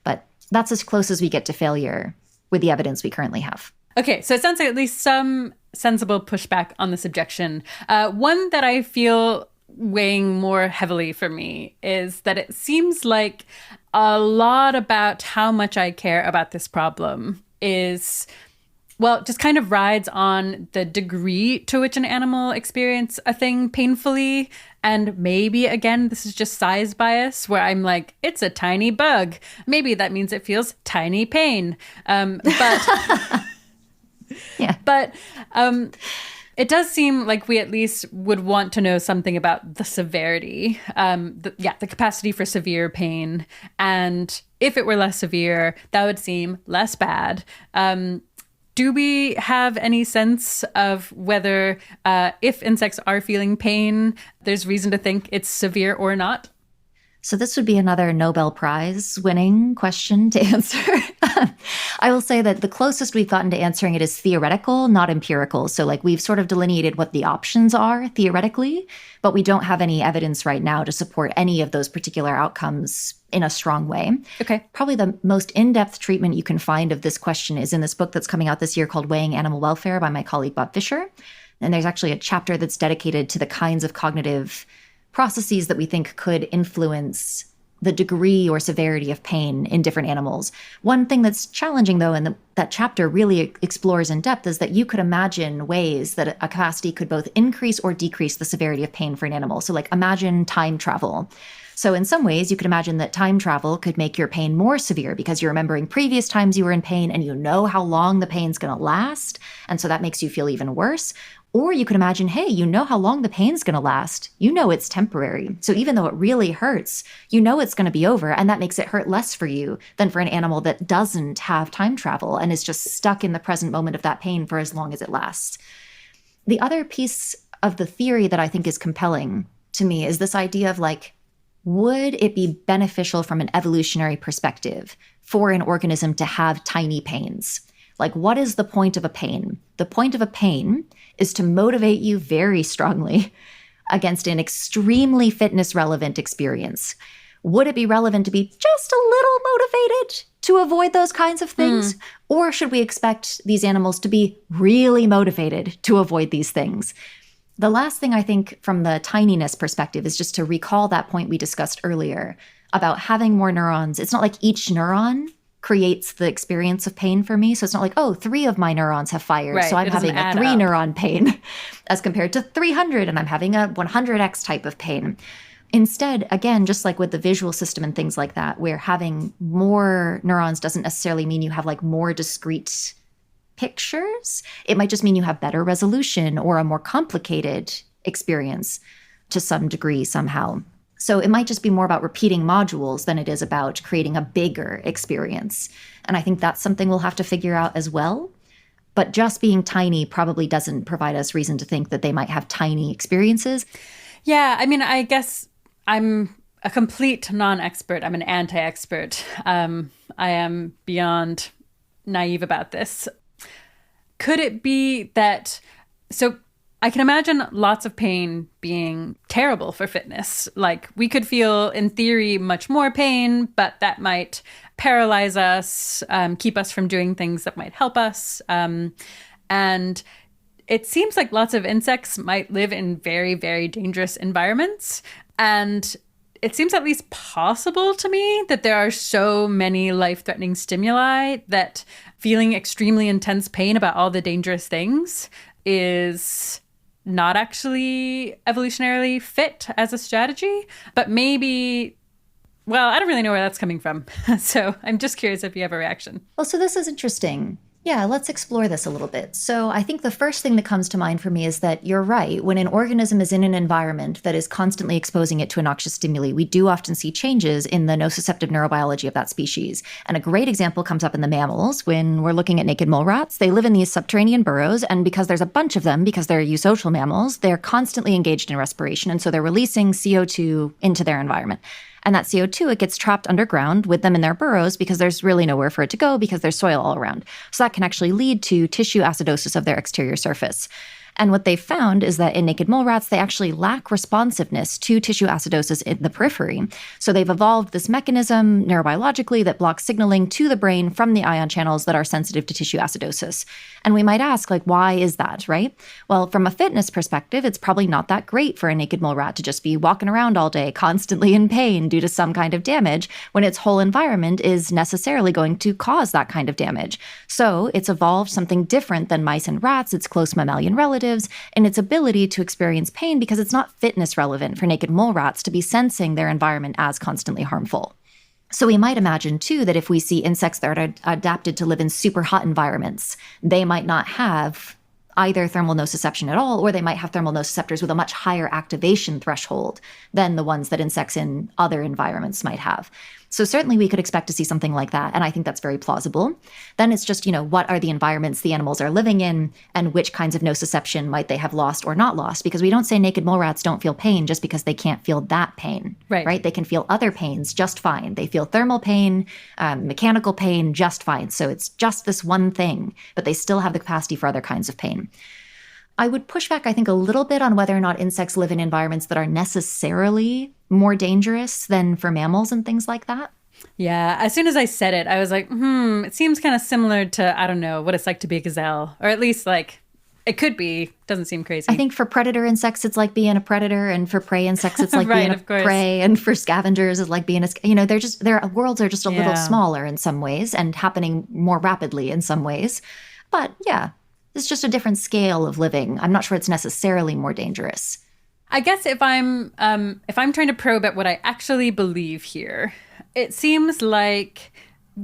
But that's as close as we get to failure with the evidence we currently have. Okay, so it sounds like at least some sensible pushback on this objection. One that I feel weighing more heavily for me is that it seems like a lot about how much I care about this problem is well, just kind of rides on the degree to which an animal experiences a thing painfully. And maybe, again, this is just size bias where I'm like, it's a tiny bug. Maybe that means it feels tiny pain. But Yeah. But it does seem like we at least would want to know something about the severity, the capacity for severe pain. And if it were less severe, that would seem less bad. Do we have any sense of whether if insects are feeling pain, there's reason to think it's severe or not? So this would be another Nobel Prize winning question to answer. I will say that the closest we've gotten to answering it is theoretical, not empirical. So like we've sort of delineated what the options are theoretically, but we don't have any evidence right now to support any of those particular outcomes in a strong way. Okay. Probably the most in-depth treatment you can find of this question is in this book that's coming out this year called Weighing Animal Welfare by my colleague Bob Fisher. And there's actually a chapter that's dedicated to the kinds of cognitive processes that we think could influence the degree or severity of pain in different animals. One thing that's challenging, though, and that chapter really explores in depth, is that you could imagine ways that a capacity could both increase or decrease the severity of pain for an animal. So like imagine time travel. So in some ways, you could imagine that time travel could make your pain more severe because you're remembering previous times you were in pain and you know how long the pain's going to last. And so that makes you feel even worse. Or you could imagine, hey, you know how long the pain's going to last. You know it's temporary. So even though it really hurts, you know it's going to be over. And that makes it hurt less for you than for an animal that doesn't have time travel and is just stuck in the present moment of that pain for as long as it lasts. The other piece of the theory that I think is compelling to me is this idea of like, would it be beneficial from an evolutionary perspective for an organism to have tiny pains? Like, what is the point of a pain? The point of a pain is to motivate you very strongly against an extremely fitness-relevant experience. Would it be relevant to be just a little motivated to avoid those kinds of things? Or should we expect these animals to be really motivated to avoid these things? The last thing I think from the tininess perspective is just to recall that point we discussed earlier about having more neurons. It's not like each neuron creates the experience of pain for me. So it's not like, oh, 3 of my neurons have fired. Right. So I'm having a 3-neuron pain as compared to 300 and I'm having a 100x type of pain. Instead, again, just like with the visual system and things like that, where having more neurons doesn't necessarily mean you have like more discrete pictures. It might just mean you have better resolution or a more complicated experience to some degree somehow. So it might just be more about repeating modules than it is about creating a bigger experience. And I think that's something we'll have to figure out as well. But just being tiny probably doesn't provide us reason to think that they might have tiny experiences. Yeah, I mean, I guess I'm a complete non-expert. I'm an anti-expert. I am beyond naive about this. Could it be that... So I can imagine lots of pain being terrible for fitness. Like we could feel, in theory, much more pain, but that might paralyze us, keep us from doing things that might help us. And it seems like lots of insects might live in very, very dangerous environments. And it seems at least possible to me that there are so many life-threatening stimuli that feeling extremely intense pain about all the dangerous things is not actually evolutionarily fit as a strategy, but maybe, well, I don't really know where that's coming from. So I'm just curious if you have a reaction. Well, so this is interesting. Yeah, let's explore this a little bit. So I think the first thing that comes to mind for me is that you're right. When an organism is in an environment that is constantly exposing it to a noxious stimuli, we do often see changes in the nociceptive neurobiology of that species. And a great example comes up in the mammals. When we're looking at naked mole rats, they live in these subterranean burrows. And because there's a bunch of them, because they're eusocial mammals, they're constantly engaged in respiration. And so they're releasing CO2 into their environment. And that CO2, it gets trapped underground with them in their burrows because there's really nowhere for it to go because there's soil all around. So that can actually lead to tissue acidosis of their exterior surface. And what they found is that in naked mole rats, they actually lack responsiveness to tissue acidosis in the periphery. So they've evolved this mechanism neurobiologically that blocks signaling to the brain from the ion channels that are sensitive to tissue acidosis. And we might ask, like, why is that, right? Well, from a fitness perspective, it's probably not that great for a naked mole rat to just be walking around all day, constantly in pain due to some kind of damage, when its whole environment is necessarily going to cause that kind of damage. So it's evolved something different than mice and rats, its close mammalian relatives, in its ability to experience pain because it's not fitness relevant for naked mole rats to be sensing their environment as constantly harmful. So we might imagine, too, that if we see insects that are adapted to live in super hot environments, they might not have either thermal nociception at all, or they might have thermal nociceptors with a much higher activation threshold than the ones that insects in other environments might have. So certainly we could expect to see something like that, and I think that's very plausible. Then it's just, what are the environments the animals are living in, and which kinds of nociception might they have lost or not lost? Because we don't say naked mole rats don't feel pain just because they can't feel that pain, right? They can feel other pains just fine. They feel thermal pain, mechanical pain just fine. So it's just this one thing, but they still have the capacity for other kinds of pain. I would push back, I think, a little bit on whether or not insects live in environments that are necessarily more dangerous than for mammals and things like that. Yeah, as soon as I said it, I was like, it seems kind of similar to, I don't know, what it's like to be a gazelle. Or at least, like, it could be. Doesn't seem crazy. I think for predator insects, it's like being a predator. And for prey insects, it's like being a prey. And for scavengers, it's like being their worlds are just a little smaller in some ways and happening more rapidly in some ways. But yeah, it's just a different scale of living. I'm not sure it's necessarily more dangerous. I guess if I'm trying to probe at what I actually believe here, it seems like,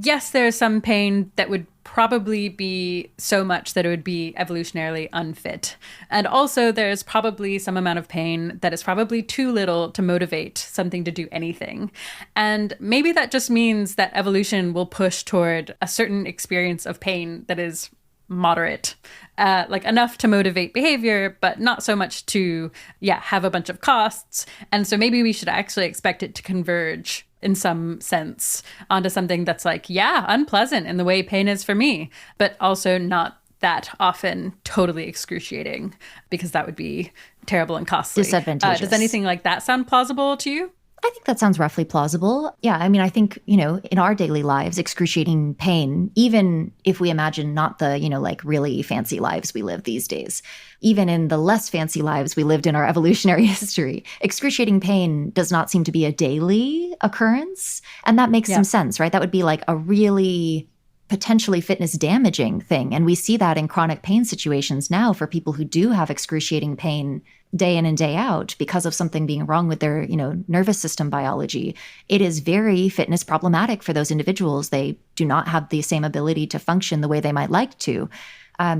yes, there's some pain that would probably be so much that it would be evolutionarily unfit. And also there's probably some amount of pain that is probably too little to motivate something to do anything. And maybe that just means that evolution will push toward a certain experience of pain that is moderate, like enough to motivate behavior, but not so much to, have a bunch of costs. And so maybe we should actually expect it to converge in some sense onto something that's like, unpleasant in the way pain is for me, but also not that often totally excruciating, because that would be terrible and costly. Disadvantageous. Does anything like that sound plausible to you? I think that sounds roughly plausible. Yeah, I mean, I think, in our daily lives, excruciating pain, even if we imagine not the, like really fancy lives we live these days, even in the less fancy lives we lived in our evolutionary history, excruciating pain does not seem to be a daily occurrence. And that makes some sense, right? That would be like a really potentially fitness damaging thing. And we see that in chronic pain situations now for people who do have excruciating pain day in and day out because of something being wrong with their, nervous system biology. It is very fitness problematic for those individuals. They do not have the same ability to function the way they might like to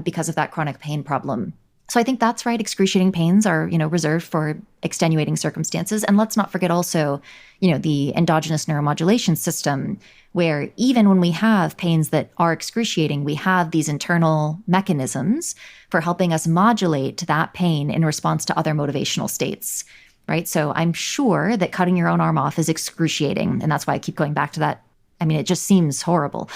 because of that chronic pain problem. So I think that's right. Excruciating pains are, reserved for extenuating circumstances. And let's not forget also, the endogenous neuromodulation system, where even when we have pains that are excruciating, we have these internal mechanisms for helping us modulate that pain in response to other motivational states, right? So I'm sure that cutting your own arm off is excruciating. And that's why I keep going back to that. I mean, it just seems horrible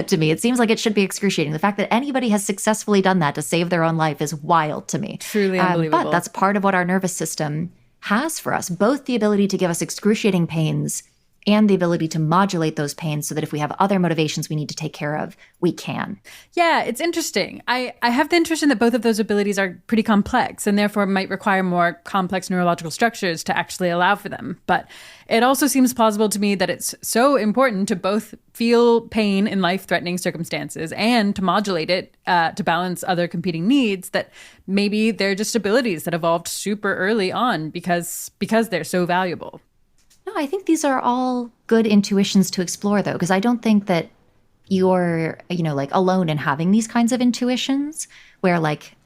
to me. It seems like it should be excruciating. The fact that anybody has successfully done that to save their own life is wild to me. Truly unbelievable. But that's part of what our nervous system has for us, both the ability to give us excruciating pains and the ability to modulate those pains so that if we have other motivations we need to take care of, we can. Yeah, it's interesting. I have the intuition that both of those abilities are pretty complex and therefore might require more complex neurological structures to actually allow for them. But it also seems plausible to me that it's so important to both feel pain in life-threatening circumstances and to modulate it to balance other competing needs, that maybe they're just abilities that evolved super early on because they're so valuable. No, I think these are all good intuitions to explore, though, because I don't think that you're, alone in having these kinds of intuitions where,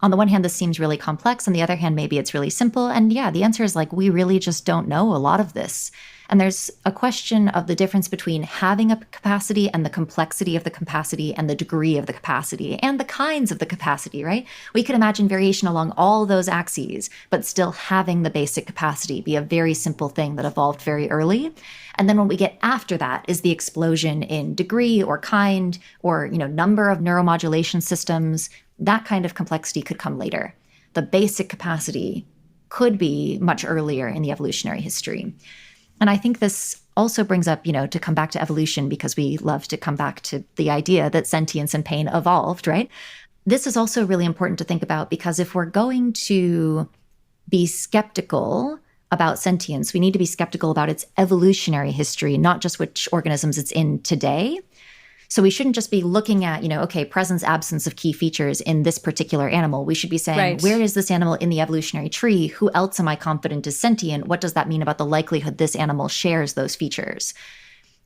on the one hand, this seems really complex. On the other hand, maybe it's really simple. And yeah, the answer is we really just don't know a lot of this. And there's a question of the difference between having a capacity and the complexity of the capacity and the degree of the capacity and the kinds of the capacity, right? We could imagine variation along all those axes, but still having the basic capacity be a very simple thing that evolved very early. And then when we get after that is the explosion in degree or kind or, number of neuromodulation systems. That kind of complexity could come later. the basic capacity could be much earlier in the evolutionary history. And I think this also brings up, to come back to evolution, because we love to come back to the idea that sentience and pain evolved, right? This is also really important to think about, because if we're going to be skeptical about sentience, we need to be skeptical about its evolutionary history, not just which organisms it's in today. So we shouldn't just be looking at, presence, absence of key features in this particular animal. We should be saying, Right. Where is this animal in the evolutionary tree? Who else am I confident is sentient? What does that mean about the likelihood this animal shares those features?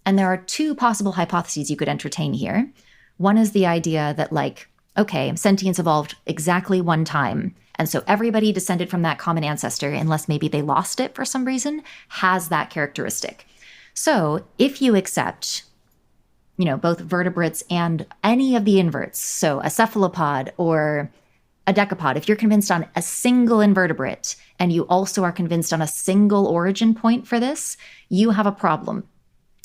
And there are two possible hypotheses you could entertain here. One is the idea that, sentience evolved exactly one time. And so everybody descended from that common ancestor, unless maybe they lost it for some reason, has that characteristic. So if you accept both vertebrates and any of the inverts, so a cephalopod or a decapod, if you're convinced on a single invertebrate and you also are convinced on a single origin point for this, you have a problem,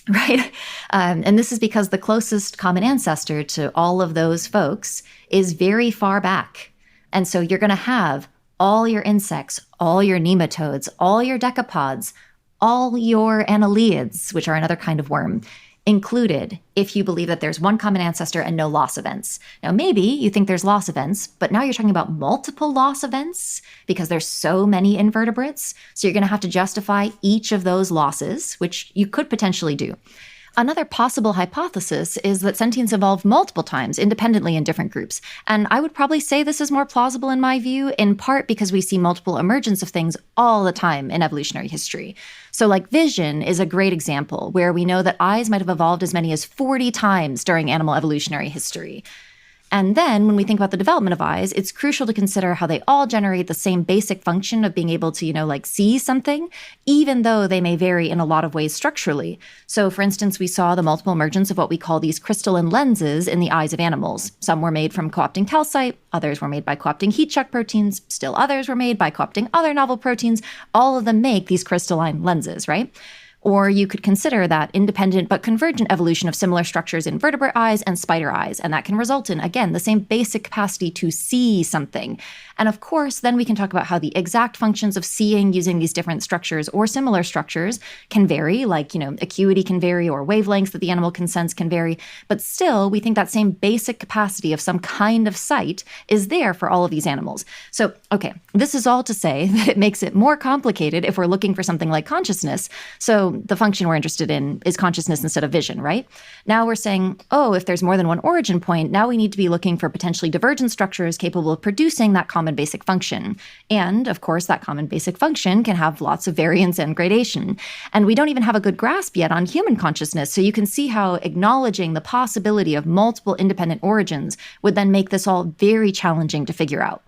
right? And this is because the closest common ancestor to all of those folks is very far back. And so you're going to have all your insects, all your nematodes, all your decapods, all your annelids, which are another kind of worm, included if you believe that there's one common ancestor and no loss events. Now, maybe you think there's loss events, but now you're talking about multiple loss events because there's so many invertebrates. So you're going to have to justify each of those losses, which you could potentially do. Another possible hypothesis is that sentience evolved multiple times independently in different groups. And I would probably say this is more plausible in my view, in part because we see multiple emergence of things all the time in evolutionary history. So vision is a great example where we know that eyes might have evolved as many as 40 times during animal evolutionary history. And then when we think about the development of eyes, it's crucial to consider how they all generate the same basic function of being able to, see something, even though they may vary in a lot of ways structurally. So for instance, we saw the multiple emergence of what we call these crystalline lenses in the eyes of animals. Some were made from co-opting calcite, others were made by co-opting heat shock proteins, still others were made by co-opting other novel proteins. All of them make these crystalline lenses, right? Or you could consider that independent but convergent evolution of similar structures in vertebrate eyes and spider eyes. And that can result in, again, the same basic capacity to see something. And of course, then we can talk about how the exact functions of seeing using these different structures or similar structures can vary, acuity can vary or wavelengths that the animal can sense can vary. But still, we think that same basic capacity of some kind of sight is there for all of these animals. So, this is all to say that it makes it more complicated if we're looking for something like consciousness. So the function we're interested in is consciousness instead of vision, right? Now we're saying, if there's more than one origin point, now we need to be looking for potentially divergent structures capable of producing that common basic function. And of course, that common basic function can have lots of variance and gradation. And we don't even have a good grasp yet on human consciousness. So you can see how acknowledging the possibility of multiple independent origins would then make this all very challenging to figure out.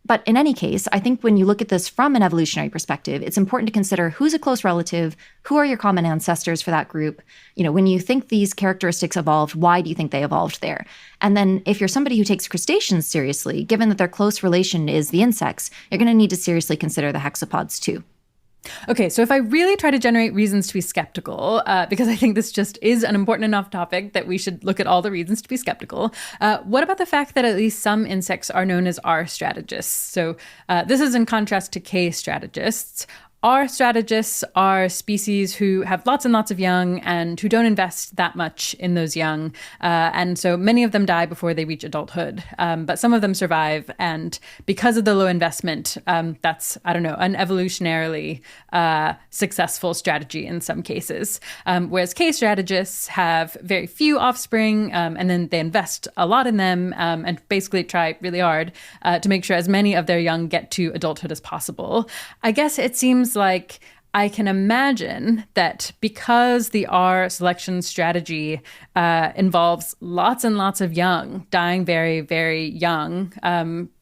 But in any case, I think when you look at this from an evolutionary perspective, it's important to consider who's a close relative, who are your common ancestors for that group. When you think these characteristics evolved, why do you think they evolved there? And then if you're somebody who takes crustaceans seriously, given that their close relation is the insects, you're going to need to seriously consider the hexapods too. Okay, so if I really try to generate reasons to be skeptical, because I think this just is an important enough topic that we should look at all the reasons to be skeptical, what about the fact that at least some insects are known as R strategists? So this is in contrast to K strategists. R strategists are species who have lots and lots of young and who don't invest that much in those young. And so many of them die before they reach adulthood. But some of them survive. And because of the low investment, that's, an evolutionarily successful strategy in some cases. Whereas K strategists have very few offspring, and then they invest a lot in them and basically try really hard to make sure as many of their young get to adulthood as possible. I guess it seems like I can imagine that because the R selection strategy involves lots and lots of young dying very, very young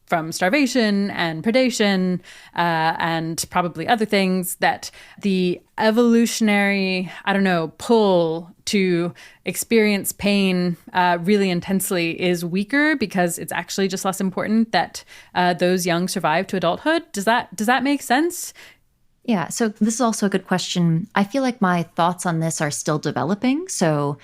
from starvation and predation and probably other things, that the evolutionary, pull to experience pain really intensely is weaker because it's actually just less important that those young survive to adulthood. Does that make sense? Yeah, so this is also a good question. I feel like my thoughts on this are still developing. So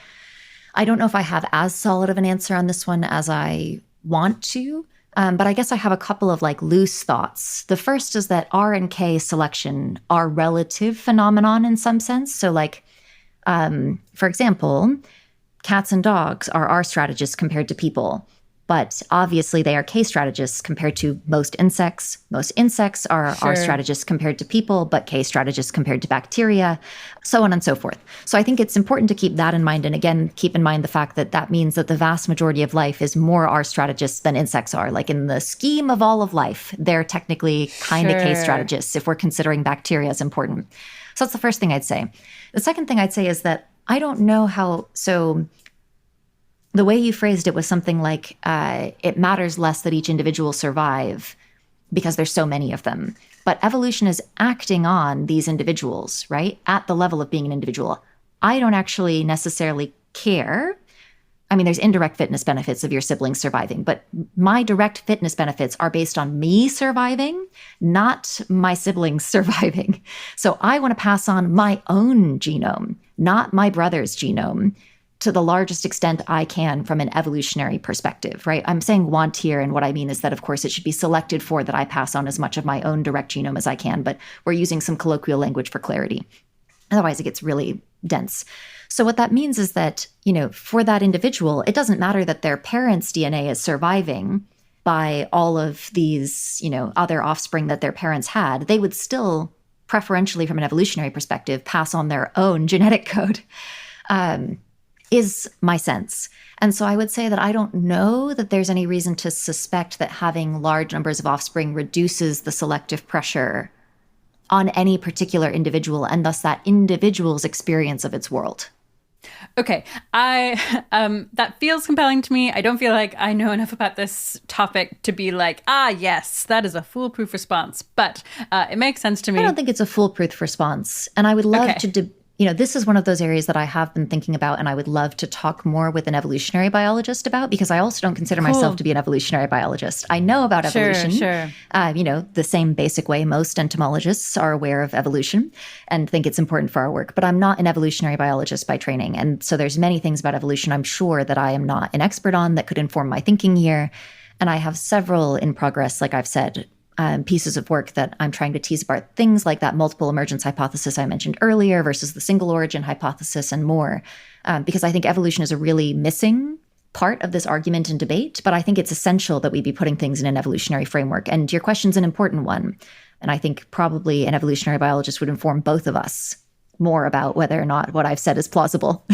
I don't know if I have as solid of an answer on this one as I want to. But I guess I have a couple of like loose thoughts. The first is that R and K selection are relative phenomenon in some sense. So like, for example, cats and dogs are R strategists compared to people. But obviously they are K strategists compared to most insects. Most insects are R strategists compared to people, but K strategists compared to bacteria, so on and so forth. So I think it's important to keep that in mind. And again, keep in mind the fact that that means that the vast majority of life is more R strategists than insects are. Like in the scheme of all of life, they're technically kind of K strategists if we're considering bacteria as important. So that's the first thing I'd say. The second thing I'd say is that I don't know how, so the way you phrased it was something like, it matters less that each individual survive because there's so many of them. But evolution is acting on these individuals, right? At the level of being an individual. I don't actually necessarily care. I mean, there's indirect fitness benefits of your siblings surviving, but my direct fitness benefits are based on me surviving, not my siblings surviving. So I want to pass on my own genome, not my brother's genome, to the largest extent I can from an evolutionary perspective, right? I'm saying want here, and what I mean is that, of course, it should be selected for that I pass on as much of my own direct genome as I can, but we're using some colloquial language for clarity. Otherwise, it gets really dense. So what that means is that, for that individual, it doesn't matter that their parents' DNA is surviving by all of these, other offspring that their parents had. They would still, preferentially from an evolutionary perspective, pass on their own genetic code. Is my sense. And so I would say that I don't know that there's any reason to suspect that having large numbers of offspring reduces the selective pressure on any particular individual and thus that individual's experience of its world. Okay, that feels compelling to me. I don't feel like I know enough about this topic to be like, yes, that is a foolproof response. But it makes sense to me. I don't think it's a foolproof response. And I would love to this is one of those areas that I have been thinking about, and I would love to talk more with an evolutionary biologist about, because I also don't consider myself to be an evolutionary biologist. I know about evolution, the same basic way most entomologists are aware of evolution and think it's important for our work, but I'm not an evolutionary biologist by training. And so there's many things about evolution I'm sure that I am not an expert on that could inform my thinking here. And I have several in progress, like I've said, pieces of work that I'm trying to tease apart, things like that multiple emergence hypothesis I mentioned earlier versus the single origin hypothesis and more, because I think evolution is a really missing part of this argument and debate, but I think it's essential that we be putting things in an evolutionary framework. And your question's an important one. And I think probably an evolutionary biologist would inform both of us more about whether or not what I've said is plausible.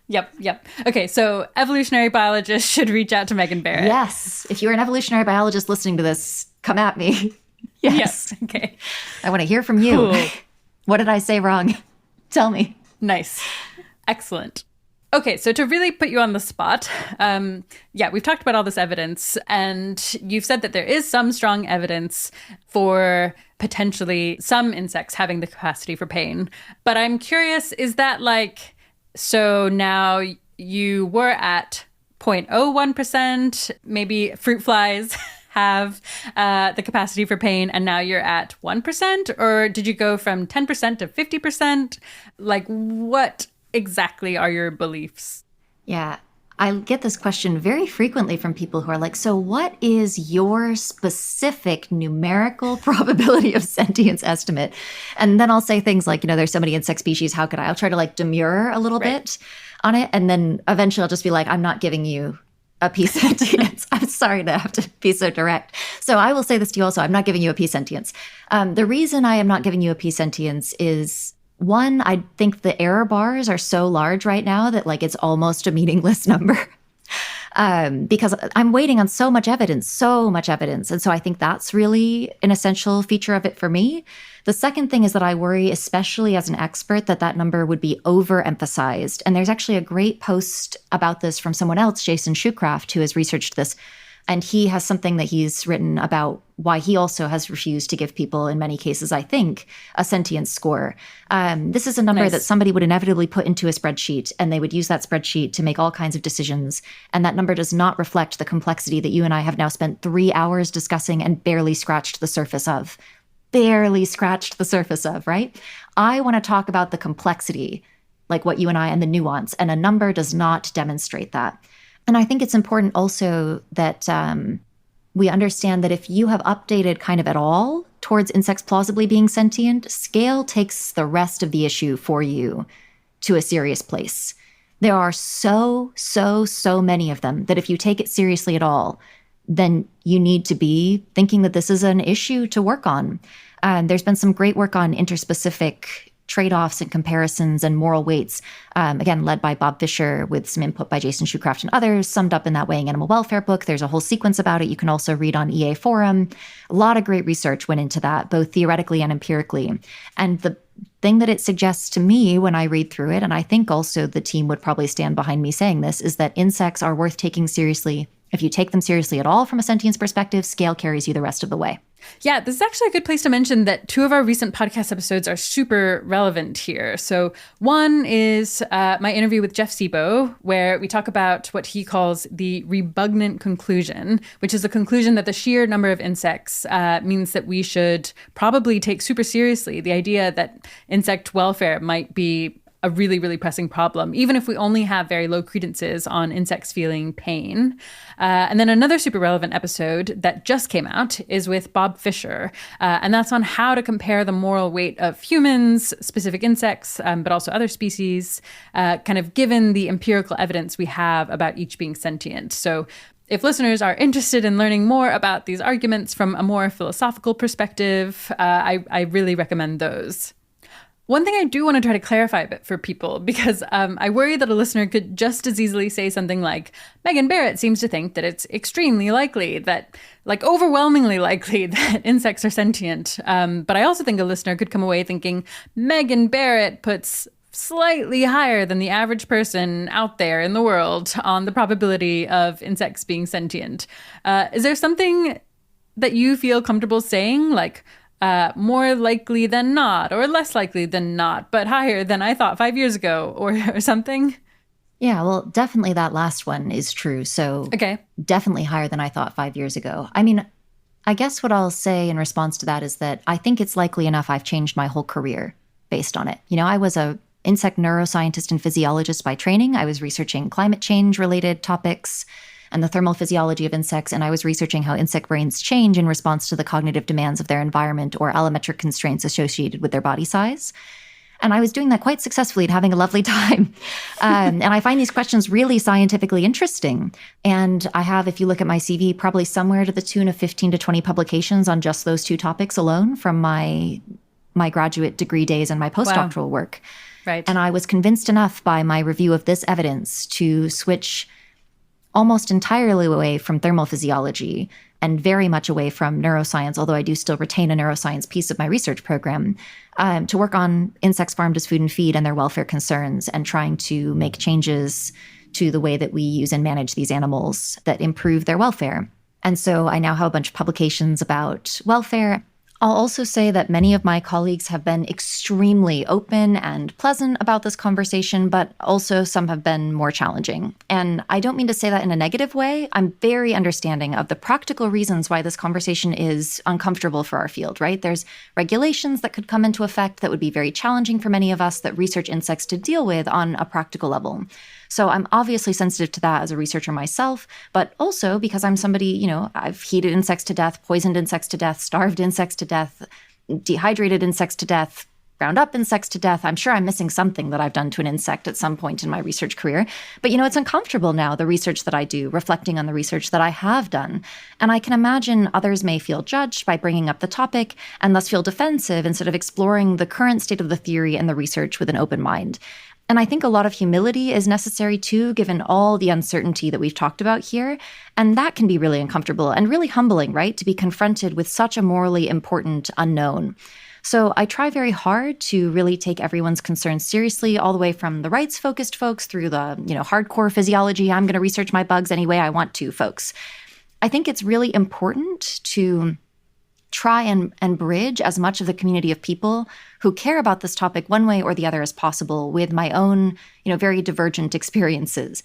Yep. Okay, so evolutionary biologists should reach out to Meghan Barrett. Yes. If you're an evolutionary biologist listening to this, come at me. Yes. Yep. Okay. I want to hear from you. Cool. What did I say wrong? Tell me. Nice. Excellent. Okay, so to really put you on the spot, we've talked about all this evidence, and you've said that there is some strong evidence for potentially some insects having the capacity for pain. But I'm curious, is that like... So now you were at 0.01%, maybe fruit flies have the capacity for pain, and now you're at 1%? Or did you go from 10% to 50%? Like, what exactly are your beliefs? Yeah, I get this question very frequently from people who are like, so what is your specific numerical probability of sentience estimate? And then I'll say things like, there's so many insect species, how could I'll try to demur a little bit on it. And then eventually I'll just be like, I'm not giving you a p sentience. I'm sorry to have to be so direct. So I will say this to you also, I'm not giving you a p sentience. The reason I am not giving you a p sentience is, one, I think the error bars are so large right now that it's almost a meaningless number. Because I'm waiting on so much evidence. And so I think that's really an essential feature of it for me. The second thing is that I worry, especially as an expert, that number would be overemphasized. And there's actually a great post about this from someone else, Jason Shoecraft, who has researched this. And he has something that he's written about why he also has refused to give people, in many cases, I think, a sentience score. This is a number that somebody would inevitably put into a spreadsheet, and they would use that spreadsheet to make all kinds of decisions. And that number does not reflect the complexity that you and I have now spent 3 hours discussing and barely scratched the surface of. Right? I want to talk about the complexity, like what you and I, and the nuance, and a number does not demonstrate that. And I think it's important also that we understand that if you have updated kind of at all towards insects plausibly being sentient, scale takes the rest of the issue for you to a serious place. There are so many of them that if you take it seriously at all, then you need to be thinking that this is an issue to work on. There's been some great work on interspecific tradeoffs and comparisons and moral weights, again, led by Bob Fisher with some input by Jason Shoecraft and others, summed up in that Weighing Animal Welfare book. There's a whole sequence about it. You can also read on EA Forum. A lot of great research went into that, both theoretically and empirically. And the thing that it suggests to me when I read through it, and I think also the team would probably stand behind me saying this, is that insects are worth taking seriously. If you take them seriously at all from a sentience perspective, scale carries you the rest of the way. Yeah, this is actually a good place to mention that 2 of our recent podcast episodes are super relevant here. So one is my interview with Jeff Sebo, where we talk about what he calls the repugnant conclusion, which is the conclusion that the sheer number of insects means that we should probably take super seriously the idea that insect welfare might be a really, really pressing problem, even if we only have very low credences on insects feeling pain. And then another super relevant episode that just came out is with Bob Fisher, and that's on how to compare the moral weight of humans, specific insects, but also other species, kind of given the empirical evidence we have about each being sentient. So if listeners are interested in learning more about these arguments from a more philosophical perspective, I really recommend those. One thing I do want to try to clarify a bit for people, because I worry that a listener could just as easily say something like, Meghan Barrett seems to think that it's extremely likely that, like overwhelmingly likely that insects are sentient. But I also think a listener could come away thinking Meghan Barrett puts slightly higher than the average person out there in the world on the probability of insects being sentient. Is there something that you feel comfortable saying, like, more likely than not, or less likely than not, but higher than I thought 5 years ago, or something? Yeah, well, definitely that last one is true. So okay, definitely higher than I thought 5 years ago. I mean, I guess what I'll say in response to that is that I think it's likely enough I've changed my whole career based on it. You know, I was a insect neuroscientist and physiologist by training. I was researching climate change related topics and the thermal physiology of insects, and I was researching how insect brains change in response to the cognitive demands of their environment or allometric constraints associated with their body size. And I was doing that quite successfully and having a lovely time. And I find these questions really scientifically interesting. And I have, if you look at my CV, probably somewhere to the tune of 15 to 20 publications on just those 2 topics alone from my graduate degree days and my postdoctoral work. Right. And I was convinced enough by my review of this evidence to switch almost entirely away from thermal physiology and very much away from neuroscience, although I do still retain a neuroscience piece of my research program, to work on insects farmed as food and feed and their welfare concerns and trying to make changes to the way that we use and manage these animals that improve their welfare. And so I now have a bunch of publications about welfare. I'll also say that many of my colleagues have been extremely open and pleasant about this conversation, but also some have been more challenging. And I don't mean to say that in a negative way. I'm very understanding of the practical reasons why this conversation is uncomfortable for our field, right? There's regulations that could come into effect that would be very challenging for many of us that research insects to deal with on a practical level. So I'm obviously sensitive to that as a researcher myself, but also because I'm somebody, you know, I've heated insects to death, poisoned insects to death, starved insects to death, dehydrated insects to death, ground up insects to death. I'm sure I'm missing something that I've done to an insect at some point in my research career. But, you know, it's uncomfortable now, the research that I do, reflecting on the research that I have done. And I can imagine others may feel judged by bringing up the topic and thus feel defensive instead of exploring the current state of the theory and the research with an open mind. And I think a lot of humility is necessary too, given all the uncertainty that we've talked about here. And that can be really uncomfortable and really humbling, right? To be confronted with such a morally important unknown. So I try very hard to really take everyone's concerns seriously, all the way from the rights-focused folks through the, you know, hardcore physiology, I'm going to research my bugs any way I want to folks. I think it's really important to try and bridge as much of the community of people who care about this topic one way or the other as possible with my own, you know, very divergent experiences.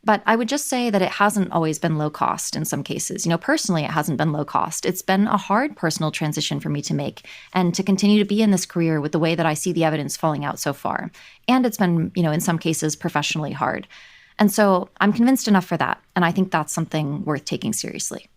But I would just say that it hasn't always been low cost in some cases. You know, personally, it hasn't been low cost. It's been a hard personal transition for me to make and to continue to be in this career with the way that I see the evidence falling out so far. And it's been, you know, in some cases professionally hard. And so I'm convinced enough for that. And I think that's something worth taking seriously.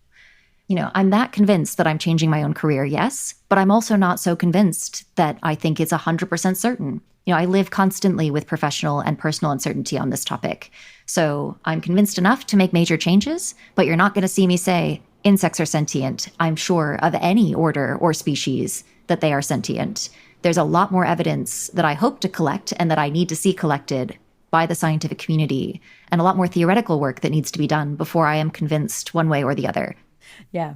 I'm that convinced that I'm changing my own career, yes, but I'm also not so convinced that I think it's 100% certain. I live constantly with professional and personal uncertainty on this topic. So I'm convinced enough to make major changes, but you're not going to see me say insects are sentient. I'm sure of any order or species that they are sentient. There's a lot more evidence that I hope to collect and that I need to see collected by the scientific community, and a lot more theoretical work that needs to be done before I am convinced one way or the other. Yeah.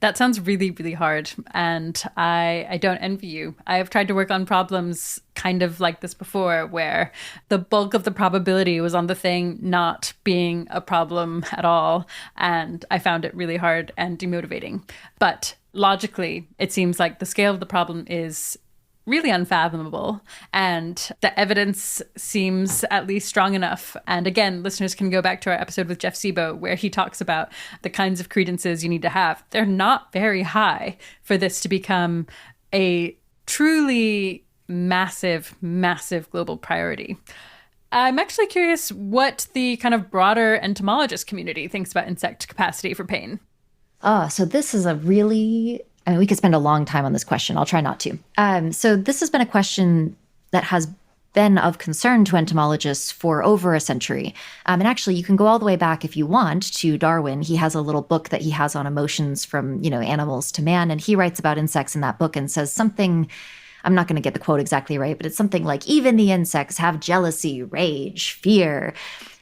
That sounds really, really hard. And I don't envy you. I have tried to work on problems kind of like this before, where the bulk of the probability was on the thing not being a problem at all. And I found it really hard and demotivating. But logically, it seems like the scale of the problem is really unfathomable, and the evidence seems at least strong enough. And again, listeners can go back to our episode with Jeff Sebo, where he talks about the kinds of credences you need to have. They're not very high for this to become a truly massive, massive global priority. I'm actually curious what the kind of broader entomologist community thinks about insect capacity for pain. So this is we could spend a long time on this question. I'll try not to. So this has been a question that has been of concern to entomologists for over a century. And actually, you can go all the way back if you want to Darwin. He has a little book that he has on emotions from, animals to man. And he writes about insects in that book and says something, I'm not going to get the quote exactly right, but it's something like, even the insects have jealousy, rage, fear.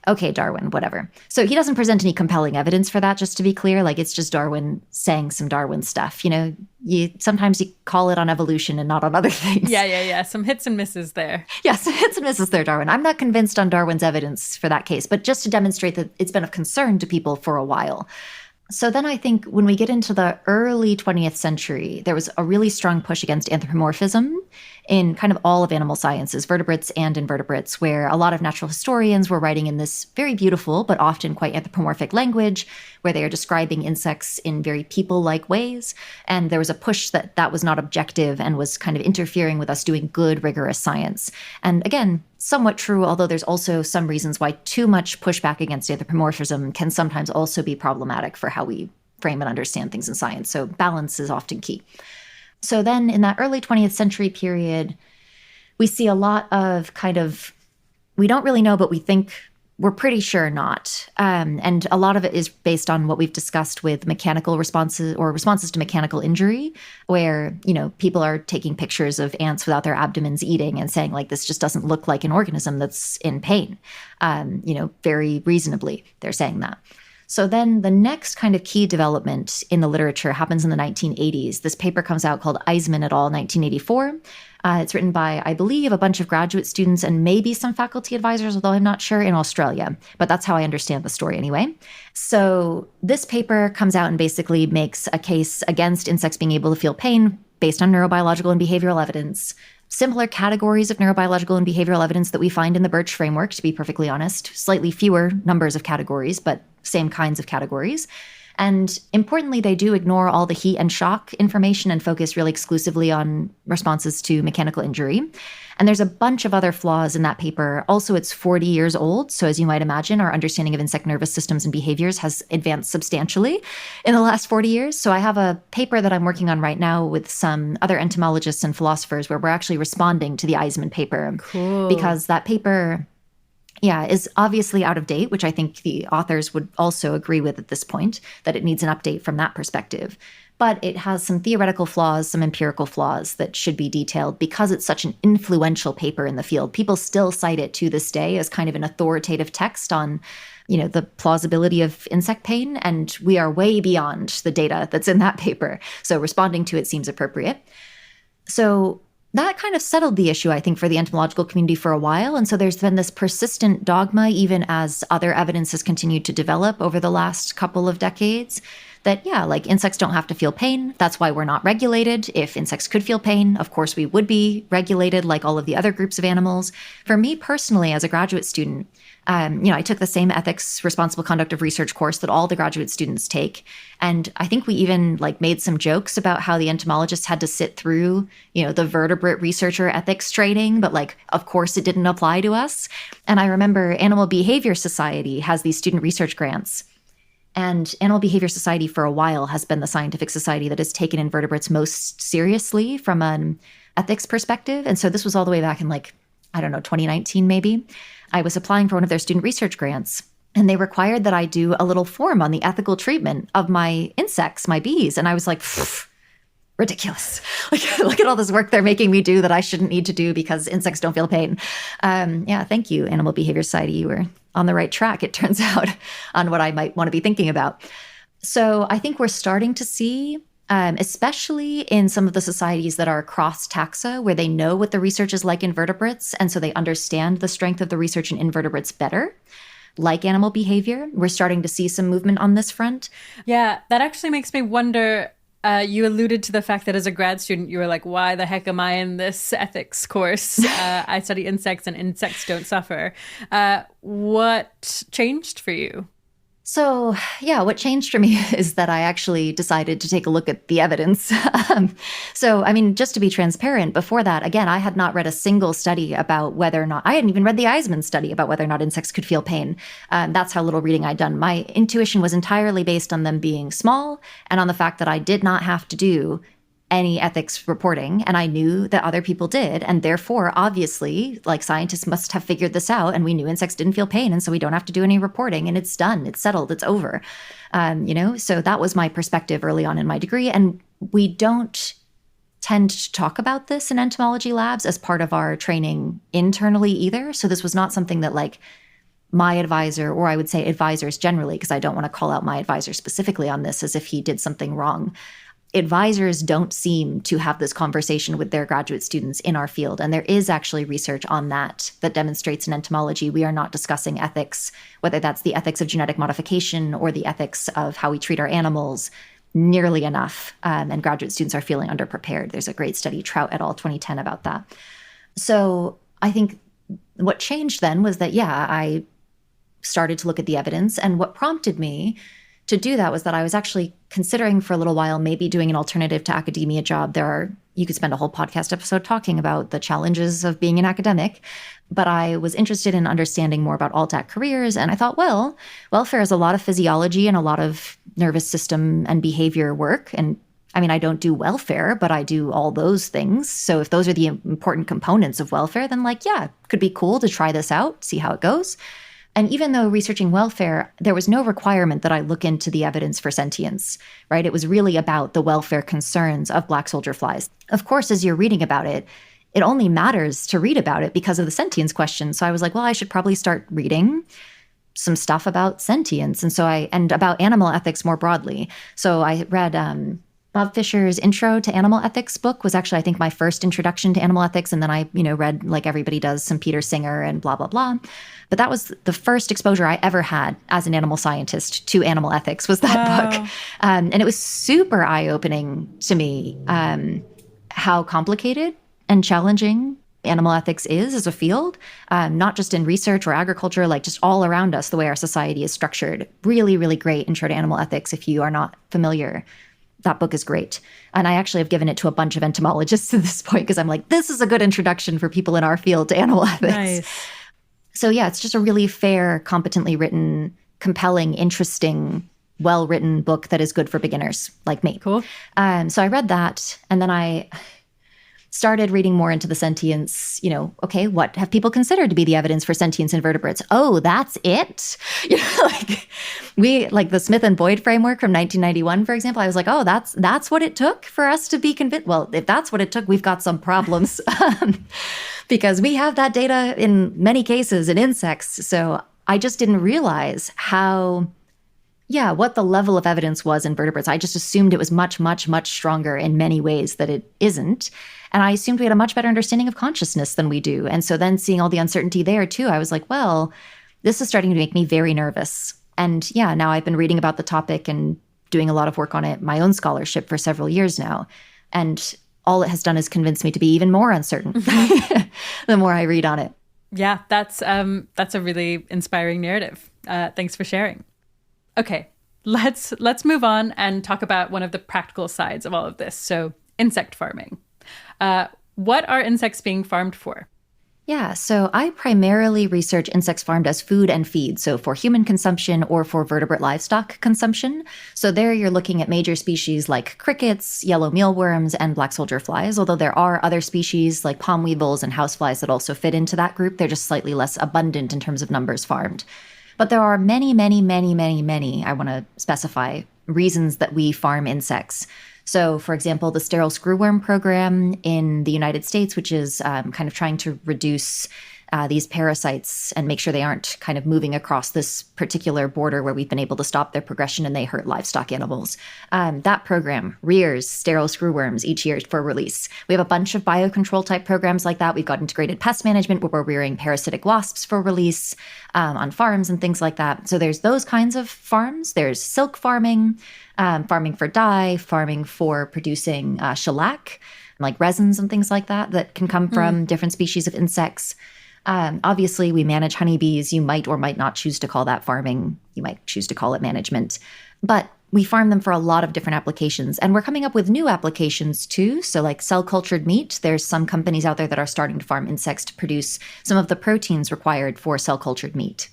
Okay, Darwin, whatever. So he doesn't present any compelling evidence for that, just to be clear. Like, it's just Darwin saying some Darwin stuff. Sometimes you call it on evolution and not on other things. Yeah. Some hits and misses there. Yeah, some hits and misses there, Darwin. I'm not convinced on Darwin's evidence for that case, but just to demonstrate that it's been of concern to people for a while. So then I think when we get into the early 20th century, there was a really strong push against anthropomorphism in kind of all of animal sciences, vertebrates and invertebrates, where a lot of natural historians were writing in this very beautiful but often quite anthropomorphic language, where they are describing insects in very people-like ways. And there was a push that was not objective and was kind of interfering with us doing good, rigorous science. And again, somewhat true, although there's also some reasons why too much pushback against anthropomorphism can sometimes also be problematic for how we frame and understand things in science. So balance is often key. So then in that early 20th century period, we see a lot of we don't really know, but we think we're pretty sure not. And a lot of it is based on what we've discussed with mechanical responses or responses to mechanical injury, where, people are taking pictures of ants without their abdomens eating and saying, like, this just doesn't look like an organism that's in pain. Very reasonably, they're saying that. So then the next kind of key development in the literature happens in the 1980s. This paper comes out called Eisman et al. 1984. It's written by, I believe, a bunch of graduate students and maybe some faculty advisors, although I'm not sure, in Australia. But that's how I understand the story anyway. So this paper comes out and basically makes a case against insects being able to feel pain based on neurobiological and behavioral evidence. Similar categories of neurobiological and behavioral evidence that we find in the Birch framework, to be perfectly honest. Slightly fewer numbers of categories, but same kinds of categories. And importantly, they do ignore all the heat and shock information and focus really exclusively on responses to mechanical injury. And there's a bunch of other flaws in that paper. Also, it's 40 years old. So as you might imagine, our understanding of insect nervous systems and behaviors has advanced substantially in the last 40 years. So I have a paper that I'm working on right now with some other entomologists and philosophers where we're actually responding to the Eisman paper. Cool. Because that paper, is obviously out of date, which I think the authors would also agree with at this point, that it needs an update from that perspective. But it has some theoretical flaws, some empirical flaws that should be detailed because it's such an influential paper in the field. People still cite it to this day as kind of an authoritative text on, the plausibility of insect pain. And we are way beyond the data that's in that paper. So responding to it seems appropriate. So that kind of settled the issue, I think, for the entomological community for a while. And so there's been this persistent dogma, even as other evidence has continued to develop over the last couple of decades, that, insects don't have to feel pain. That's why we're not regulated. If insects could feel pain, of course, we would be regulated like all of the other groups of animals. For me personally, as a graduate student, I took the same ethics, responsible conduct of research course that all the graduate students take. And I think we even made some jokes about how the entomologists had to sit through, the vertebrate researcher ethics training, but of course it didn't apply to us. And I remember Animal Behavior Society has these student research grants. And Animal Behavior Society for a while has been the scientific society that has taken invertebrates most seriously from an ethics perspective. And so this was all the way back in 2019 maybe. I was applying for one of their student research grants, and they required that I do a little form on the ethical treatment of my insects, my bees. And I was like, ridiculous. Look at all this work they're making me do that I shouldn't need to do because insects don't feel pain. Thank you, Animal Behavior Society. You were on the right track, it turns out, on what I might want to be thinking about. So I think we're starting to see, especially in some of the societies that are cross taxa, where they know what the research is like in vertebrates, and so they understand the strength of the research in invertebrates better, like animal behavior. We're starting to see some movement on this front. Yeah, that actually makes me wonder. You alluded to the fact that as a grad student, you were like, why the heck am I in this ethics course? I study insects and insects don't suffer. What changed for you? So, what changed for me is that I actually decided to take a look at the evidence. Just to be transparent, before that, again, I had not read a single study about whether or not, I hadn't even read the Eisman study about whether or not insects could feel pain. That's how little reading I'd done. My intuition was entirely based on them being small and on the fact that I did not have to do any ethics reporting, and I knew that other people did, and therefore, obviously, scientists must have figured this out, and we knew insects didn't feel pain, and so we don't have to do any reporting, and it's done, it's settled, it's over. So that was my perspective early on in my degree, and we don't tend to talk about this in entomology labs as part of our training internally either, so this was not something that my advisor, or I would say advisors generally, because I don't want to call out my advisor specifically on this as if he did something wrong. Advisors don't seem to have this conversation with their graduate students in our field. And there is actually research on that demonstrates in entomology we are not discussing ethics, whether that's the ethics of genetic modification or the ethics of how we treat our animals, nearly enough. And graduate students are feeling underprepared. There's a great study, Trout et al. 2010, about that. So I think what changed then was that, I started to look at the evidence. And what prompted me to do that was that I was actually considering for a little while maybe doing an alternative to academia job. You could spend a whole podcast episode talking about the challenges of being an academic, but I was interested in understanding more about alt-ac careers. And I thought, well, welfare is a lot of physiology and a lot of nervous system and behavior work. And I don't do welfare, but I do all those things. So if those are the important components of welfare, then it could be cool to try this out, see how it goes. And even though researching welfare, there was no requirement that I look into the evidence for sentience, right? It was really about the welfare concerns of black soldier flies. Of course, as you're reading about it, it only matters to read about it because of the sentience question. So I was like, well, I should probably start reading some stuff about sentience and about animal ethics more broadly. So I read Bob Fisher's Intro to Animal Ethics book was actually, I think, my first introduction to animal ethics. And then I, read, like everybody does, some Peter Singer and blah, blah, blah. But that was the first exposure I ever had as an animal scientist to animal ethics was that book. And it was super eye-opening to me how complicated and challenging animal ethics is as a field, not just in research or agriculture, just all around us, the way our society is structured. Really, really great Intro to Animal Ethics if you are not familiar. That book is great. And I actually have given it to a bunch of entomologists at this point because I'm like, this is a good introduction for people in our field to animal ethics. Nice. So it's just a really fair, competently written, compelling, interesting, well-written book that is good for beginners like me. Cool. So I read that, and then I started reading more into the sentience, okay, what have people considered to be the evidence for sentience in vertebrates? Oh, that's it? The Smith and Boyd framework from 1991, for example, I was like, oh, that's what it took for us to be convinced. Well, if that's what it took, we've got some problems because we have that data in many cases in insects. So I just didn't realize what the level of evidence was in vertebrates. I just assumed it was much, much, much stronger in many ways that it isn't. And I assumed we had a much better understanding of consciousness than we do. And so then seeing all the uncertainty there too, I was like, well, this is starting to make me very nervous. And now I've been reading about the topic and doing a lot of work on it, my own scholarship for several years now. And all it has done is convince me to be even more uncertain the more I read on it. Yeah, that's a really inspiring narrative. Thanks for sharing. Okay, let's move on and talk about one of the practical sides of all of this. So insect farming. What are insects being farmed for? Yeah, so I primarily research insects farmed as food and feed, so for human consumption or for vertebrate livestock consumption. So there you're looking at major species like crickets, yellow mealworms, and black soldier flies, although there are other species like palm weevils and houseflies that also fit into that group. They're just slightly less abundant in terms of numbers farmed. But there are many, many, many, many, many, I want to specify, reasons that we farm insects. So, for example, the sterile screwworm program in the United States, which is kind of trying to reduce these parasites and make sure they aren't kind of moving across this particular border where we've been able to stop their progression and they hurt livestock animals. That program rears sterile screwworms each year for release. We have a bunch of biocontrol type programs like that. We've got integrated pest management where we're rearing parasitic wasps for release on farms and things like that. So there's those kinds of farms. There's silk farming, farming for dye, farming for producing shellac, like resins and things like that that can come from different species of insects. Obviously, we manage honeybees. You might or might not choose to call that farming. You might choose to call it management. But we farm them for a lot of different applications. And we're coming up with new applications too. So like cell-cultured meat, there's some companies out there that are starting to farm insects to produce some of the proteins required for cell-cultured meat.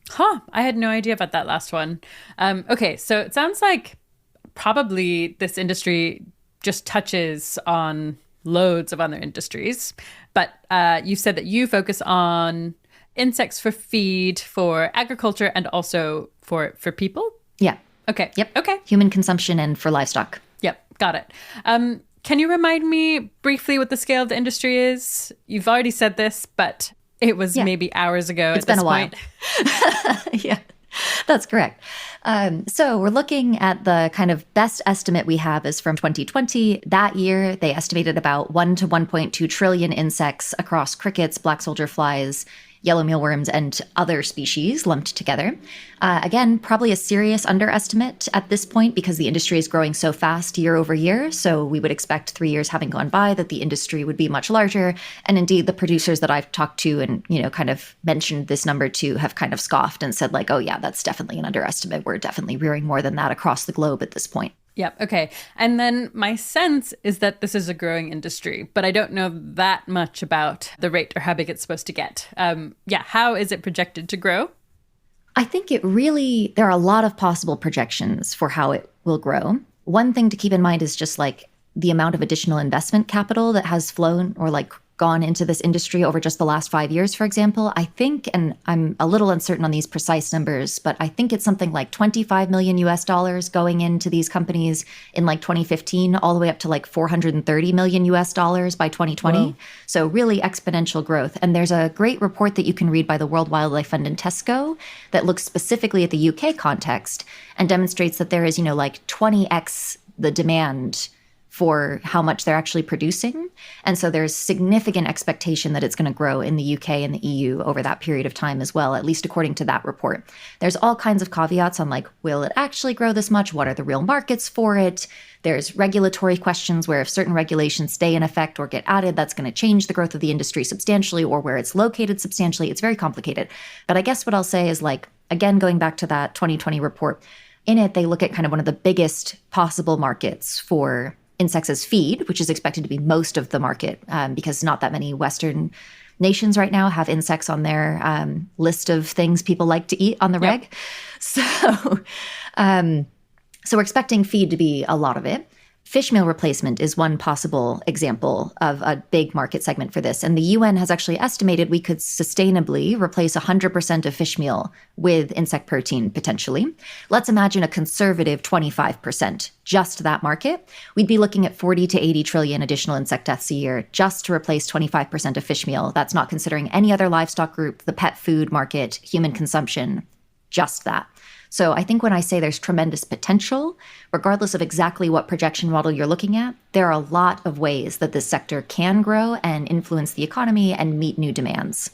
Huh, I had no idea about that last one. Okay, so it sounds like probably this industry just touches on loads of other industries. But you said that you focus on insects for feed, for agriculture, and also for people? Yeah. Okay. Yep. Okay. Human consumption and for livestock. Yep. Got it. Can you remind me briefly what the scale of the industry is? You've already said this, but it was maybe hours ago It's been a while. Yeah, that's correct. So we're looking at the kind of best estimate we have is from 2020. That year, they estimated about 1 to 1.2 trillion insects across crickets, black soldier flies, yellow mealworms, and other species lumped together. Again, probably a serious underestimate at this point because the industry is growing so fast year over year. So we would expect 3 years having gone by that the industry would be much larger. And indeed, the producers that I've talked to and, kind of mentioned this number to have kind of scoffed and said like, oh yeah, that's definitely an underestimate. We're definitely rearing more than that across the globe at this point. Yep. Okay. And then my sense is that this is a growing industry, but I don't know that much about the rate or how big it's supposed to get. How is it projected to grow? I think there are a lot of possible projections for how it will grow. One thing to keep in mind is just like the amount of additional investment capital that has flown or like gone into this industry over just the last 5 years, for example. I think, and I'm a little uncertain on these precise numbers, but I think it's something like 25 million US dollars going into these companies in like 2015, all the way up to like 430 million US dollars by 2020. Whoa. So really exponential growth. And there's a great report that you can read by the World Wildlife Fund and Tesco that looks specifically at the UK context and demonstrates that there is, like 20x the demand for how much they're actually producing. And so there's significant expectation that it's going to grow in the UK and the EU over that period of time as well, at least according to that report. There's all kinds of caveats on like, will it actually grow this much? What are the real markets for it? There's regulatory questions where if certain regulations stay in effect or get added, that's going to change the growth of the industry substantially, or where it's located substantially. It's very complicated. But I guess what I'll say is like, again, going back to that 2020 report, in it, they look at kind of one of the biggest possible markets for insects as feed, which is expected to be most of the market because not that many Western nations right now have insects on their list of things people like to eat on the reg. So we're expecting feed to be a lot of it. Fish meal replacement is one possible example of a big market segment for this. And the UN has actually estimated we could sustainably replace 100% of fish meal with insect protein potentially. Let's imagine a conservative 25%, just that market. We'd be looking at 40 to 80 trillion additional insect deaths a year just to replace 25% of fish meal. That's not considering any other livestock group, the pet food market, human consumption, just that. So I think when I say there's tremendous potential, regardless of exactly what projection model you're looking at, there are a lot of ways that this sector can grow and influence the economy and meet new demands.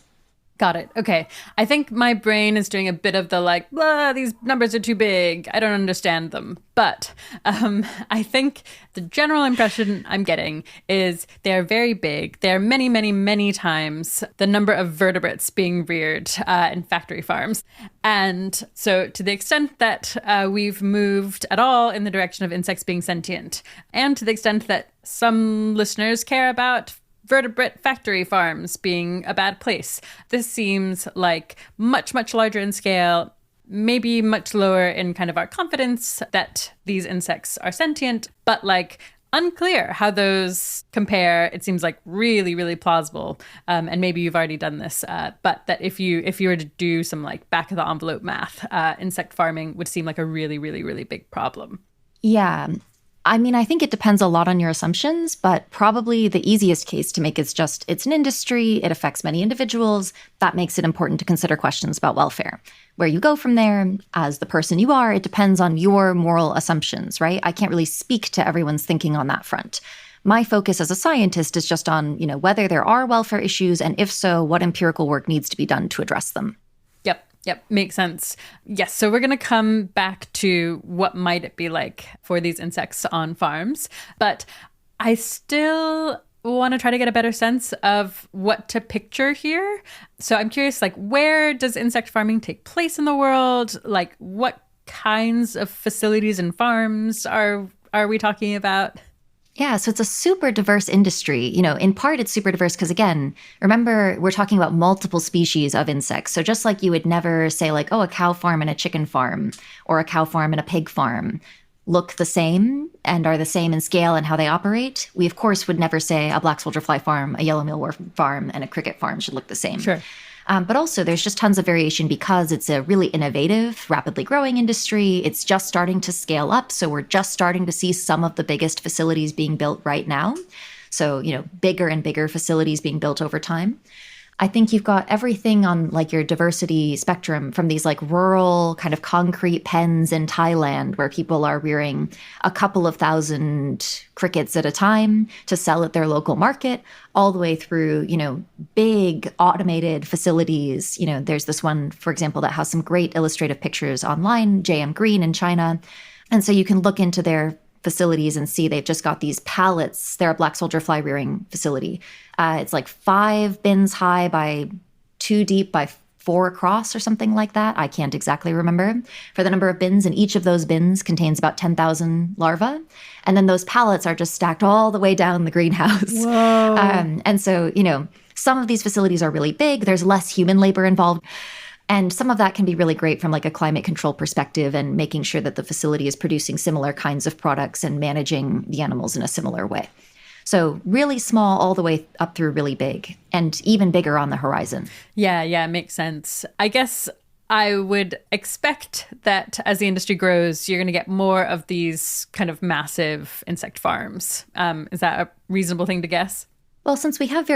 Got it. Okay. I think my brain is doing a bit of the like, blah, these numbers are too big. I don't understand them. But I think the general impression I'm getting is they're very big. They're many, many, many times the number of vertebrates being reared in factory farms. And so to the extent that we've moved at all in the direction of insects being sentient, and to the extent that some listeners care about vertebrate factory farms being a bad place. This seems like much, much larger in scale, maybe much lower in kind of our confidence that these insects are sentient, but like unclear how those compare. It seems like really, really plausible. And maybe you've already done this, but that if you were to do some like back of the envelope math, insect farming would seem like a really, really, really big problem. Yeah. I mean, I think it depends a lot on your assumptions, but probably the easiest case to make is just it's an industry, it affects many individuals. That makes it important to consider questions about welfare. Where you go from there, as the person you are, it depends on your moral assumptions, right? I can't really speak to everyone's thinking on that front. My focus as a scientist is just on, whether there are welfare issues, and if so, what empirical work needs to be done to address them. Yep. Makes sense. Yes. So we're going to come back to what might it be like for these insects on farms. But I still want to try to get a better sense of what to picture here. So I'm curious, like, where does insect farming take place in the world? Like, what kinds of facilities and farms are we talking about? Yeah, so it's a super diverse industry. In part, it's super diverse because, again, remember, we're talking about multiple species of insects. So just like you would never say, like, oh, a cow farm and a chicken farm, or a cow farm and a pig farm look the same and are the same in scale and how they operate, we, of course, would never say a black soldier fly farm, a yellow mealworm farm, and a cricket farm should look the same. Sure. But also, there's just tons of variation because it's a really innovative, rapidly growing industry. It's just starting to scale up. So we're just starting to see some of the biggest facilities being built right now. So, bigger and bigger facilities being built over time. I think you've got everything on like your diversity spectrum from these like rural kind of concrete pens in Thailand where people are rearing a couple of thousand crickets at a time to sell at their local market, all the way through, big automated facilities. There's this one, for example, that has some great illustrative pictures online, JM Green in China. And so you can look into their facilities and see they've just got these pallets. They're a black soldier fly rearing facility. It's like 5 bins high by 2 deep by 4 across or something like that. I can't exactly remember for the number of bins. And each of those bins contains about 10,000 larvae. And then those pallets are just stacked all the way down the greenhouse. Whoa. And so, some of these facilities are really big. There's less human labor involved. And some of that can be really great from like a climate control perspective and making sure that the facility is producing similar kinds of products and managing the animals in a similar way. So really small all the way up through really big and even bigger on the horizon. Yeah, makes sense. I guess I would expect that as the industry grows, you're going to get more of these kind of massive insect farms. Is that a reasonable thing to guess? Well, since we have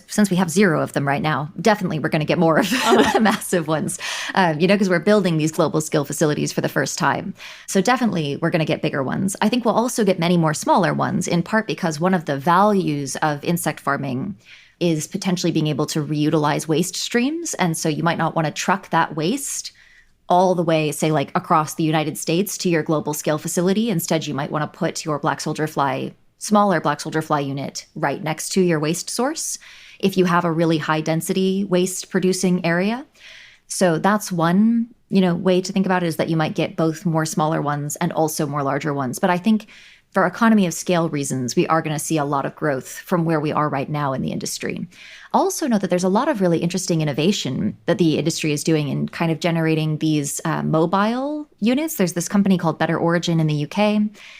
since we have 0 of them right now, definitely we're going to get more of the massive ones, because we're building these global scale facilities for the first time. So definitely we're going to get bigger ones. I think we'll also get many more smaller ones, in part because one of the values of insect farming is potentially being able to reutilize waste streams. And so you might not want to truck that waste all the way, say, like across the United States to your global scale facility. Instead, you might want to put your smaller black soldier fly unit right next to your waste source if you have a really high density waste producing area. So that's one, way to think about it, is that you might get both more smaller ones and also more larger ones. But I think for economy of scale reasons, we are going to see a lot of growth from where we are right now in the industry. Also note that there's a lot of really interesting innovation that the industry is doing in kind of generating these mobile units. There's this company called Better Origin in the UK,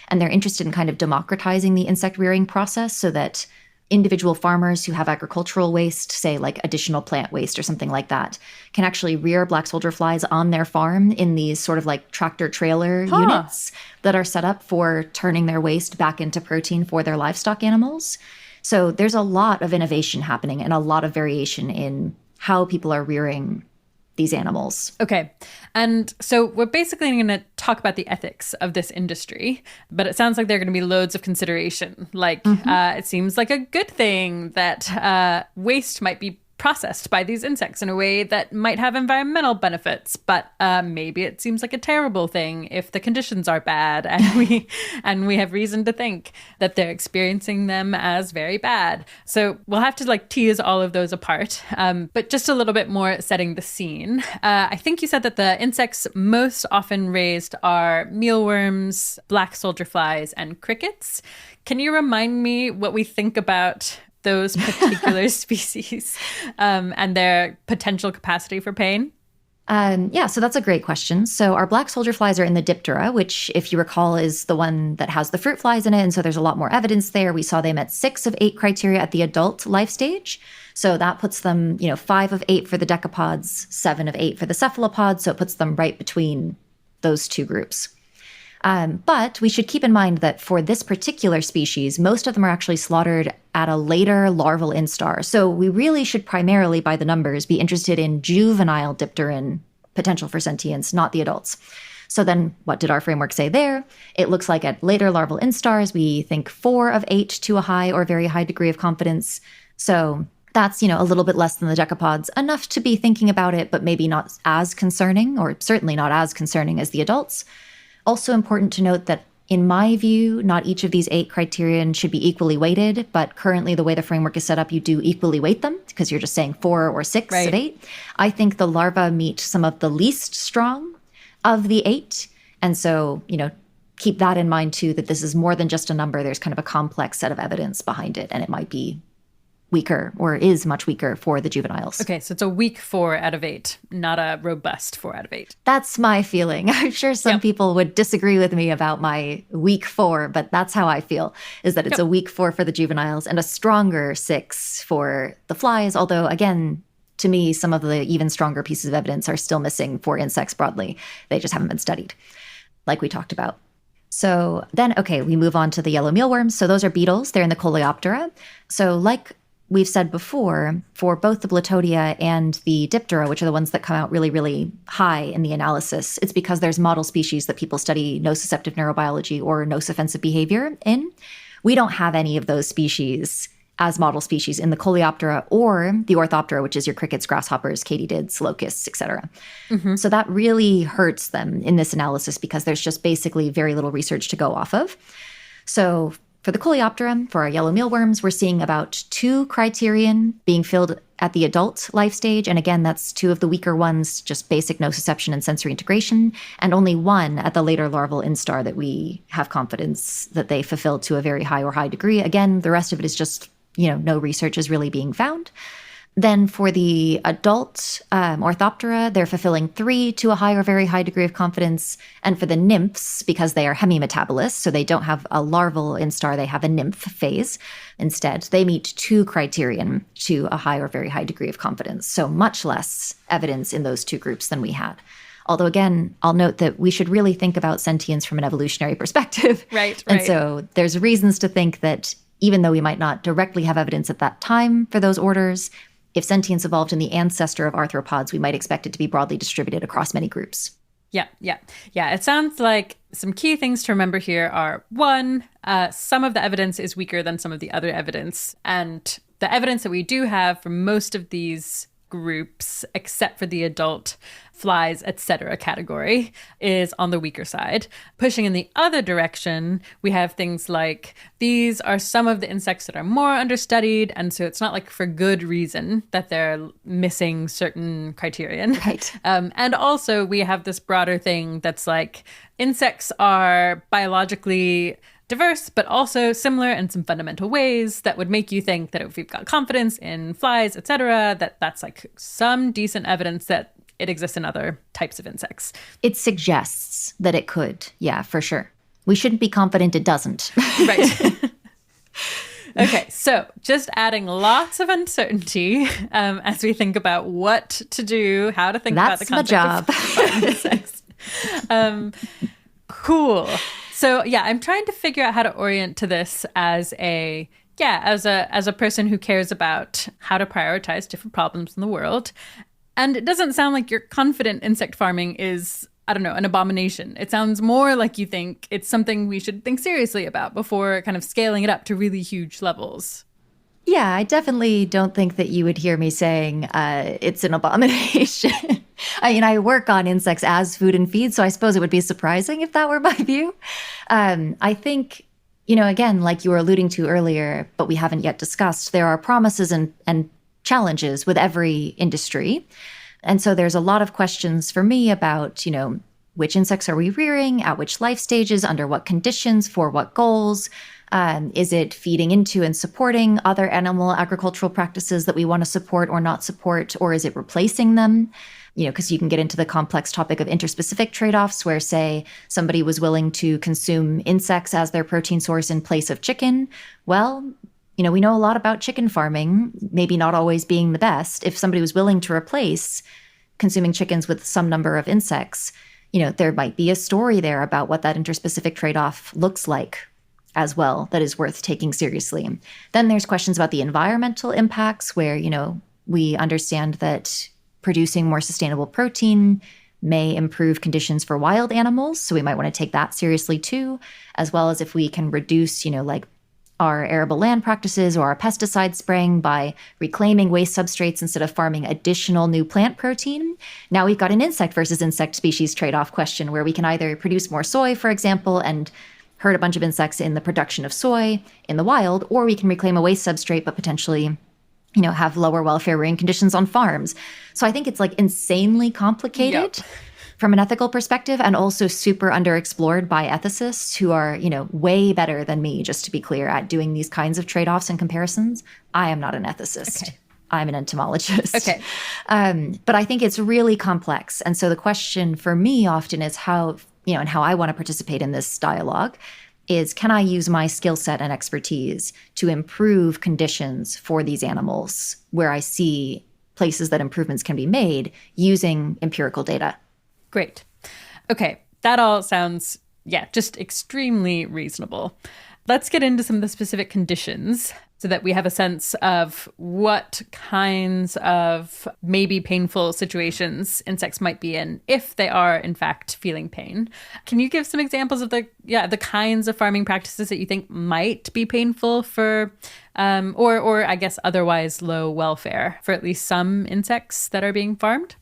and they're interested in kind of democratizing the insect rearing process so that individual farmers who have agricultural waste, say like additional plant waste or something like that, can actually rear black soldier flies on their farm in these sort of like tractor trailer units that are set up for turning their waste back into protein for their livestock animals. So there's a lot of innovation happening and a lot of variation in how people are rearing these animals. Okay. And so we're basically going to talk about the ethics of this industry, but it sounds like there are going to be loads of consideration. Like, it seems like a good thing that waste might be processed by these insects in a way that might have environmental benefits, but maybe it seems like a terrible thing if the conditions are bad and we have reason to think that they're experiencing them as very bad. So we'll have to like tease all of those apart, but just a little bit more setting the scene. I think you said that the insects most often raised are mealworms, black soldier flies, and crickets. Can you remind me what we think about those particular species and their potential capacity for pain? Yeah, so that's a great question. So our black soldier flies are in the Diptera, which, if you recall, is the one that has the fruit flies in it. And so there's a lot more evidence there. We saw they met 6 of 8 criteria at the adult life stage. So that puts them, 5 of 8 for the decapods, 7 of 8 for the cephalopods. So it puts them right between those two groups. But we should keep in mind that for this particular species, most of them are actually slaughtered at a later larval instar. So we really should primarily, by the numbers, be interested in juvenile dipteran potential for sentience, not the adults. So then what did our framework say there? It looks like at later larval instars, we think 4 of 8 to a high or very high degree of confidence. So that's, a little bit less than the decapods, enough to be thinking about it, but maybe not as concerning, or certainly not as concerning as the adults. Also important to note that, in my view, not each of these 8 criterion should be equally weighted, but currently the way the framework is set up, you do equally weight them because you're just saying 4 or 6 of 8. I think the larvae meet some of the least strong of the 8. And so, keep that in mind too, that this is more than just a number. There's kind of a complex set of evidence behind it, and it might be weaker or is much weaker for the juveniles. Okay, so it's a weak 4 out of 8, not a robust 4 out of 8. That's my feeling. I'm sure some people would disagree with me about my weak 4, but that's how I feel, is that it's a weak 4 for the juveniles and a stronger 6 for the flies. Although, again, to me, some of the even stronger pieces of evidence are still missing for insects broadly. They just haven't been studied, like we talked about. So then, we move on to the yellow mealworms. So those are beetles. They're in the Coleoptera. So like we've said before, for both the Blatodia and the Diptera, which are the ones that come out really, really high in the analysis, it's because there's model species that people study nociceptive neurobiology or nocioffensive behavior in. We don't have any of those species as model species in the Coleoptera or the Orthoptera, which is your crickets, grasshoppers, katydids, locusts, etc. Mm-hmm. So that really hurts them in this analysis because there's just basically very little research to go off of. So for the Coleoptera, for our yellow mealworms, we're seeing about 2 criterion being filled at the adult life stage. And again, that's 2 of the weaker ones, just basic nociception and sensory integration, and only 1 at the later larval instar that we have confidence that they fulfilled to a very high or high degree. Again, the rest of it is just, no research is really being found. Then for the adult Orthoptera, they're fulfilling 3 to a high or very high degree of confidence. And for the nymphs, because they are hemimetabolists, so they don't have a larval instar, they have a nymph phase instead, they meet 2 criterion to a high or very high degree of confidence. So much less evidence in those 2 groups than we had. Although, again, I'll note that we should really think about sentience from an evolutionary perspective. Right. And so there's reasons to think that even though we might not directly have evidence at that time for those orders, if sentience evolved in the ancestor of arthropods, we might expect it to be broadly distributed across many groups. Yeah. It sounds like some key things to remember here are, 1, some of the evidence is weaker than some of the other evidence. And the evidence that we do have for most of these groups, except for the adult flies, etc. category, is on the weaker side. Pushing in the other direction, we have things like these are some of the insects that are more understudied, and so it's not like for good reason that they're missing certain criterion. Right. And also we have this broader thing that's like insects are biologically diverse, but also similar in some fundamental ways that would make you think that if we've got confidence in flies, etc., that's like some decent evidence that it exists in other types of insects. It suggests that it could. Yeah, for sure. We shouldn't be confident it doesn't. Right. Okay, so just adding lots of uncertainty as we think about what to do, how to think about the concept of insects. Cool. So yeah, I'm trying to figure out how to orient to this as a person who cares about how to prioritize different problems in the world. And it doesn't sound like you're confident insect farming is, an abomination. It sounds more like you think it's something we should think seriously about before kind of scaling it up to really huge levels. Yeah, I definitely don't think that you would hear me saying it's an abomination. I work on insects as food and feed, so I suppose it would be surprising if that were my view. I think, again, like you were alluding to earlier, but we haven't yet discussed, there are promises and challenges with every industry. And so there's a lot of questions for me about, which insects are we rearing, at which life stages, under what conditions, for what goals, Is it feeding into and supporting other animal agricultural practices that we want to support or not support? Or is it replacing them? Because you can get into the complex topic of interspecific trade-offs where, say, somebody was willing to consume insects as their protein source in place of chicken. Well, we know a lot about chicken farming, maybe not always being the best. If somebody was willing to replace consuming chickens with some number of insects, there might be a story there about what that interspecific trade-off looks like as well that is worth taking seriously. Then there's questions about the environmental impacts where, we understand that producing more sustainable protein may improve conditions for wild animals. So we might want to take that seriously too, as well as if we can reduce, our arable land practices or our pesticide spraying by reclaiming waste substrates instead of farming additional new plant protein. Now we've got an insect versus insect species trade-off question where we can either produce more soy, for example, and hurt a bunch of insects in the production of soy in the wild, or we can reclaim a waste substrate but potentially have lower welfare rearing conditions on farms. So I think it's insanely complicated from an ethical perspective, and also super underexplored by ethicists who are, way better than me, just to be clear, at doing these kinds of trade-offs and comparisons. I am not an ethicist. Okay. I'm an entomologist. Okay. But I think it's really complex. And so the question for me often is how, and how I want to participate in this dialogue is, can I use my skill set and expertise to improve conditions for these animals where I see places that improvements can be made using empirical data? Great. Okay. That all sounds, just extremely reasonable. Let's get into some of the specific conditions so that we have a sense of what kinds of maybe painful situations insects might be in if they are, in fact, feeling pain. Can you give some examples of the kinds of farming practices that you think might be painful for, or I guess otherwise low welfare for at least some insects that are being farmed?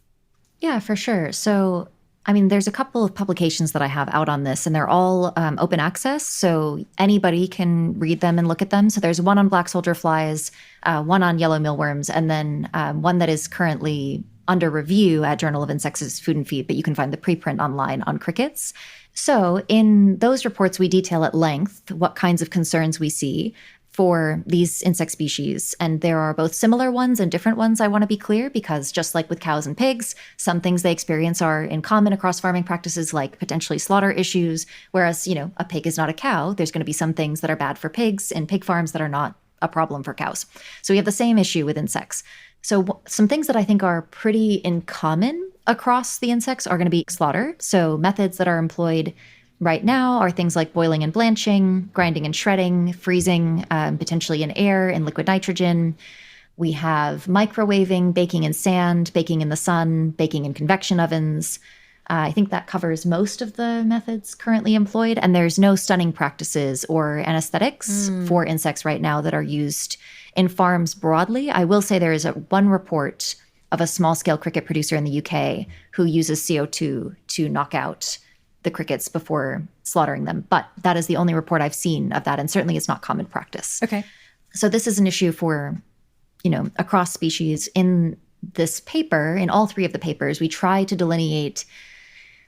Yeah, for sure. So there's a couple of publications that I have out on this, and they're all open access, so anybody can read them and look at them. So there's one on black soldier flies, one on yellow mealworms, and then one that is currently under review at Journal of Insects Food and Feed, but you can find the preprint online on crickets. So in those reports, we detail at length what kinds of concerns we see for these insect species. And there are both similar ones and different ones, I want to be clear, because just like with cows and pigs, some things they experience are in common across farming practices, like potentially slaughter issues, whereas, a pig is not a cow. There's going to be some things that are bad for pigs in pig farms that are not a problem for cows. So we have the same issue with insects. So some things that I think are pretty in common across the insects are going to be slaughter. So methods that are employed right now are things like boiling and blanching, grinding and shredding, freezing, potentially in air and liquid nitrogen. We have microwaving, baking in sand, baking in the sun, baking in convection ovens. I think that covers most of the methods currently employed. And there's no stunning practices or anesthetics for insects right now that are used in farms broadly. I will say there is one report of a small-scale cricket producer in the UK who uses CO2 to knock out the crickets before slaughtering them. But that is the only report I've seen of that. And certainly it's not common practice. Okay. So this is an issue for, across species. In this paper, in all three of the papers, we try to delineate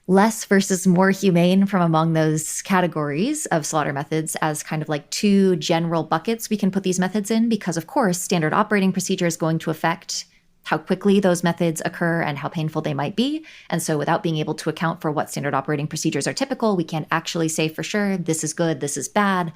less versus more humane from among those categories of slaughter methods as kind of like two general buckets we can put these methods in, because of course, standard operating procedure is going to affect how quickly those methods occur and how painful they might be. And so without being able to account for what standard operating procedures are typical, we can't actually say for sure, this is good, this is bad.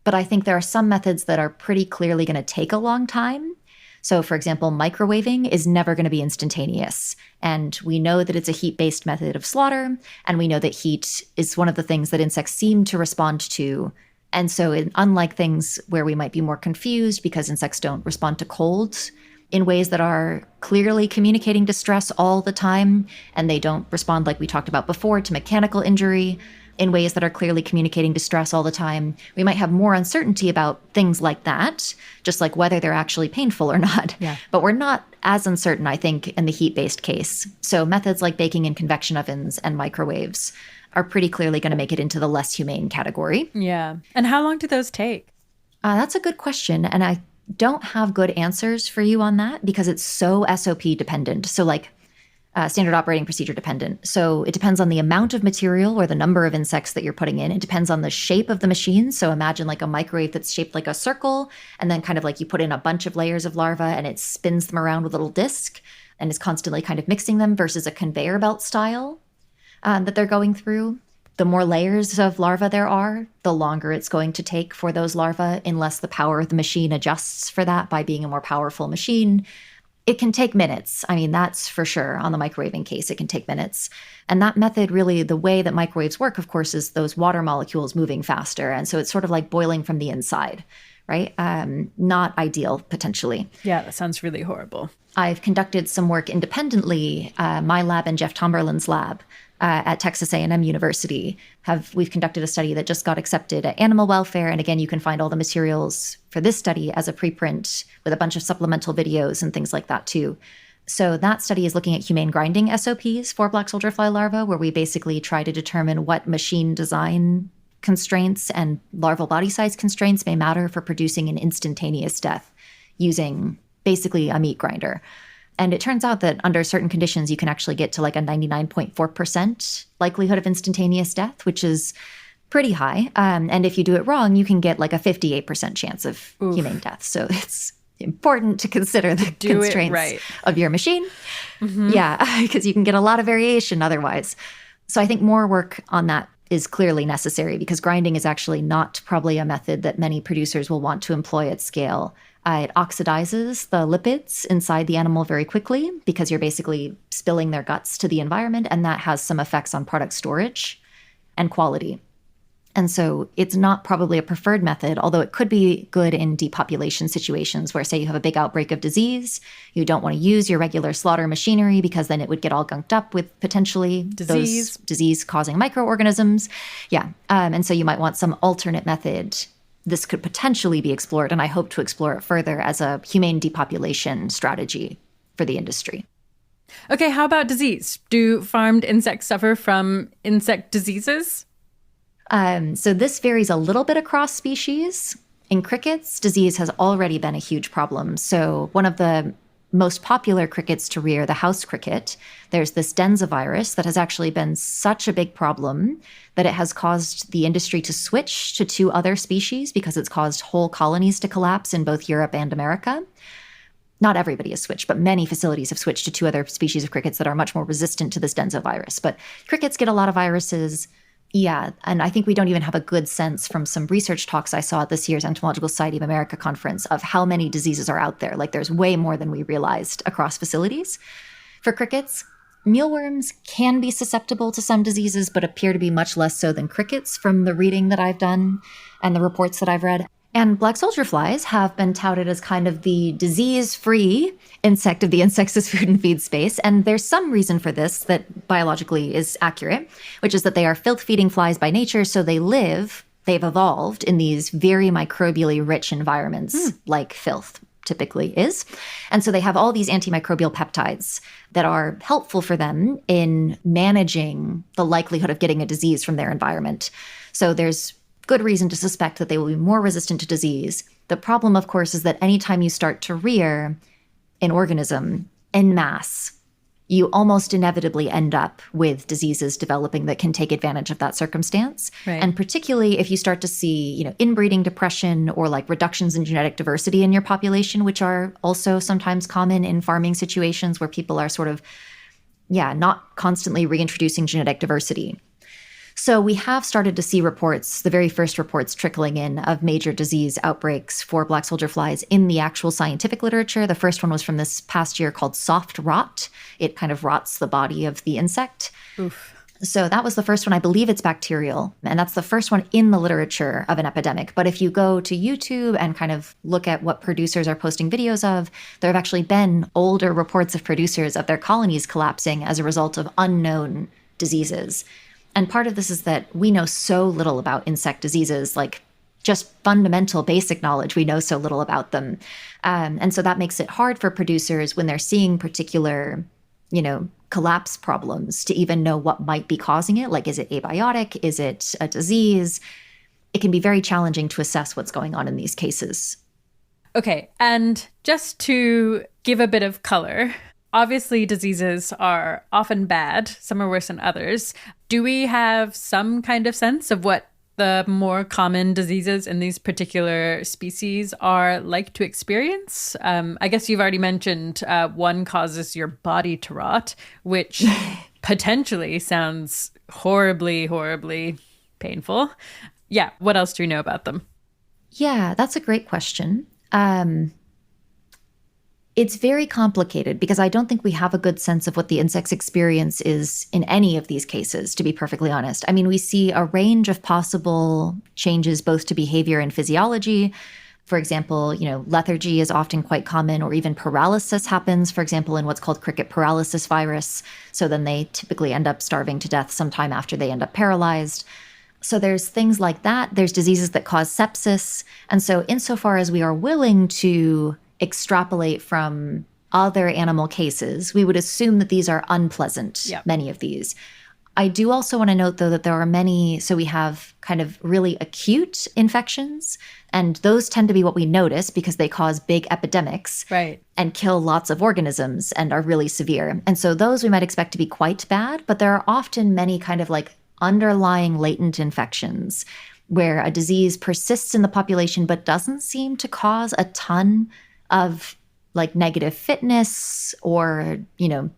But I think there are some methods that are pretty clearly going to take a long time. So for example, microwaving is never going to be instantaneous. And we know that it's a heat-based method of slaughter. And we know that heat is one of the things that insects seem to respond to. And so unlike things where we might be more confused because insects don't respond to cold in ways that are clearly communicating distress all the time, and they don't respond, like we talked about before, to mechanical injury in ways that are clearly communicating distress all the time. We might have more uncertainty about things like that, just like whether they're actually painful or not. Yeah. But we're not as uncertain, I think, in the heat-based case. So methods like baking in convection ovens and microwaves are pretty clearly going to make it into the less humane category. Yeah. And how long do those take? That's a good question. And I don't have good answers for you on that because it's so SOP dependent. So like standard operating procedure dependent. So it depends on the amount of material or the number of insects that you're putting in. It depends on the shape of the machine. So imagine like a microwave that's shaped like a circle, and then kind of like you put in a bunch of layers of larvae and it spins them around with a little disc and is constantly kind of mixing them, versus a conveyor belt style that they're going through. The more layers of larvae there are, the longer it's going to take for those larvae, unless the power of the machine adjusts for that by being a more powerful machine. It can take minutes. I mean, that's for sure. On the microwaving case, it can take minutes. And that method, really, the way that microwaves work, of course, is those water molecules moving faster. And so it's sort of like boiling from the inside, right? Not ideal, potentially. Yeah, that sounds really horrible. I've conducted some work independently. My lab and Jeff Tomberlin's lab at Texas A&M University we've conducted a study that just got accepted at Animal Welfare. And again, you can find all the materials for this study as a preprint with a bunch of supplemental videos and things like that too. So that study is looking at humane grinding SOPs for black soldier fly larvae, where we basically try to determine what machine design constraints and larval body size constraints may matter for producing an instantaneous death using basically a meat grinder. And it turns out that under certain conditions, you can actually get to like a 99.4% likelihood of instantaneous death, which is pretty high. And if you do it wrong, you can get like a 58% chance of humane death. So it's important to consider the constraints of your machine. Mm-hmm. Yeah, because you can get a lot of variation otherwise. So I think more work on that is clearly necessary, because grinding is actually not probably a method that many producers will want to employ at scale. It oxidizes the lipids inside the animal very quickly, because you're basically spilling their guts to the environment, and that has some effects on product storage and quality. And so it's not probably a preferred method, although it could be good in depopulation situations where, say, you have a big outbreak of disease. You don't want to use your regular slaughter machinery because then it would get all gunked up with potentially those disease-causing microorganisms. Yeah. And so you might want some alternate method. This could potentially be explored, and I hope to explore it further as a humane depopulation strategy for the industry. Okay, how about disease? Do farmed insects suffer from insect diseases? So this varies a little bit across species. In crickets, disease has already been a huge problem. So one of the most popular crickets to rear, the house cricket, there's this Denza virus that has actually been such a big problem that it has caused the industry to switch to 2 other species, because it's caused whole colonies to collapse in both Europe and America. Not everybody has switched, but many facilities have switched to 2 other species of crickets that are much more resistant to this Denza virus. But crickets get a lot of viruses. Yeah, and I think we don't even have a good sense from some research talks I saw at this year's Entomological Society of America conference of how many diseases are out there. Like, there's way more than we realized across facilities. For crickets, mealworms can be susceptible to some diseases, but appear to be much less so than crickets from the reading that I've done and the reports that I've read. And black soldier flies have been touted as kind of the disease-free insect of the insects as food and feed space. And there's some reason for this that biologically is accurate, which is that they are filth-feeding flies by nature. So they've evolved in these very microbially rich environments, like filth typically is. And so they have all these antimicrobial peptides that are helpful for them in managing the likelihood of getting a disease from their environment. So there's good reason to suspect that they will be more resistant to disease. The problem, of course, is that anytime you start to rear an organism en masse, you almost inevitably end up with diseases developing that can take advantage of that circumstance. Right. And particularly if you start to see, inbreeding depression or like reductions in genetic diversity in your population, which are also sometimes common in farming situations where people are sort of, not constantly reintroducing genetic diversity. So we have started to see reports, the very first reports trickling in of major disease outbreaks for black soldier flies in the actual scientific literature. The first one was from this past year called soft rot. It kind of rots the body of the insect. Oof. So that was the first one. I believe it's bacterial. And that's the first one in the literature of an epidemic. But if you go to YouTube and kind of look at what producers are posting videos of, there have actually been older reports of producers of their colonies collapsing as a result of unknown diseases. And part of this is that we know so little about insect diseases, like just fundamental basic knowledge. We know so little about them. And so that makes it hard for producers when they're seeing particular, collapse problems to even know what might be causing it. Like, is it abiotic? Is it a disease? It can be very challenging to assess what's going on in these cases. Okay. And just to give a bit of color, Obviously, diseases are often bad. Some are worse than others. Do we have some kind of sense of what the more common diseases in these particular species are like to experience? I guess you've already mentioned one causes your body to rot, which potentially sounds horribly, horribly painful. Yeah. What else do you know about them? Yeah, that's a great question. It's very complicated because I don't think we have a good sense of what the insect's experience is in any of these cases, to be perfectly honest. I mean, we see a range of possible changes both to behavior and physiology. For example, lethargy is often quite common, or even paralysis happens, for example, in what's called cricket paralysis virus. So then they typically end up starving to death sometime after they end up paralyzed. So there's things like that. There's diseases that cause sepsis. And so insofar as we are willing to extrapolate from other animal cases, we would assume that these are unpleasant, many of these. I do also want to note, though, that there are many, so we have kind of really acute infections, and those tend to be what we notice because they cause big epidemics and kill lots of organisms and are really severe. And so those we might expect to be quite bad, but there are often many kind of like underlying latent infections where a disease persists in the population but doesn't seem to cause a ton of like negative fitness or,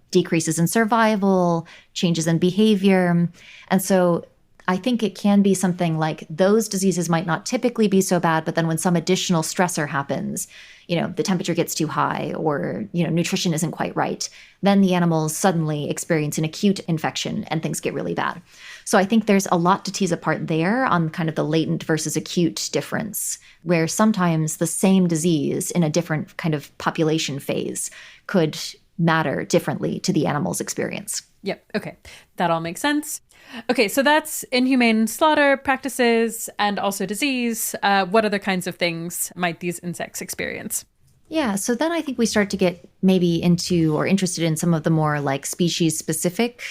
decreases in survival, changes in behavior. And so I think it can be something like those diseases might not typically be so bad, but then when some additional stressor happens, the temperature gets too high or, nutrition isn't quite right, then the animals suddenly experience an acute infection and things get really bad. So I think there's a lot to tease apart there on kind of the latent versus acute difference, where sometimes the same disease in a different kind of population phase could matter differently to the animal's experience. Yep. Okay. That all makes sense. Okay. So that's inhumane slaughter practices and also disease. What other kinds of things might these insects experience? Yeah. So then I think we start to get maybe into or interested in some of the more like species specific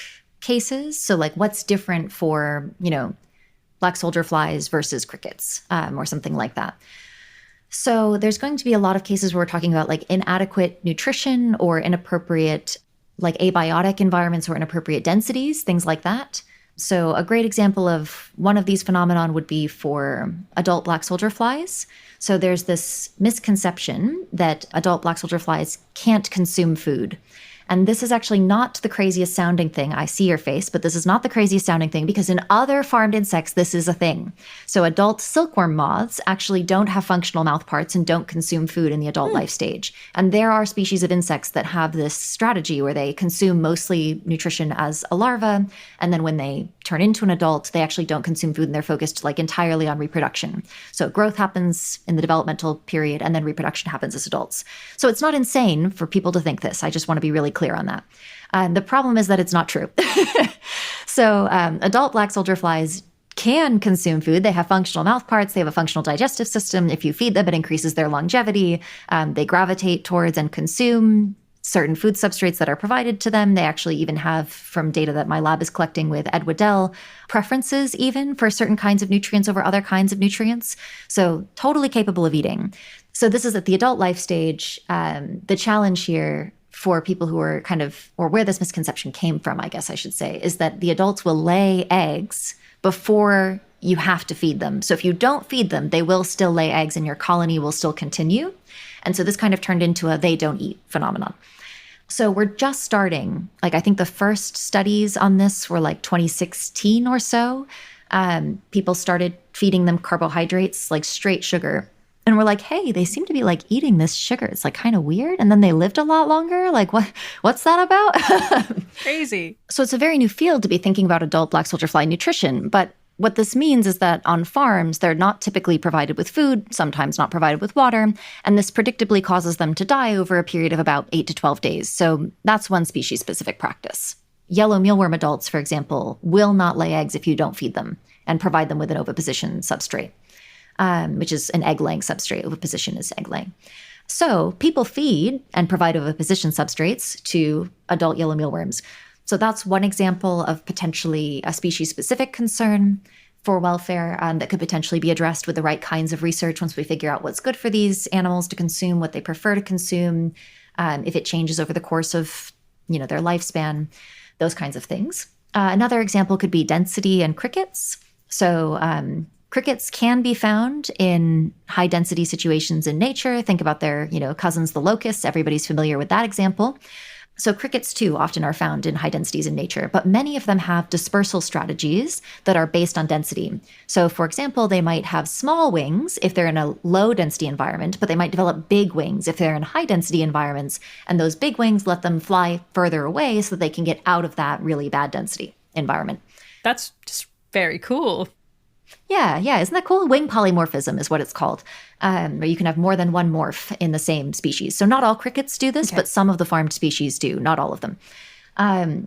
cases. So like what's different for, black soldier flies versus crickets or something like that. So there's going to be a lot of cases where we're talking about like inadequate nutrition or inappropriate like abiotic environments or inappropriate densities, things like that. So a great example of one of these phenomenon would be for adult black soldier flies. So there's this misconception that adult black soldier flies can't consume food. And this is actually not the craziest sounding thing. I see your face, but this is not the craziest sounding thing because in other farmed insects, this is a thing. So adult silkworm moths actually don't have functional mouth parts and don't consume food in the adult life stage. And there are species of insects that have this strategy where they consume mostly nutrition as a larva. And then when they turn into an adult, they actually don't consume food and they're focused like entirely on reproduction. So growth happens in the developmental period and then reproduction happens as adults. So it's not insane for people to think this. I just want to be really clear on that. The problem is that it's not true. So adult black soldier flies can consume food. They have functional mouth parts. They have a functional digestive system. If you feed them, it increases their longevity. They gravitate towards and consume certain food substrates that are provided to them. They actually even have, from data that my lab is collecting with Ed Waddell, preferences even for certain kinds of nutrients over other kinds of nutrients. So totally capable of eating. So this is at the adult life stage. The challenge here for people who are kind of, or where this misconception came from, I guess I should say, is that the adults will lay eggs before you have to feed them. So if you don't feed them, they will still lay eggs and your colony will still continue. And so this kind of turned into a they don't eat phenomenon. So we're just starting, like I think the first studies on this were like 2016 or so. People started feeding them carbohydrates, like straight sugar. And we're like, hey, they seem to be like eating this sugar. It's like kind of weird. And then they lived a lot longer. Like what's that about? Crazy. So it's a very new field to be thinking about adult black soldier fly nutrition. But what this means is that on farms, they're not typically provided with food, sometimes not provided with water. And this predictably causes them to die over a period of about 8 to 12 days. So that's one species specific practice. Yellow mealworm adults, for example, will not lay eggs if you don't feed them and provide them with an oviposition substrate. Which is an egg-laying substrate. Oviposition is egg-laying. So people feed and provide oviposition substrates to adult yellow mealworms. So that's one example of potentially a species-specific concern for welfare that could potentially be addressed with the right kinds of research once we figure out what's good for these animals to consume, what they prefer to consume. if it changes over the course of, their lifespan, those kinds of things. Another example could be density and crickets. So crickets can be found in high density situations in nature. Think about their, cousins, the locusts. Everybody's familiar with that example. So crickets, too, often are found in high densities in nature, but many of them have dispersal strategies that are based on density. So, for example, they might have small wings if they're in a low density environment, but they might develop big wings if they're in high density environments. And those big wings let them fly further away so that they can get out of that really bad density environment. That's just very cool. Yeah. Isn't that cool? Wing polymorphism is what it's called, where you can have more than one morph in the same species. So not all crickets do this, but some of the farmed species do, not all of them.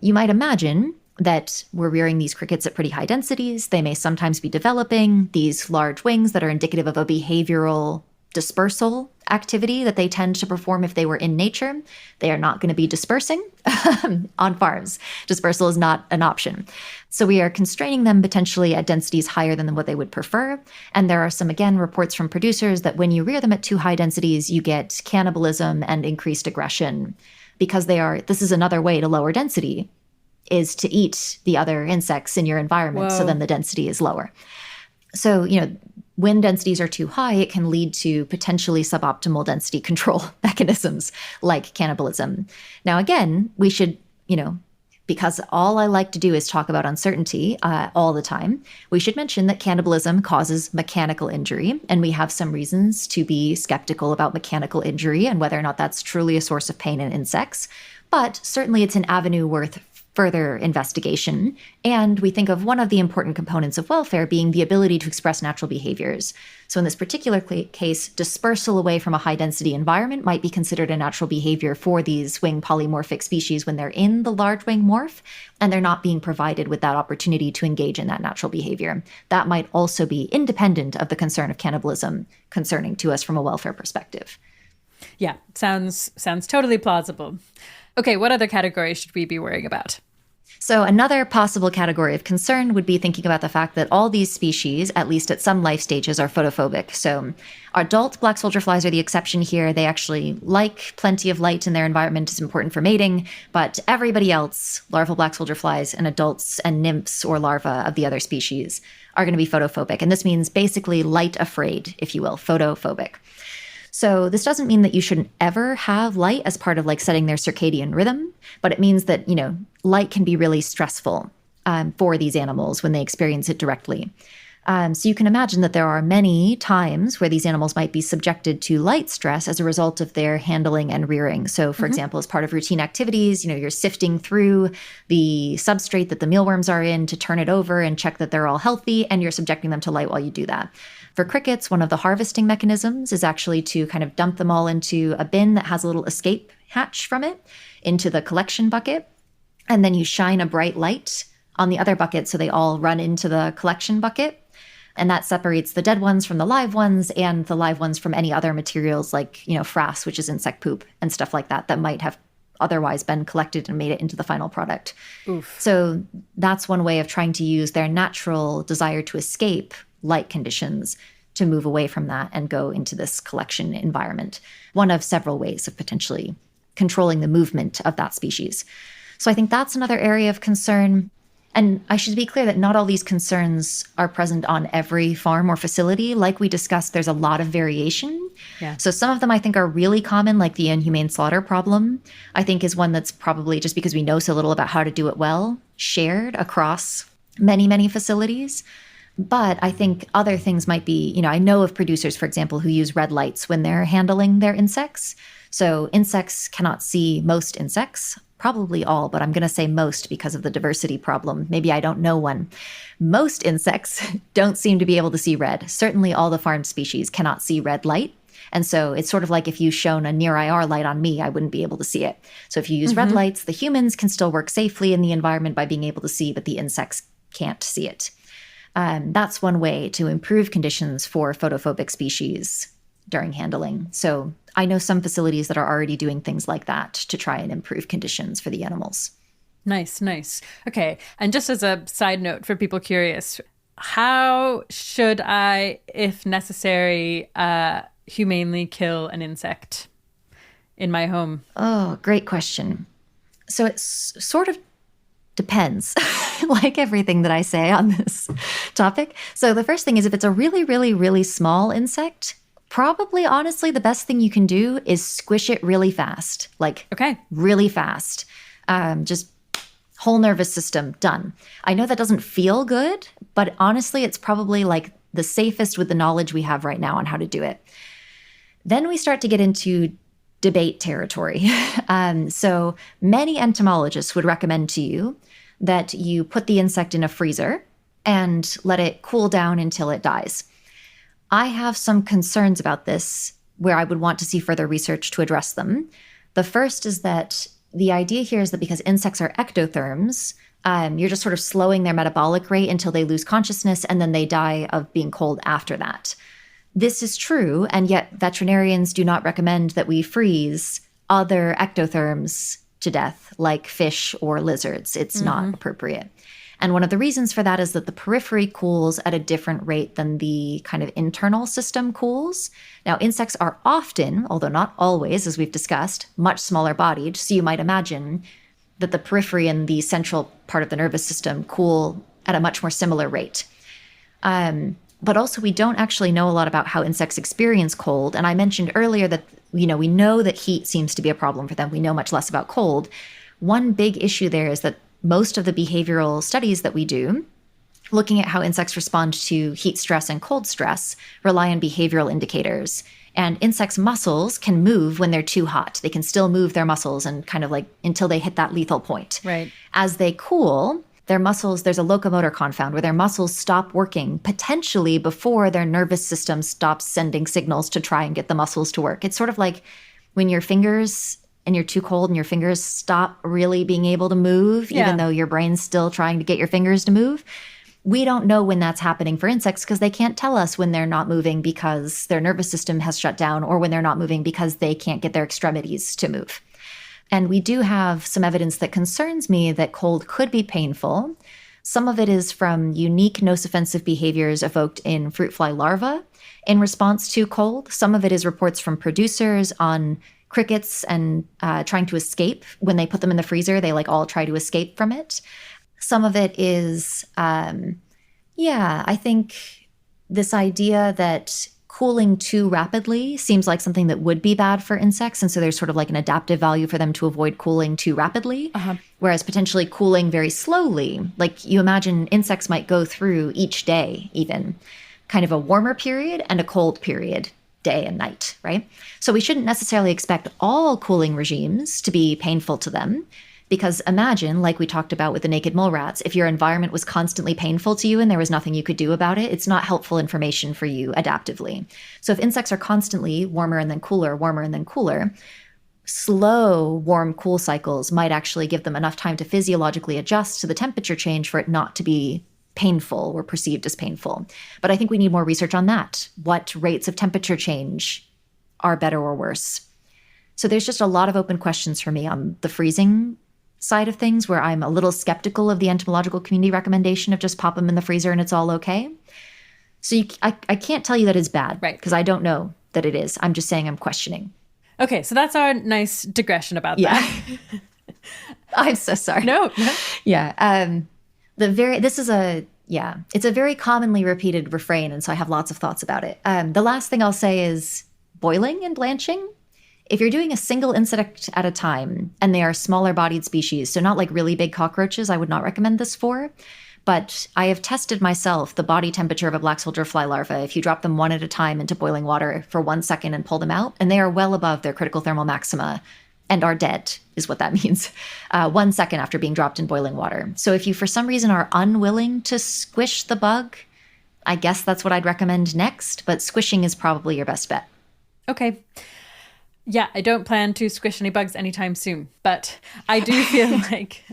You might imagine that we're rearing these crickets at pretty high densities. They may sometimes be developing these large wings that are indicative of a behavioral dispersal activity that they tend to perform if they were in nature. They are not going to be dispersing on farms. Dispersal is not an option. So we are constraining them potentially at densities higher than what they would prefer. And there are some, again, reports from producers that when you rear them at too high densities, you get cannibalism and increased aggression because this is another way to lower density, is to eat the other insects in your environment. Whoa. So then the density is lower. So, when densities are too high, it can lead to potentially suboptimal density control mechanisms like cannibalism. Now, again, we should, because all I like to do is talk about uncertainty all the time, we should mention that cannibalism causes mechanical injury. And we have some reasons to be skeptical about mechanical injury and whether or not that's truly a source of pain in insects. But certainly it's an avenue worth further investigation. And we think of one of the important components of welfare being the ability to express natural behaviors. So in this particular case, dispersal away from a high density environment might be considered a natural behavior for these wing polymorphic species when they're in the large wing morph and they're not being provided with that opportunity to engage in that natural behavior. That might also be independent of the concern of cannibalism concerning to us from a welfare perspective. Yeah, sounds totally plausible. Okay, what other categories should we be worrying about? So another possible category of concern would be thinking about the fact that all these species, at least at some life stages, are photophobic. So adult black soldier flies are the exception here. They actually like plenty of light in their environment. It's important for mating. But everybody else, larval black soldier flies and adults and nymphs or larvae of the other species, are going to be photophobic. And this means basically light afraid, if you will, photophobic. So this doesn't mean that you shouldn't ever have light as part of like setting their circadian rhythm, but it means that, light can be really stressful for these animals when they experience it directly. So you can imagine that there are many times where these animals might be subjected to light stress as a result of their handling and rearing. So for example, as part of routine activities, you're sifting through the substrate that the mealworms are in to turn it over and check that they're all healthy, and you're subjecting them to light while you do that. For crickets, one of the harvesting mechanisms is actually to kind of dump them all into a bin that has a little escape hatch from it into the collection bucket. And then you shine a bright light on the other bucket so they all run into the collection bucket. And that separates the dead ones from the live ones and the live ones from any other materials like, frass, which is insect poop and stuff like that might have otherwise been collected and made it into the final product. Oof. So that's one way of trying to use their natural desire to escape light conditions to move away from that and go into this collection environment. One of several ways of potentially controlling the movement of that species. So I think that's another area of concern. And I should be clear that not all these concerns are present on every farm or facility. Like we discussed, there's a lot of variation. Yeah. So some of them I think are really common, like the inhumane slaughter problem, I think is one that's probably, just because we know so little about how to do it well, shared across many, many facilities. But I think other things might be, I know of producers, for example, who use red lights when they're handling their insects. So insects cannot see most insects, probably all, but I'm going to say most because of the diversity problem. Maybe I don't know one. Most insects don't seem to be able to see red. Certainly all the farmed species cannot see red light. And so it's sort of like if you shone a near IR light on me, I wouldn't be able to see it. So if you use red lights, the humans can still work safely in the environment by being able to see, but the insects can't see it. That's one way to improve conditions for photophobic species during handling. So I know some facilities that are already doing things like that to try and improve conditions for the animals. Nice. Okay. And just as a side note for people curious, how should I, if necessary, humanely kill an insect? in my home? Oh, great question. So it sort of depends, like everything that I say on this topic. So the first thing is if it's a really, really, really small insect, probably honestly the best thing you can do is squish it really fast, like really fast. Just whole nervous system, done. I know that doesn't feel good, but honestly, it's probably like the safest with the knowledge we have right now on how to do it. Then we start to get into debate territory. So many entomologists would recommend to you that you put the insect in a freezer and let it cool down until it dies. I have some concerns about this where I would want to see further research to address them. The first is that the idea here is that because insects are ectotherms, you're just sort of slowing their metabolic rate until they lose consciousness and then they die of being cold after that. This is true, and yet veterinarians do not recommend that we freeze other ectotherms to death, like fish or lizards. It's not appropriate. And one of the reasons for that is that the periphery cools at a different rate than the kind of internal system cools. Now, insects are often, although not always, as we've discussed, much smaller bodied. So you might imagine that the periphery and the central part of the nervous system cool at a much more similar rate. But also, we don't actually know a lot about how insects experience cold. And I mentioned earlier that, we know that heat seems to be a problem for them. We know much less about cold. One big issue there is that most of the behavioral studies that we do, looking at how insects respond to heat stress and cold stress, rely on behavioral indicators. And insects' muscles can move when they're too hot. They can still move their muscles and kind of like until they hit that lethal point. Right. As they cool, their muscles, there's a locomotor confound where their muscles stop working potentially before their nervous system stops sending signals to try and get the muscles to work. It's sort of like when your fingers and you're too cold and your fingers stop really being able to move, even though your brain's still trying to get your fingers to move. We don't know when that's happening for insects because they can't tell us when they're not moving because their nervous system has shut down or when they're not moving because they can't get their extremities to move. And we do have some evidence that concerns me that cold could be painful. Some of it is from unique nocifensive behaviors evoked in fruit fly larvae in response to cold. Some of it is reports from producers on crickets and trying to escape. When they put them in the freezer, they like all try to escape from it. Some of it is, I think this idea that cooling too rapidly seems like something that would be bad for insects. And so there's sort of like an adaptive value for them to avoid cooling too rapidly. Whereas potentially cooling very slowly, like you imagine insects might go through each day even kind of a warmer period and a cold period, day and night, right? So we shouldn't necessarily expect all cooling regimes to be painful to them. Because imagine, like we talked about with the naked mole rats, if your environment was constantly painful to you and there was nothing you could do about it, it's not helpful information for you adaptively. So if insects are constantly warmer and then cooler, slow warm cool cycles might actually give them enough time to physiologically adjust to the temperature change for it not to be painful or perceived as painful. But I think we need more research on that. What rates of temperature change are better or worse? So there's just a lot of open questions for me on the freezing side of things where I'm a little skeptical of the entomological community recommendation of just pop them in the freezer and it's all okay. So I can't tell you that it's bad, right? Because I don't know that it is. I'm just saying I'm questioning. Okay, so that's our nice digression about that. I'm so sorry. No. Yeah. It's a very commonly repeated refrain, and so I have lots of thoughts about it. The last thing I'll say is boiling and blanching. If you're doing a single insect at a time, and they are smaller bodied species, so not like really big cockroaches, I would not recommend this for. But I have tested myself the body temperature of a black soldier fly larva if you drop them one at a time into boiling water for 1 second and pull them out, and they are well above their critical thermal maxima and are dead, is what that means, 1 second after being dropped in boiling water. So if you for some reason are unwilling to squish the bug, I guess that's what I'd recommend next, but squishing is probably your best bet. Okay. Yeah, I don't plan to squish any bugs anytime soon, but I do feel like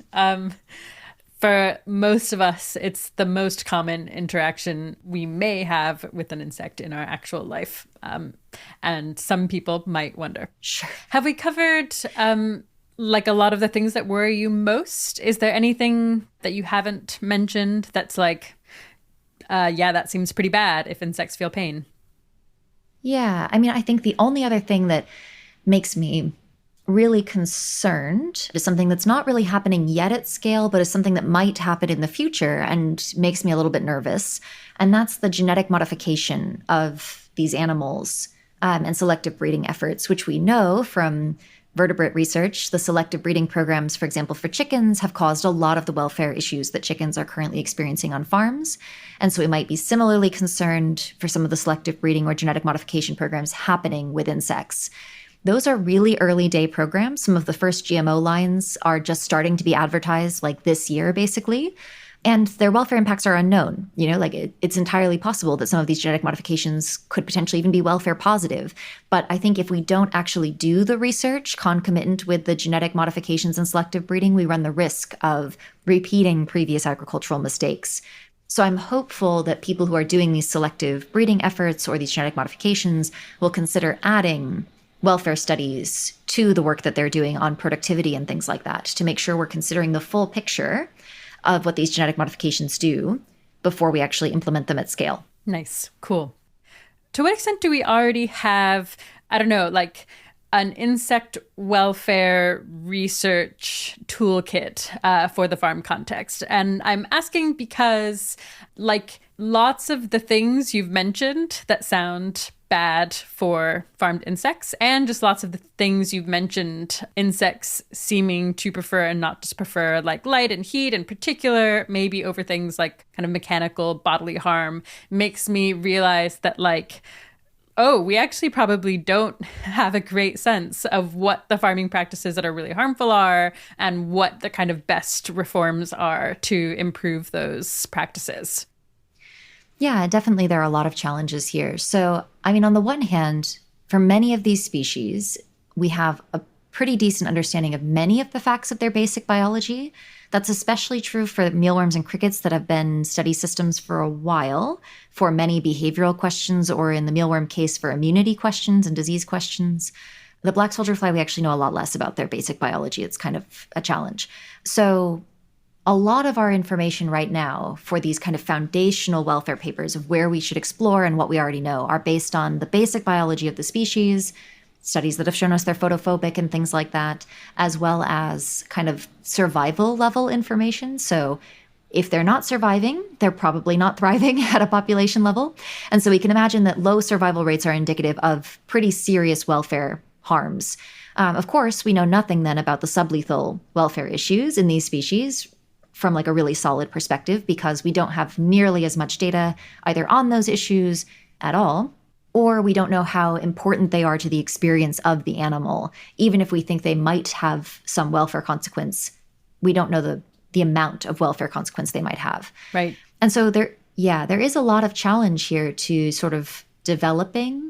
for most of us, it's the most common interaction we may have with an insect in our actual life. And some people might wonder. Sure. Have we covered like a lot of the things that worry you most? Is there anything that you haven't mentioned that's like, that seems pretty bad if insects feel pain? Yeah, I mean, I think the only other thing that makes me really concerned is something that's not really happening yet at scale, but is something that might happen in the future and makes me a little bit nervous. And that's the genetic modification of these animals and selective breeding efforts, which we know from vertebrate research. The selective breeding programs, for example, for chickens have caused a lot of the welfare issues that chickens are currently experiencing on farms. And so we might be similarly concerned for some of the selective breeding or genetic modification programs happening with insects. Those are really early day programs. Some of the first GMO lines are just starting to be advertised like this year, basically. And their welfare impacts are unknown. It's entirely possible that some of these genetic modifications could potentially even be welfare positive. But I think if we don't actually do the research concomitant with the genetic modifications and selective breeding, we run the risk of repeating previous agricultural mistakes. So I'm hopeful that people who are doing these selective breeding efforts or these genetic modifications will consider adding welfare studies to the work that they're doing on productivity and things like that to make sure we're considering the full picture of what these genetic modifications do before we actually implement them at scale. Nice. Cool. To what extent do we already have, I don't know, like an insect welfare research toolkit for the farm context? And I'm asking because, like, lots of the things you've mentioned that sound bad for farmed insects, and just lots of the things you've mentioned, insects seeming to prefer and not just prefer, like light and heat in particular, maybe over things like kind of mechanical bodily harm, makes me realize that, like, oh, we actually probably don't have a great sense of what the farming practices that are really harmful are and what the kind of best reforms are to improve those practices. Yeah, definitely there are a lot of challenges here. So, on the one hand, for many of these species, we have a pretty decent understanding of many of the facts of their basic biology. That's especially true for mealworms and crickets that have been study systems for a while, for many behavioral questions, or in the mealworm case, for immunity questions and disease questions. The black soldier fly, we actually know a lot less about their basic biology. It's kind of a challenge. So a lot of our information right now for these kind of foundational welfare papers of where we should explore and what we already know are based on the basic biology of the species, studies that have shown us they're photophobic and things like that, as well as kind of survival level information. So if they're not surviving, they're probably not thriving at a population level. And so we can imagine that low survival rates are indicative of pretty serious welfare harms. Of course, we know nothing then about the sublethal welfare issues in these species from like a really solid perspective, because we don't have nearly as much data either on those issues at all, or we don't know how important they are to the experience of the animal. Even if we think they might have some welfare consequence, we don't know the amount of welfare consequence they might have. Right. And so there is a lot of challenge here to sort of developing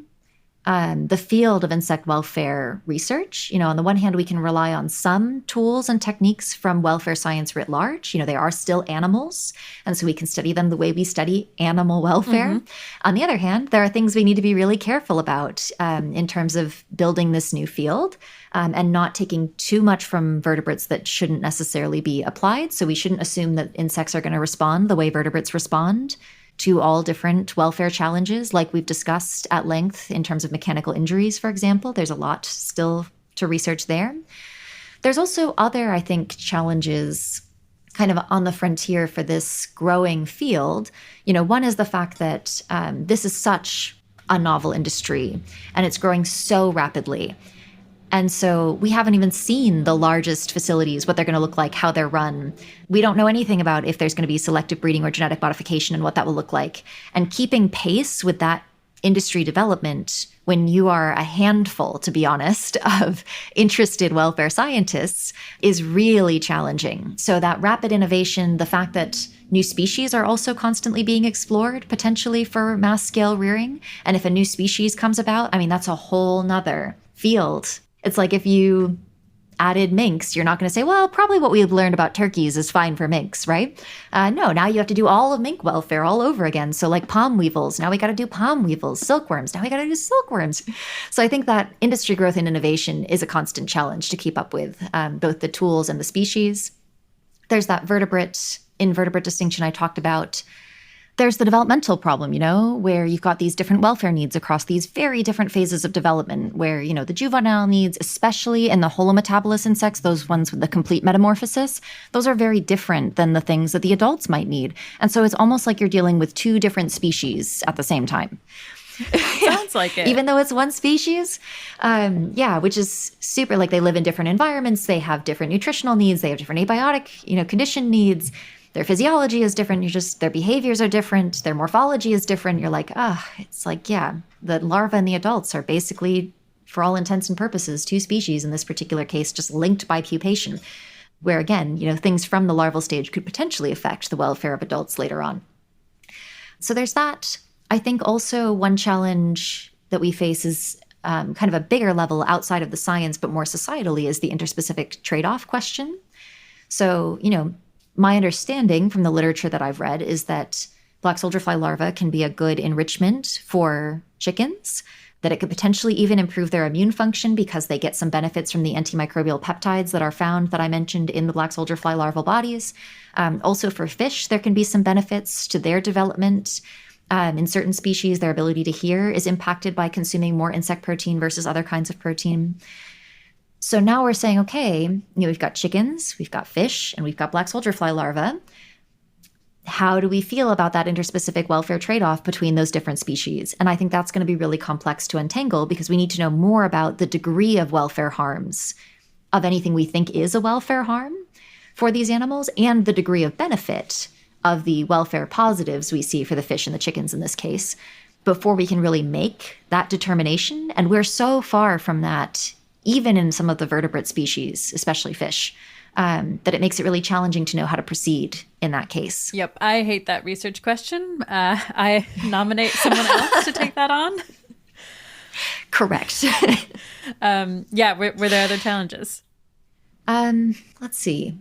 the field of insect welfare research. On the one hand, we can rely on some tools and techniques from welfare science writ large. They are still animals, and so we can study them the way we study animal welfare. Mm-hmm. On the other hand, there are things we need to be really careful about in terms of building this new field and not taking too much from vertebrates that shouldn't necessarily be applied. So we shouldn't assume that insects are going to respond the way vertebrates respond to all different welfare challenges, like we've discussed at length in terms of mechanical injuries, for example. There's a lot still to research there. There's also other, I think, challenges kind of on the frontier for this growing field. One is the fact that this is such a novel industry and it's growing so rapidly. And so we haven't even seen the largest facilities, what they're going to look like, how they're run. We don't know anything about if there's going to be selective breeding or genetic modification and what that will look like. And keeping pace with that industry development when you are a handful, to be honest, of interested welfare scientists is really challenging. So that rapid innovation, the fact that new species are also constantly being explored, potentially for mass scale rearing. And if a new species comes about, that's a whole nother field. It's like if you added minks, you're not going to say, well, probably what we've learned about turkeys is fine for minks, right? No, now you have to do all of mink welfare all over again. So like palm weevils, now we got to do palm weevils, silkworms, now we got to do silkworms. So I think that industry growth and innovation is a constant challenge to keep up with, both the tools and the species. There's that vertebrate-invertebrate distinction I talked about. There's the developmental problem, where you've got these different welfare needs across these very different phases of development, where, the juvenile needs, especially in the holometabolous insects, those ones with the complete metamorphosis, those are very different than the things that the adults might need. And so it's almost like you're dealing with two different species at the same time. Sounds like it. Even though it's one species. Which is super, like they live in different environments. They have different nutritional needs. They have different abiotic, condition needs. Their physiology is different. Their behaviors are different. Their morphology is different. You're like, it's like, the larvae and the adults are basically, for all intents and purposes, two species in this particular case, just linked by pupation, where again, things from the larval stage could potentially affect the welfare of adults later on. So there's that. I think also one challenge that we face is kind of a bigger level outside of the science, but more societally, is the interspecific trade-off question. So, my understanding from the literature that I've read is that black soldier fly larvae can be a good enrichment for chickens, that it could potentially even improve their immune function because they get some benefits from the antimicrobial peptides that are found that I mentioned in the black soldier fly larval bodies. Also for fish, there can be some benefits to their development. In certain species, their ability to hear is impacted by consuming more insect protein versus other kinds of protein. So now we're saying, okay, we've got chickens, we've got fish, and we've got black soldier fly larvae. How do we feel about that interspecific welfare trade-off between those different species? And I think that's going to be really complex to untangle because we need to know more about the degree of welfare harms of anything we think is a welfare harm for these animals and the degree of benefit of the welfare positives we see for the fish and the chickens in this case before we can really make that determination. And we're so far from that, even in some of the vertebrate species, especially fish, that it makes it really challenging to know how to proceed in that case. Yep. I hate that research question. I nominate someone else to take that on. Correct. Were there other challenges? Let's see.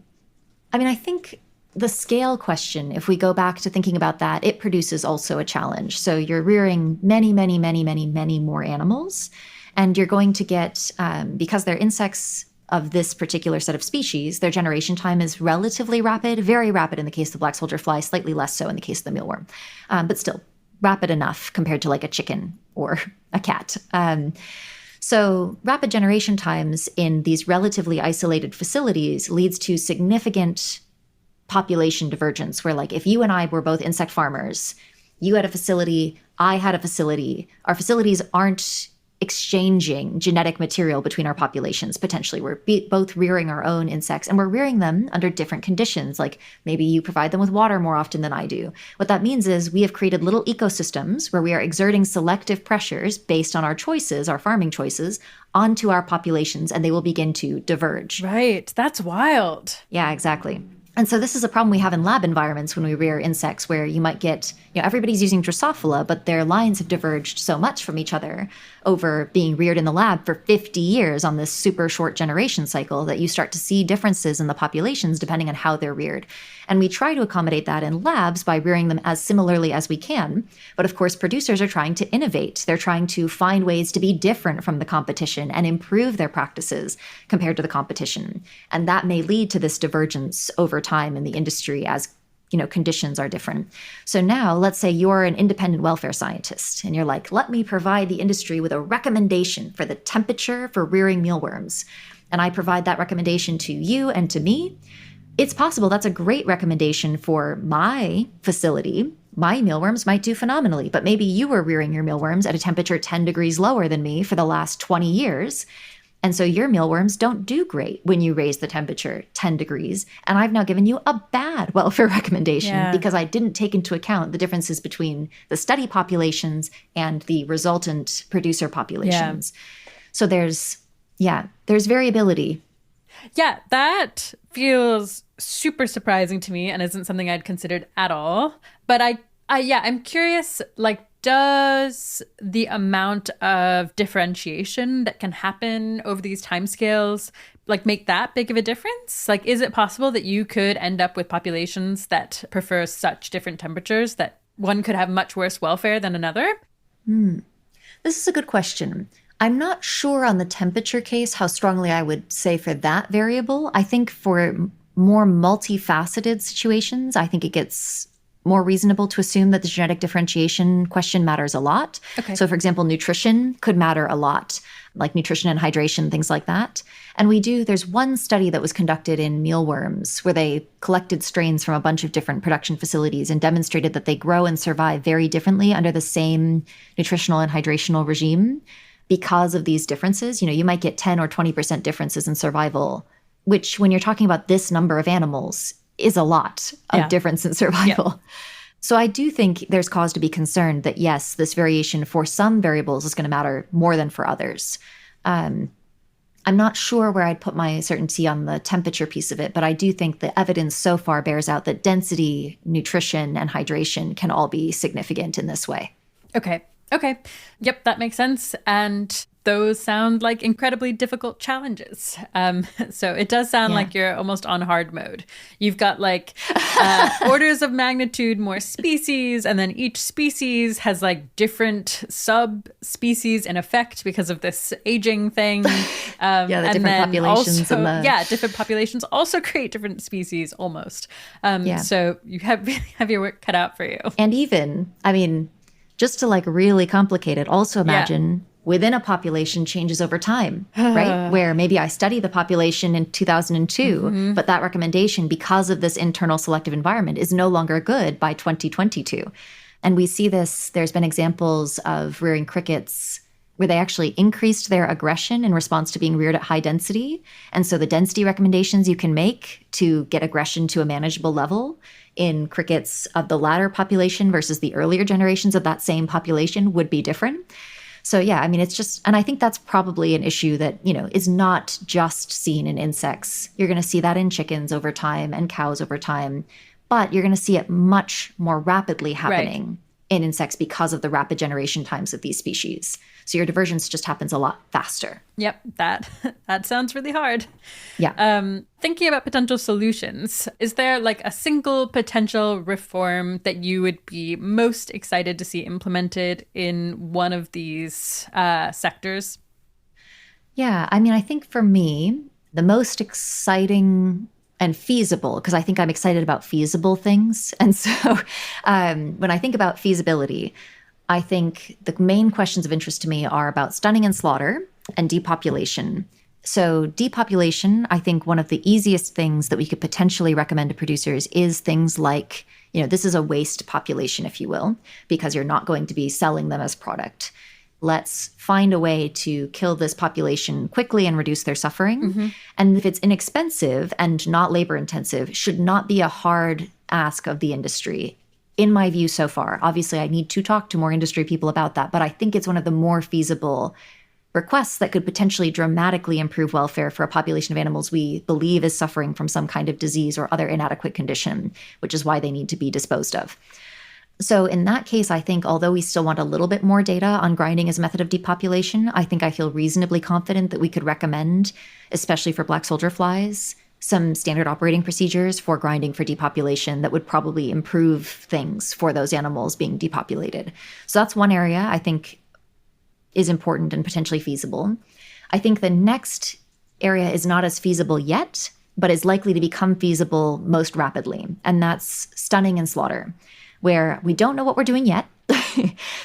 I think the scale question, if we go back to thinking about that, it produces also a challenge. So you're rearing many, many, many, many, many more animals. And you're going to get, because they're insects of this particular set of species, their generation time is relatively rapid, very rapid in the case of the black soldier fly, slightly less so in the case of the mealworm, but still rapid enough compared to like a chicken or a cat. So rapid generation times in these relatively isolated facilities leads to significant population divergence, where like if you and I were both insect farmers, you had a facility, I had a facility, our facilities aren't exchanging genetic material between our populations. Potentially we're both rearing our own insects, and we're rearing them under different conditions. Like maybe you provide them with water more often than I do. What that means is we have created little ecosystems where we are exerting selective pressures based on our choices, our farming choices, onto our populations, and they will begin to diverge. Right. That's wild. Yeah, exactly. And so this is a problem we have in lab environments when we rear insects, where you might get, everybody's using Drosophila, but their lines have diverged so much from each other over being reared in the lab for 50 years on this super short generation cycle that you start to see differences in the populations depending on how they're reared. And we try to accommodate that in labs by rearing them as similarly as we can. But of course, producers are trying to innovate. They're trying to find ways to be different from the competition and improve their practices compared to the competition. And that may lead to this divergence over time in the industry as conditions are different. So now let's say you're an independent welfare scientist and you're like, let me provide the industry with a recommendation for the temperature for rearing mealworms. And I provide that recommendation to you and to me. It's possible that's a great recommendation for my facility. My mealworms might do phenomenally, but maybe you were rearing your mealworms at a temperature 10 degrees lower than me for the last 20 years. And so your mealworms don't do great when you raise the temperature 10 degrees. And I've now given you a bad welfare recommendation because I didn't take into account the differences between the study populations and the resultant producer populations. So there's variability. Yeah, that feels super surprising to me and isn't something I'd considered at all. But I'm curious, does the amount of differentiation that can happen over these timescales make that big of a difference? Is it possible that you could end up with populations that prefer such different temperatures that one could have much worse welfare than another? This is a good question. I'm not sure on the temperature case how strongly I would say for that variable. I think for more multifaceted situations, I think it gets more reasonable to assume that the genetic differentiation question matters a lot. Okay. So, for example, nutrition could matter a lot, like nutrition and hydration, things like that. And there's one study that was conducted in mealworms where they collected strains from a bunch of different production facilities and demonstrated that they grow and survive very differently under the same nutritional and hydrational regime because of these differences. You might get 10 or 20% differences in survival, which when you're talking about this number of animals is a lot of difference in survival. Yeah. So I do think there's cause to be concerned that, yes, this variation for some variables is going to matter more than for others. I'm not sure where I'd put my certainty on the temperature piece of it, but I do think the evidence so far bears out that density, nutrition, and hydration can all be significant in this way. Okay. Yep, that makes sense. And those sound like incredibly difficult challenges. So it does sound like you're almost on hard mode. You've got like orders of magnitude more species, and then each species has like different subspecies in effect because of this aging thing. The different populations. Different populations also create different species almost. So you have your work cut out for you. And even, just to like really complicate it, also imagine within a population changes over time, right? Where maybe I study the population in 2002, but that recommendation, because of this internal selective environment, is no longer good by 2022. And we see this, there's been examples of rearing crickets where they actually increased their aggression in response to being reared at high density. And so the density recommendations you can make to get aggression to a manageable level in crickets of the latter population versus the earlier generations of that same population would be different. So it's just, and I think that's probably an issue that, is not just seen in insects. You're going to see that in chickens over time and cows over time, but you're going to see it much more rapidly happening in insects because of the rapid generation times of these species. So your divergence just happens a lot faster. Yep, that sounds really hard. Yeah. Thinking about potential solutions, is there like a single potential reform that you would be most excited to see implemented in one of these sectors? Yeah, I think for me, the most exciting and feasible, because I think I'm excited about feasible things. And so when I think about feasibility, I think the main questions of interest to me are about stunning and slaughter and depopulation. So depopulation, I think one of the easiest things that we could potentially recommend to producers is things like, this is a waste population, if you will, because you're not going to be selling them as product. Let's find a way to kill this population quickly and reduce their suffering. And if it's inexpensive and not labor intensive, should not be a hard ask of the industry. In my view so far, obviously I need to talk to more industry people about that, but I think it's one of the more feasible requests that could potentially dramatically improve welfare for a population of animals we believe is suffering from some kind of disease or other inadequate condition, which is why they need to be disposed of. So in that case, I think although we still want a little bit more data on grinding as a method of depopulation, I think I feel reasonably confident that we could recommend, especially for black soldier flies, some standard operating procedures for grinding for depopulation that would probably improve things for those animals being depopulated. So that's one area I think is important and potentially feasible. I think the next area is not as feasible yet, but is likely to become feasible most rapidly, and that's stunning and slaughter, where we don't know what we're doing yet.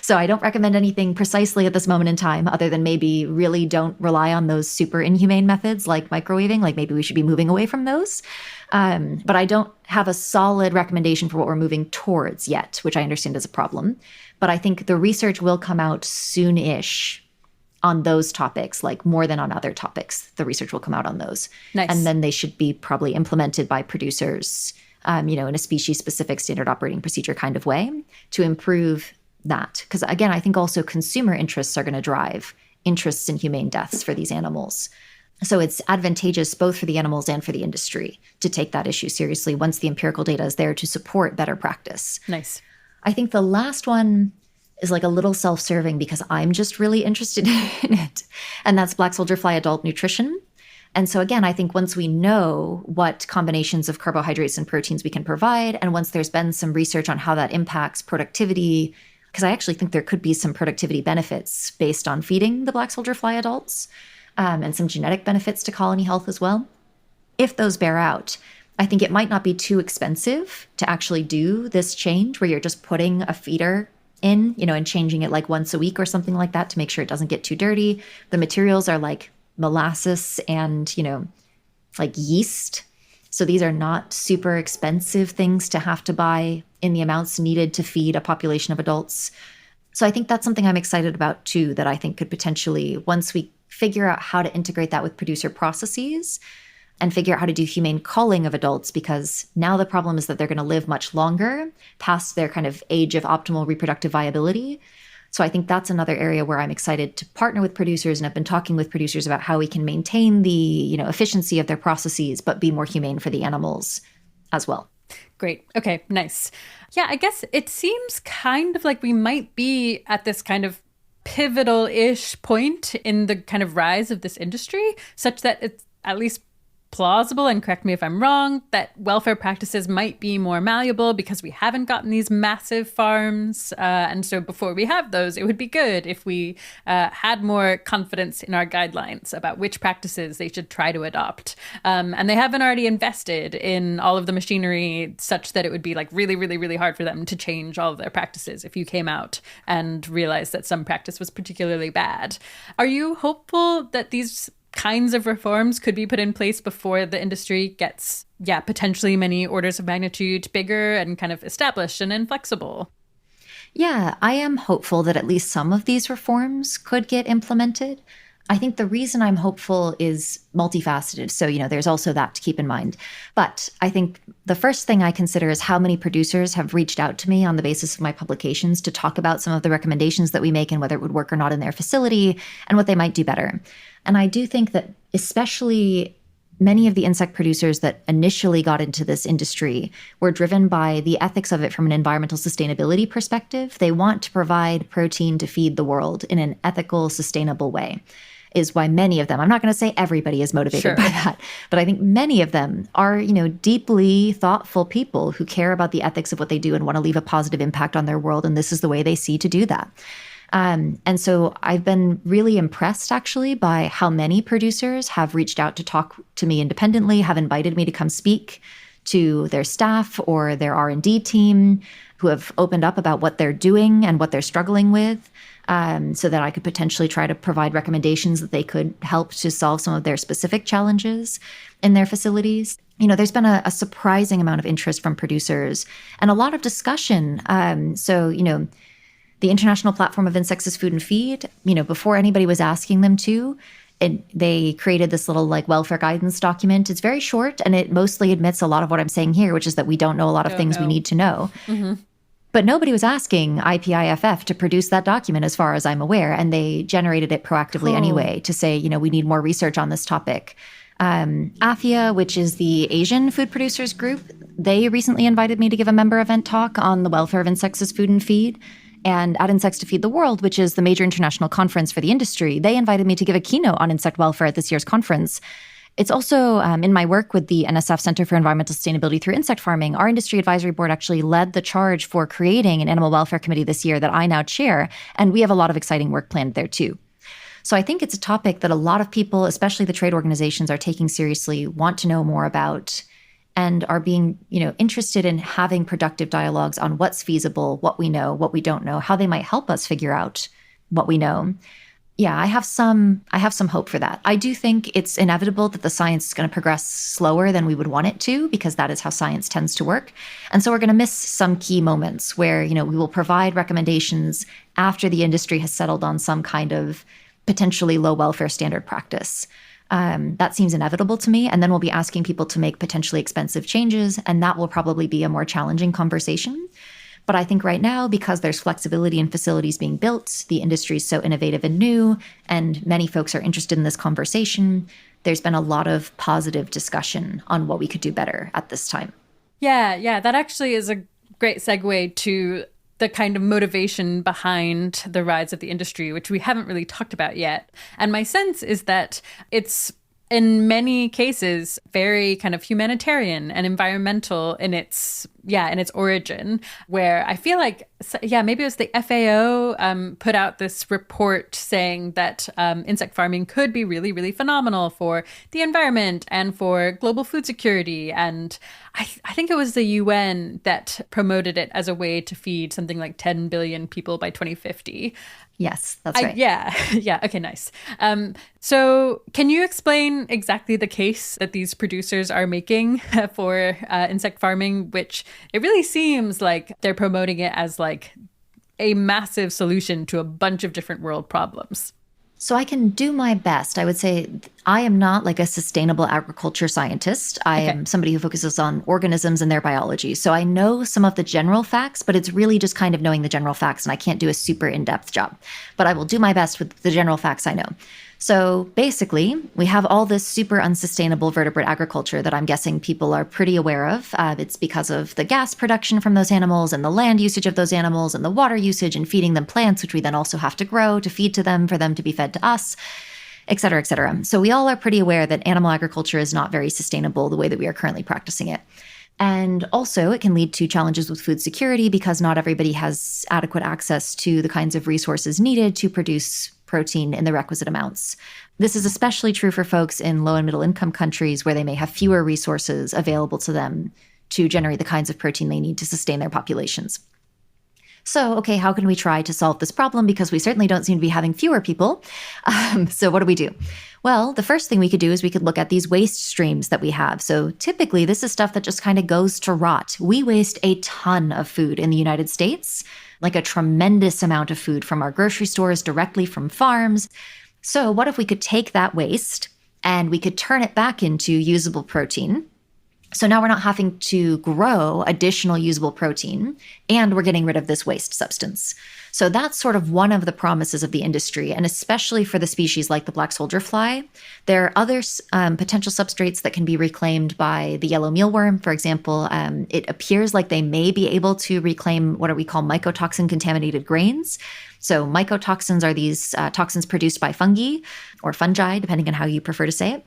So I don't recommend anything precisely at this moment in time, other than maybe really don't rely on those super inhumane methods like microwaving. Like maybe we should be moving away from those. But I don't have a solid recommendation for what we're moving towards yet, which I understand is a problem. But I think the research will come out soon-ish on those topics, like more than on other topics. The research will come out on those. Nice. And then they should be probably implemented by producers, in a species-specific standard operating procedure kind of way to improve that. Because again, I think also consumer interests are going to drive interests in humane deaths for these animals. So it's advantageous both for the animals and for the industry to take that issue seriously once the empirical data is there to support better practice. Nice. I think the last one is like a little self-serving because I'm just really interested in it. And that's black soldier fly adult nutrition. And so again, I think once we know what combinations of carbohydrates and proteins we can provide, and once there's been some research on how that impacts productivity, because I actually think there could be some productivity benefits based on feeding the black soldier fly adults, and some genetic benefits to colony health as well. If those bear out, I think it might not be too expensive to actually do this change where you're just putting a feeder in, and changing it like once a week or something like that to make sure it doesn't get too dirty. The materials are like molasses and, like yeast. So these are not super expensive things to have to buy in the amounts needed to feed a population of adults. So I think that's something I'm excited about too, that I think could potentially, once we figure out how to integrate that with producer processes and figure out how to do humane culling of adults, because now the problem is that they're going to live much longer past their kind of age of optimal reproductive viability. So I think that's another area where I'm excited to partner with producers, and have been talking with producers about how we can maintain the, efficiency of their processes, but be more humane for the animals as well. Great. Okay, nice. Yeah, I guess it seems kind of like we might be at this kind of pivotal-ish point in the kind of rise of this industry, such that it's at least plausible, and correct me if I'm wrong, that welfare practices might be more malleable because we haven't gotten these massive farms. And so before we have those, it would be good if we had more confidence in our guidelines about which practices they should try to adopt. And they haven't already invested in all of the machinery such that it would be like really, really, really hard for them to change all of their practices if you came out and realized that some practice was particularly bad. Are you hopeful that these kinds of reforms could be put in place before the industry gets, potentially many orders of magnitude bigger and kind of established and inflexible? Yeah, I am hopeful that at least some of these reforms could get implemented. I think the reason I'm hopeful is multifaceted. So, there's also that to keep in mind. But I think the first thing I consider is how many producers have reached out to me on the basis of my publications to talk about some of the recommendations that we make and whether it would work or not in their facility and what they might do better. And I do think that especially many of the insect producers that initially got into this industry were driven by the ethics of it from an environmental sustainability perspective. They want to provide protein to feed the world in an ethical, sustainable way, is why many of them, I'm not going to say everybody is motivated by that, but I think many of them are, deeply thoughtful people who care about the ethics of what they do and want to leave a positive impact on their world. And this is the way they see to do that. And so I've been really impressed, actually, by how many producers have reached out to talk to me independently, have invited me to come speak to their staff or their R&D team, who have opened up about what they're doing and what they're struggling with, so that I could potentially try to provide recommendations that they could help to solve some of their specific challenges in their facilities. There's been a surprising amount of interest from producers and a lot of discussion. The International Platform of Insects as Food and Feed, before anybody was asking them to, they created this little welfare guidance document. It's very short, and it mostly admits a lot of what I'm saying here, which is that we don't know a lot of things we need to know. Mm-hmm. But nobody was asking IPIFF to produce that document, as far as I'm aware, and they generated it proactively anyway to say, we need more research on this topic. AFIA, which is the Asian food producers group, they recently invited me to give a member event talk on the welfare of insects as food and feed. And at Insects to Feed the World, which is the major international conference for the industry, they invited me to give a keynote on insect welfare at this year's conference. It's also in my work with the NSF Center for Environmental Sustainability through Insect Farming. Our industry advisory board actually led the charge for creating an animal welfare committee this year that I now chair, and we have a lot of exciting work planned there too. So I think it's a topic that a lot of people, especially the trade organizations, are taking seriously, want to know more about, and are being, interested in having productive dialogues on what's feasible, what we know, what we don't know, how they might help us figure out what we know. Yeah, I have some hope for that. I do think it's inevitable that the science is going to progress slower than we would want it to, because that is how science tends to work. And so we're going to miss some key moments where, we will provide recommendations after the industry has settled on some kind of potentially low welfare standard practice. That seems inevitable to me. And then we'll be asking people to make potentially expensive changes, and that will probably be a more challenging conversation. But I think right now, because there's flexibility in facilities being built, the industry is so innovative and new, and many folks are interested in this conversation, there's been a lot of positive discussion on what we could do better at this time. Yeah, that actually is a great segue to the kind of motivation behind the rise of the industry, which we haven't really talked about yet. And my sense is that it's in many cases, very kind of humanitarian and environmental in its origin, where I feel like, maybe it was the FAO put out this report saying that insect farming could be really, really phenomenal for the environment and for global food security. And I think it was the UN that promoted it as a way to feed something like 10 billion people by 2050. Yes, that's right. Yeah. Okay, nice. So can you explain exactly the case that these producers are making for insect farming, which it really seems like they're promoting it as like a massive solution to a bunch of different world problems? So I can do my best. I would say I am not like a sustainable agriculture scientist. I am somebody who focuses on organisms and their biology. So I know some of the general facts, but it's really just kind of knowing the general facts, and I can't do a super in-depth job. But I will do my best with the general facts I know. So basically, we have all this super unsustainable vertebrate agriculture that I'm guessing people are pretty aware of. It's because of the gas production from those animals and the land usage of those animals and the water usage and feeding them plants, which we then also have to grow to feed to them for them to be fed to us, et cetera, et cetera. So we all are pretty aware that animal agriculture is not very sustainable the way that we are currently practicing it. And also, it can lead to challenges with food security because not everybody has adequate access to the kinds of resources needed to produce protein in the requisite amounts. This is especially true for folks in low and middle income countries where they may have fewer resources available to them to generate the kinds of protein they need to sustain their populations. So, okay, how can we try to solve this problem? Because we certainly don't seem to be having fewer people. So what do we do? Well, the first thing we could do is we could look at these waste streams that we have. So typically, this is stuff that just kind of goes to rot. We waste a ton of food in the United States, like a tremendous amount of food from our grocery stores directly from farms. So what if we could take that waste and we could turn it back into usable protein? So now we're not having to grow additional usable protein, and we're getting rid of this waste substance. So that's sort of one of the promises of the industry, and especially for the species like the black soldier fly. There are other potential substrates that can be reclaimed by the yellow mealworm, for example. It appears like they may be able to reclaim what we call mycotoxin-contaminated grains. So mycotoxins are these toxins produced by fungi or fungi, depending on how you prefer to say it.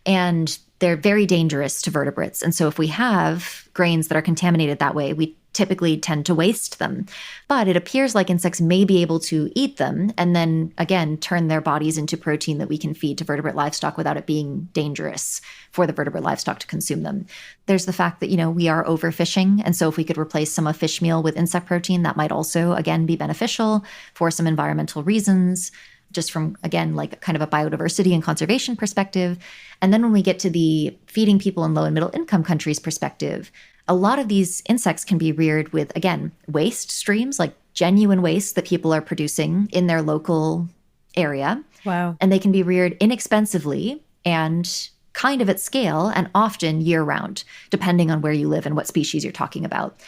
And they're very dangerous to vertebrates. And so if we have grains that are contaminated that way, we typically tend to waste them. But it appears like insects may be able to eat them and then, again, turn their bodies into protein that we can feed to vertebrate livestock without it being dangerous for the vertebrate livestock to consume them. There's the fact that, we are overfishing. And so if we could replace some of fish meal with insect protein, that might also, again, be beneficial for some environmental reasons, just from, again, like kind of a biodiversity and conservation perspective. And then when we get to the feeding people in low and middle income countries perspective, a lot of these insects can be reared with, again, waste streams, like genuine waste that people are producing in their local area. Wow. And they can be reared inexpensively and kind of at scale and often year round, depending on where you live and what species you're talking about.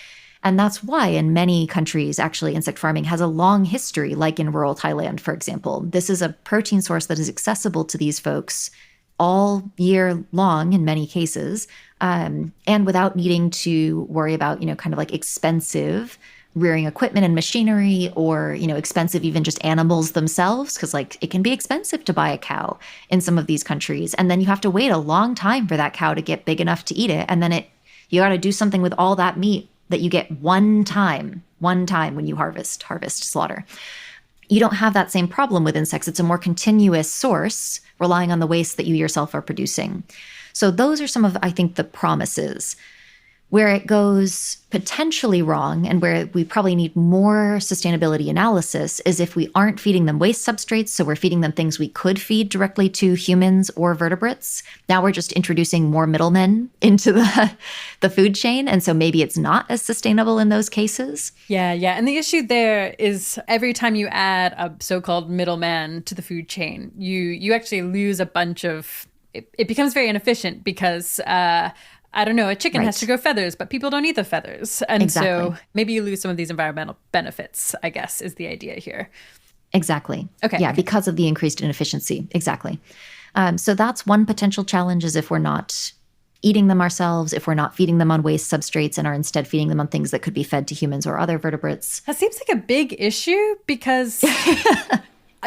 And that's why in many countries, actually, insect farming has a long history, like in rural Thailand, for example. This is a protein source that is accessible to these folks all year long in many cases, and without needing to worry about, kind of like expensive rearing equipment and machinery or, expensive even just animals themselves, because like it can be expensive to buy a cow in some of these countries. And then you have to wait a long time for that cow to get big enough to eat it. And then you got to do something with all that meat that you get one time when you harvest, slaughter. You don't have that same problem with insects. It's a more continuous source relying on the waste that you yourself are producing. So those are some of, I think, the promises. Where it goes potentially wrong and where we probably need more sustainability analysis is if we aren't feeding them waste substrates, so we're feeding them things we could feed directly to humans or vertebrates. Now we're just introducing more middlemen into the food chain, and so maybe it's not as sustainable in those cases. Yeah. And the issue there is every time you add a so-called middleman to the food chain, you actually lose a bunch of... It becomes very inefficient because... I don't know, a chicken has to grow feathers, but people don't eat the feathers. And so maybe you lose some of these environmental benefits, I guess, is the idea here. Exactly. Okay. Yeah, because of the increased inefficiency. Exactly. So that's one potential challenge, is if we're not eating them ourselves, if we're not feeding them on waste substrates and are instead feeding them on things that could be fed to humans or other vertebrates. That seems like a big issue because...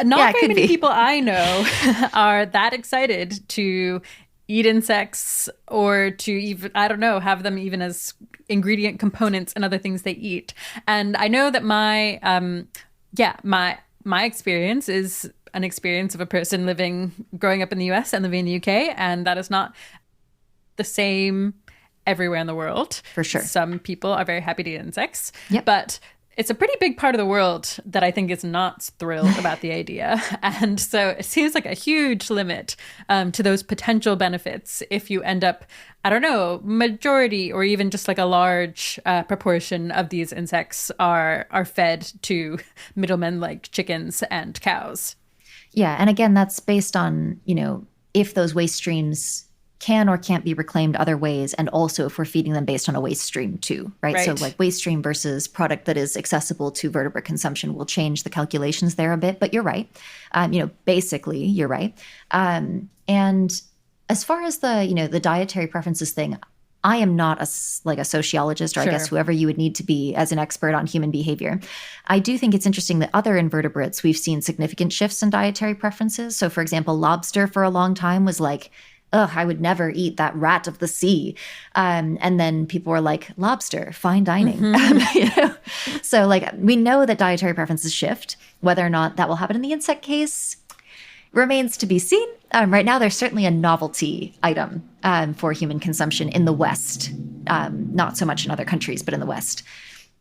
Not very many people I know are that excited to eat insects or to even, I don't know, have them even as ingredient components in other things they eat. And I know that my experience is an experience of a person growing up in the US and living in the UK, and that is not the same everywhere in the world. For sure. Some people are very happy to eat insects, yep. But it's a pretty big part of the world that I think is not thrilled about the idea. And so it seems like a huge limit to those potential benefits if you end up, I don't know, majority or even just like a large proportion of these insects are fed to middlemen like chickens and cows. Yeah. And again, that's based on, if those waste streams can or can't be reclaimed other ways, and also if we're feeding them based on a waste stream too, right? So like waste stream versus product that is accessible to vertebrate consumption will change the calculations there a bit, but you're right. Basically you're right. And as far as the dietary preferences thing, I am not a sociologist, or I guess whoever you would need to be as an expert on human behavior. I do think it's interesting that other invertebrates, we've seen significant shifts in dietary preferences. So for example, lobster for a long time was like, ugh, I would never eat that rat of the sea. And then people were like, lobster, fine dining. Mm-hmm. So we know that dietary preferences shift. Whether or not that will happen in the insect case remains to be seen. Right now, there's certainly a novelty item for human consumption in the West. Not so much in other countries, but in the West.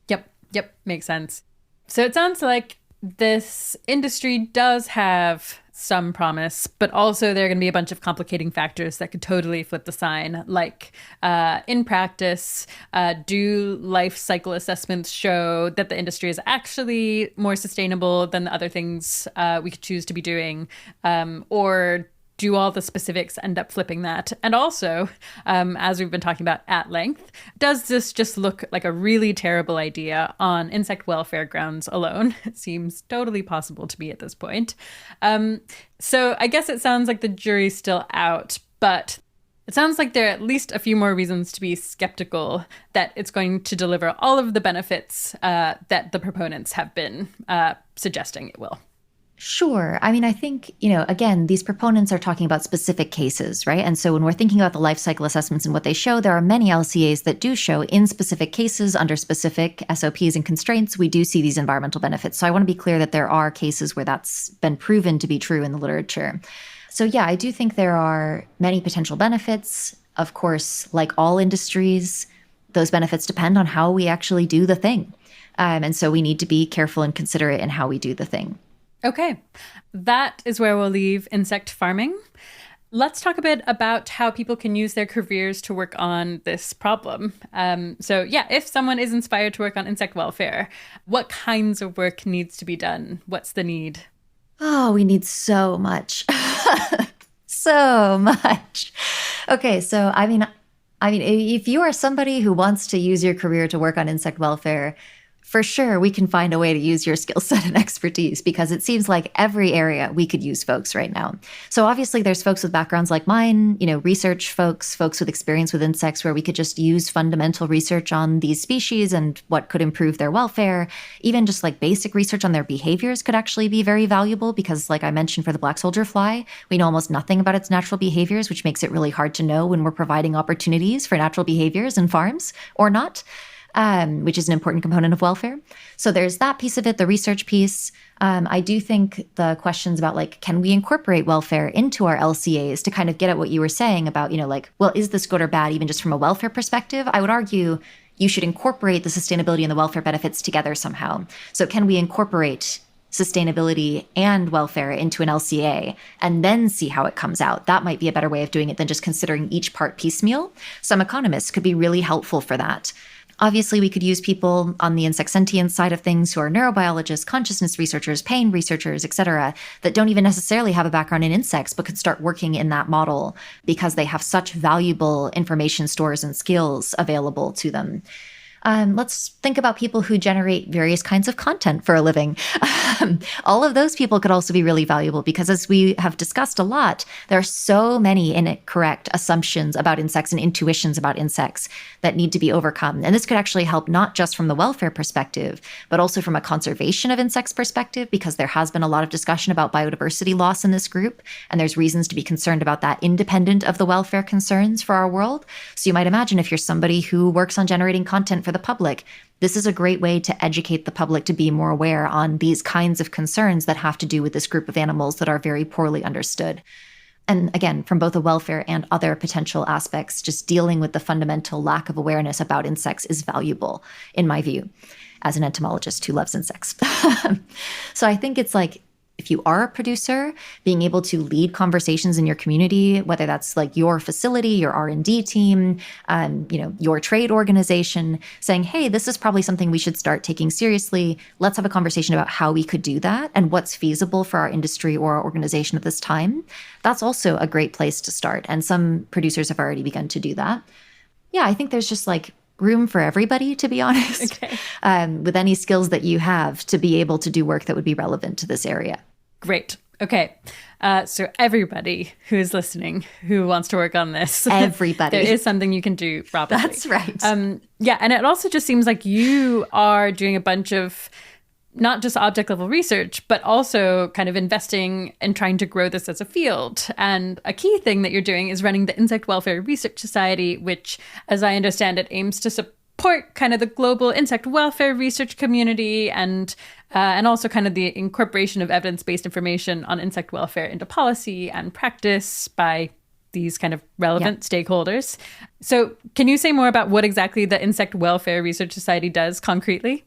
Yep, makes sense. So it sounds like this industry does have some promise, but also there are going to be a bunch of complicating factors that could totally flip the sign. Like in practice, do life cycle assessments show that the industry is actually more sustainable than the other things we could choose to be doing? Or do all the specifics end up flipping that? And also, as we've been talking about at length, does this just look like a really terrible idea on insect welfare grounds alone? It seems totally possible to me at this point. So I guess it sounds like the jury's still out, but it sounds like there are at least a few more reasons to be skeptical that it's going to deliver all of the benefits that the proponents have been suggesting it will. Sure. I mean, I think, again, these proponents are talking about specific cases, right? And so when we're thinking about the life cycle assessments and what they show, there are many LCAs that do show in specific cases under specific SOPs and constraints, we do see these environmental benefits. So I want to be clear that there are cases where that's been proven to be true in the literature. So yeah, I do think there are many potential benefits. Of course, like all industries, those benefits depend on how we actually do the thing. And so we need to be careful and considerate in how we do the thing. Okay, that is where we'll leave insect farming. Let's talk a bit about how people can use their careers to work on this problem. If someone is inspired to work on insect welfare, what kinds of work needs to be done? What's the need? Oh, we need so much. So much. Okay, so I mean, if you are somebody who wants to use your career to work on insect welfare, for sure, we can find a way to use your skill set and expertise, because it seems like every area we could use folks right now. So obviously there's folks with backgrounds like mine, research folks with experience with insects, where we could just use fundamental research on these species and what could improve their welfare. Even just like basic research on their behaviors could actually be very valuable, because like I mentioned for the black soldier fly, we know almost nothing about its natural behaviors, which makes it really hard to know when we're providing opportunities for natural behaviors in farms or not. Which is an important component of welfare. So there's that piece of it, the research piece. I do think the questions about can we incorporate welfare into our LCAs to kind of get at what you were saying about, is this good or bad, even just from a welfare perspective? I would argue you should incorporate the sustainability and the welfare benefits together somehow. So can we incorporate sustainability and welfare into an LCA and then see how it comes out? That might be a better way of doing it than just considering each part piecemeal. Some economists could be really helpful for that. Obviously, we could use people on the insect sentience side of things who are neurobiologists, consciousness researchers, pain researchers, et cetera, that don't even necessarily have a background in insects, but could start working in that model because they have such valuable information stores and skills available to them. Let's think about people who generate various kinds of content for a living. All of those people could also be really valuable because, as we have discussed a lot, there are so many incorrect assumptions about insects and intuitions about insects that need to be overcome. And this could actually help not just from the welfare perspective, but also from a conservation of insects perspective, because there has been a lot of discussion about biodiversity loss in this group. And there's reasons to be concerned about that independent of the welfare concerns for our world. So you might imagine if you're somebody who works on generating content for the public, this is a great way to educate the public to be more aware on these kinds of concerns that have to do with this group of animals that are very poorly understood. And again, from both a welfare and other potential aspects, just dealing with the fundamental lack of awareness about insects is valuable, in my view, as an entomologist who loves insects. So I think it's like, if you are a producer, being able to lead conversations in your community, whether that's like your facility, your R&D team, your trade organization, saying, hey, this is probably something we should start taking seriously. Let's have a conversation about how we could do that and what's feasible for our industry or our organization at this time. That's also a great place to start. And some producers have already begun to do that. Yeah, I think there's just like room for everybody, to be honest, with any skills that you have to be able to do work that would be relevant to this area. Great. Okay. So everybody who is listening, who wants to work on this, everybody, there is something you can do properly. That's right. Yeah. And it also just seems like you are doing a bunch of not just object level research, but also kind of investing and trying to grow this as a field. And a key thing that you're doing is running the Insect Welfare Research Society, which, as I understand it, aims to support kind of the global insect welfare research community and also kind of the incorporation of evidence-based information on insect welfare into policy and practice by these kind of relevant stakeholders. So can you say more about what exactly the Insect Welfare Research Society does concretely?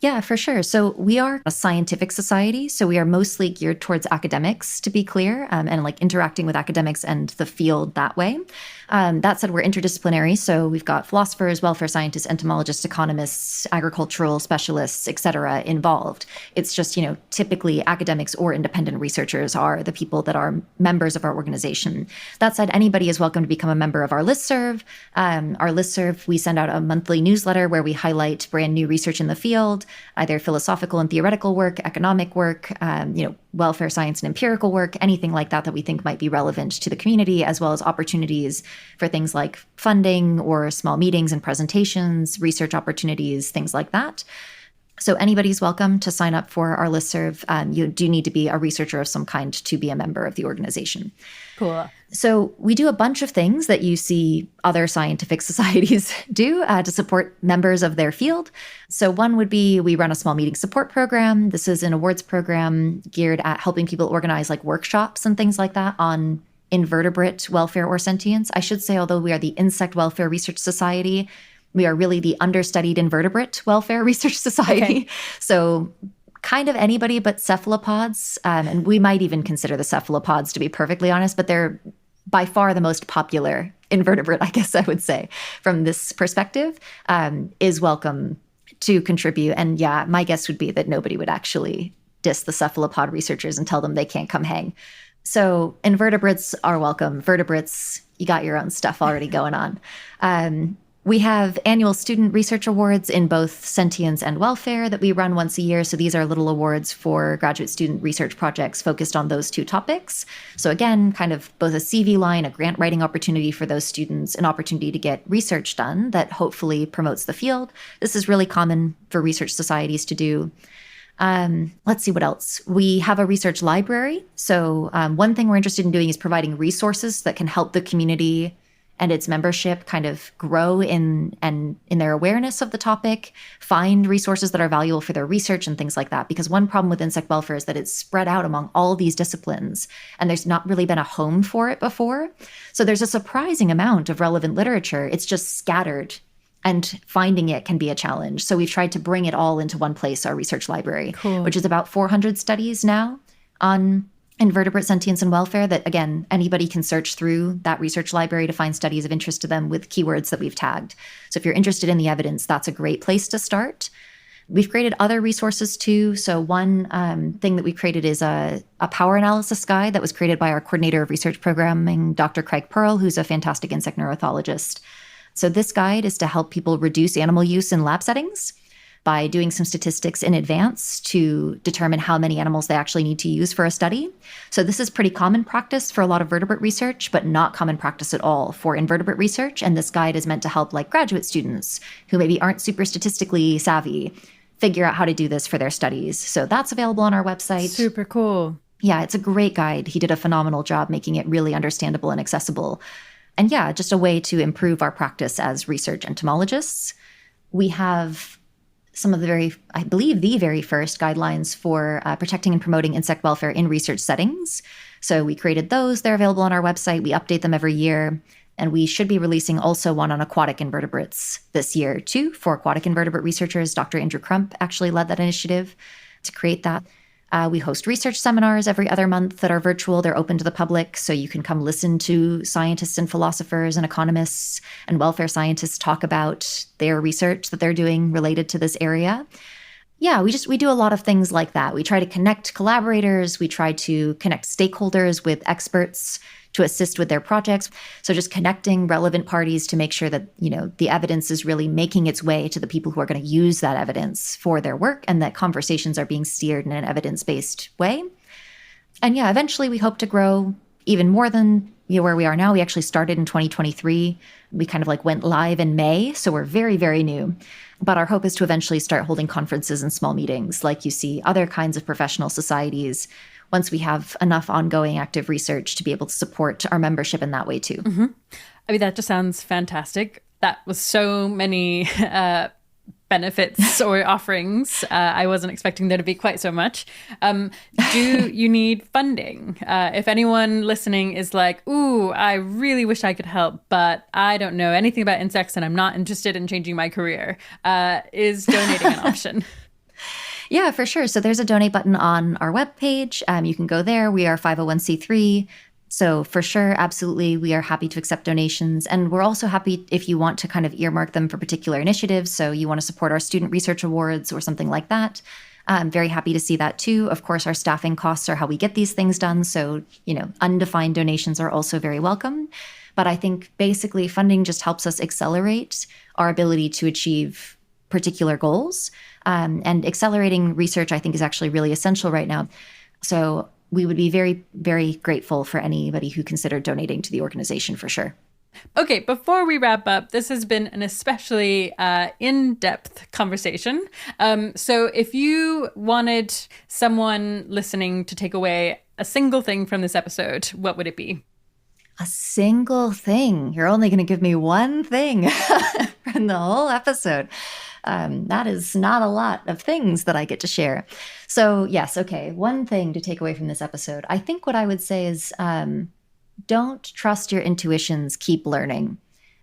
Yeah, for sure. So we are a scientific society. So we are mostly geared towards academics, to be clear, and like interacting with academics and the field that way. That said, we're interdisciplinary. So we've got philosophers, welfare scientists, entomologists, economists, agricultural specialists, et cetera, involved. It's just, typically academics or independent researchers are the people that are members of our organization. That said, anybody is welcome to become a member of our listserv. Our listserv, we send out a monthly newsletter where we highlight brand new research in the field, either philosophical and theoretical work, economic work, welfare science and empirical work, anything like that we think might be relevant to the community, as well as opportunities for things like funding or small meetings and presentations, research opportunities, things like that. So anybody's welcome to sign up for our listserv. You do need to be a researcher of some kind to be a member of the organization. Cool. So we do a bunch of things that you see other scientific societies do to support members of their field. So one would be we run a small meeting support program. This is an awards program geared at helping people organize like workshops and things like that on invertebrate welfare or sentience. I should say, although we are the Insect Welfare Research Society, we are really the understudied invertebrate welfare research society. Okay. So kind of anybody but cephalopods. And we might even consider the cephalopods, to be perfectly honest, but they're by far the most popular invertebrate, I guess I would say, from this perspective, is welcome to contribute. And yeah, my guess would be that nobody would actually diss the cephalopod researchers and tell them they can't come hang. So invertebrates are welcome. Vertebrates, you got your own stuff already going on. We have annual student research awards in both sentience and welfare that we run once a year. So these are little awards for graduate student research projects focused on those two topics. So again, kind of both a CV line, a grant writing opportunity for those students, an opportunity to get research done that hopefully promotes the field. This is really common for research societies to do. Let's see what else. We have a research library. So one thing we're interested in doing is providing resources that can help the community and its membership kind of grow in their awareness of the topic, find resources that are valuable for their research and things like that. Because one problem with insect welfare is that it's spread out among all these disciplines, and there's not really been a home for it before. So there's a surprising amount of relevant literature. It's just scattered, and finding it can be a challenge. So we've tried to bring it all into one place, our research library, which is about 400 studies now on invertebrate sentience and welfare that, again, anybody can search through that research library to find studies of interest to them with keywords that we've tagged. So if you're interested in the evidence, that's a great place to start. We've created other resources too. So one thing that we created is a power analysis guide that was created by our coordinator of research programming, Dr. Craig Pearl, who's a fantastic insect neurothologist. So this guide is to help people reduce animal use in lab settings by doing some statistics in advance to determine how many animals they actually need to use for a study. So this is pretty common practice for a lot of vertebrate research, but not common practice at all for invertebrate research. And this guide is meant to help like graduate students who maybe aren't super statistically savvy figure out how to do this for their studies. So that's available on our website. Super cool. Yeah, it's a great guide. He did a phenomenal job making it really understandable and accessible. And yeah, just a way to improve our practice as research entomologists. We have some of the I believe the very first guidelines for protecting and promoting insect welfare in research settings. So we created those. They're available on our website. We update them every year. And we should be releasing also one on aquatic invertebrates this year too. For aquatic invertebrate researchers, Dr. Andrew Crump actually led that initiative to create that. We host research seminars every other month that are virtual. They're open to the public, so you can come listen to scientists and philosophers and economists and welfare scientists talk about their research that they're doing related to this area. Yeah, we do a lot of things like that. We try to connect collaborators. We try to connect stakeholders with experts to assist with their projects. So just connecting relevant parties to make sure that, the evidence is really making its way to the people who are going to use that evidence for their work and that conversations are being steered in an evidence-based way. And yeah, eventually we hope to grow even more than where we are now. We actually started in 2023. We kind of went live in May. So we're very, very new. But our hope is to eventually start holding conferences and small meetings like you see other kinds of professional societies once we have enough ongoing active research to be able to support our membership in that way too. Mm-hmm. I mean, that just sounds fantastic. That was so many benefits or offerings. I wasn't expecting there to be quite so much. Do you need funding? If anyone listening is like, ooh, I really wish I could help, but I don't know anything about insects and I'm not interested in changing my career, is donating an option? Yeah, for sure. So there's a donate button on our webpage. You can go there. We are 501c3. So for sure, absolutely, we are happy to accept donations. And we're also happy if you want to kind of earmark them for particular initiatives. So you want to support our student research awards or something like that. I'm very happy to see that too. Of course, our staffing costs are how we get these things done. So, undefined donations are also very welcome. But I think basically funding just helps us accelerate our ability to achieve particular goals. And accelerating research, I think, is actually really essential right now. So we would be very, very grateful for anybody who considered donating to the organization for sure. Okay, before we wrap up, this has been an especially in-depth conversation. So if you wanted someone listening to take away a single thing from this episode, what would it be? A single thing? You're only going to give me one thing from the whole episode. That is not a lot of things that I get to share. So yes, okay, one thing to take away from this episode. I think what I would say is don't trust your intuitions, keep learning.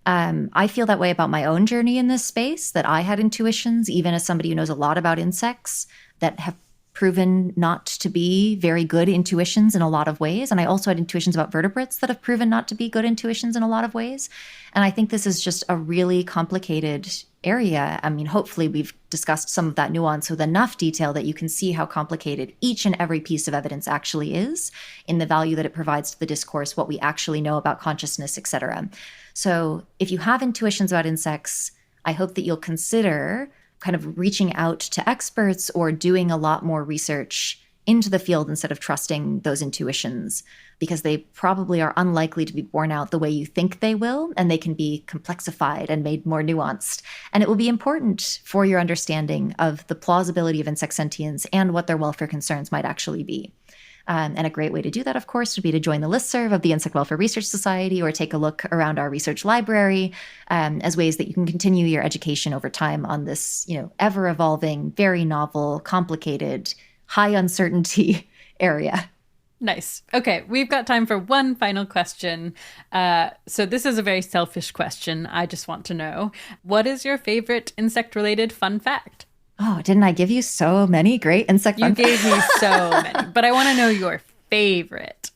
I feel that way about my own journey in this space, that I had intuitions, even as somebody who knows a lot about insects, that have proven not to be very good intuitions in a lot of ways. And I also had intuitions about vertebrates that have proven not to be good intuitions in a lot of ways. And I think this is just a really complicated area. I mean, hopefully we've discussed some of that nuance with enough detail that you can see how complicated each and every piece of evidence actually is in the value that it provides to the discourse, what we actually know about consciousness, etc. So if you have intuitions about insects, I hope that you'll consider kind of reaching out to experts or doing a lot more research into the field instead of trusting those intuitions, because they probably are unlikely to be borne out the way you think they will, and they can be complexified and made more nuanced. And it will be important for your understanding of the plausibility of insect sentience and what their welfare concerns might actually be. And a great way to do that, of course, would be to join the listserv of the Insect Welfare Research Society or take a look around our research library as ways that you can continue your education over time on this, ever-evolving, very novel, complicated, high uncertainty area. Nice. Okay, we've got time for one final question. So this is a very selfish question. I just want to know, what is your favorite insect-related fun fact? Oh, didn't I give you so many great insect fun facts? You gave me so many, but I want to know your favorite.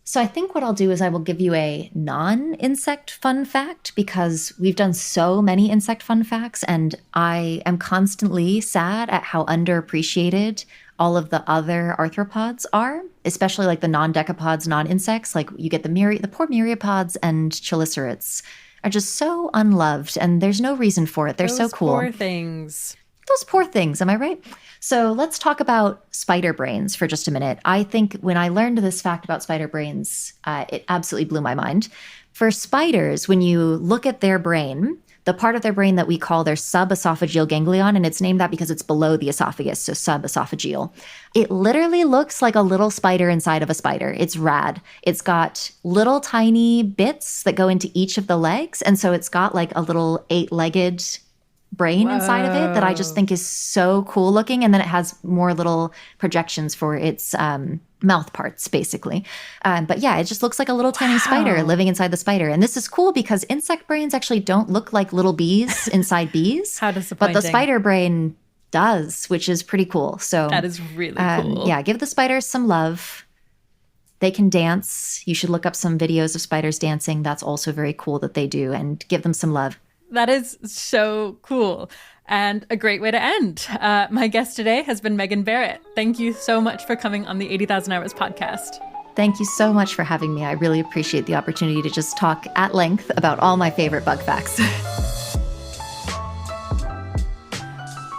So I think what I'll do is I will give you a non-insect fun fact, because we've done so many insect fun facts and I am constantly sad at how underappreciated all of the other arthropods are, especially like the non-decapods, non-insects. Like you get the poor myriapods and chelicerates. are just so unloved, and there's no reason for it. They're so cool. Poor things. Those poor things, am I right? So let's talk about spider brains for just a minute. I think when I learned this fact about spider brains, it absolutely blew my mind. For spiders, when you look at their brain, the part of their brain that we call their subesophageal ganglion, and it's named that because it's below the esophagus, so subesophageal. It literally looks like a little spider inside of a spider. It's rad. It's got little tiny bits that go into each of the legs, and so it's got like a little 8-legged brain inside of it that I just think is so cool looking. And then it has more little projections for its mouth parts, basically. But yeah, it just looks like a little tiny spider living inside the spider. And this is cool because insect brains actually don't look like little bees inside bees. How disappointing. But the spider brain does, which is pretty cool. So that is really cool. Yeah, give the spiders some love. They can dance. You should look up some videos of spiders dancing. That's also very cool that they do, and give them some love. That is so cool and a great way to end. My guest today has been Meghan Barrett. Thank you so much for coming on the 80,000 Hours podcast. Thank you so much for having me. I really appreciate the opportunity to just talk at length about all my favorite bug facts.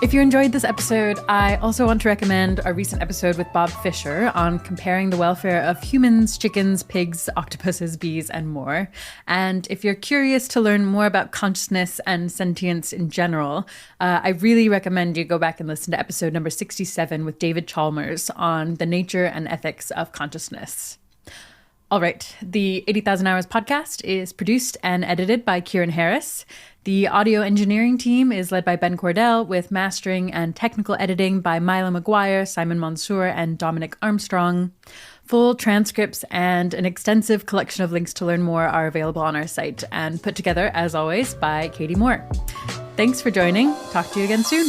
If you enjoyed this episode, I also want to recommend our recent episode with Bob Fisher on comparing the welfare of humans, chickens, pigs, octopuses, bees, and more. And if you're curious to learn more about consciousness and sentience in general, I really recommend you go back and listen to episode number 67 with David Chalmers on the nature and ethics of consciousness. All right, the 80,000 Hours podcast is produced and edited by Kieran Harris. The audio engineering team is led by Ben Cordell, with mastering and technical editing by Mila McGuire, Simon Mansour, and Dominic Armstrong. Full transcripts and an extensive collection of links to learn more are available on our site and put together, as always, by Katie Moore. Thanks for joining. Talk to you again soon.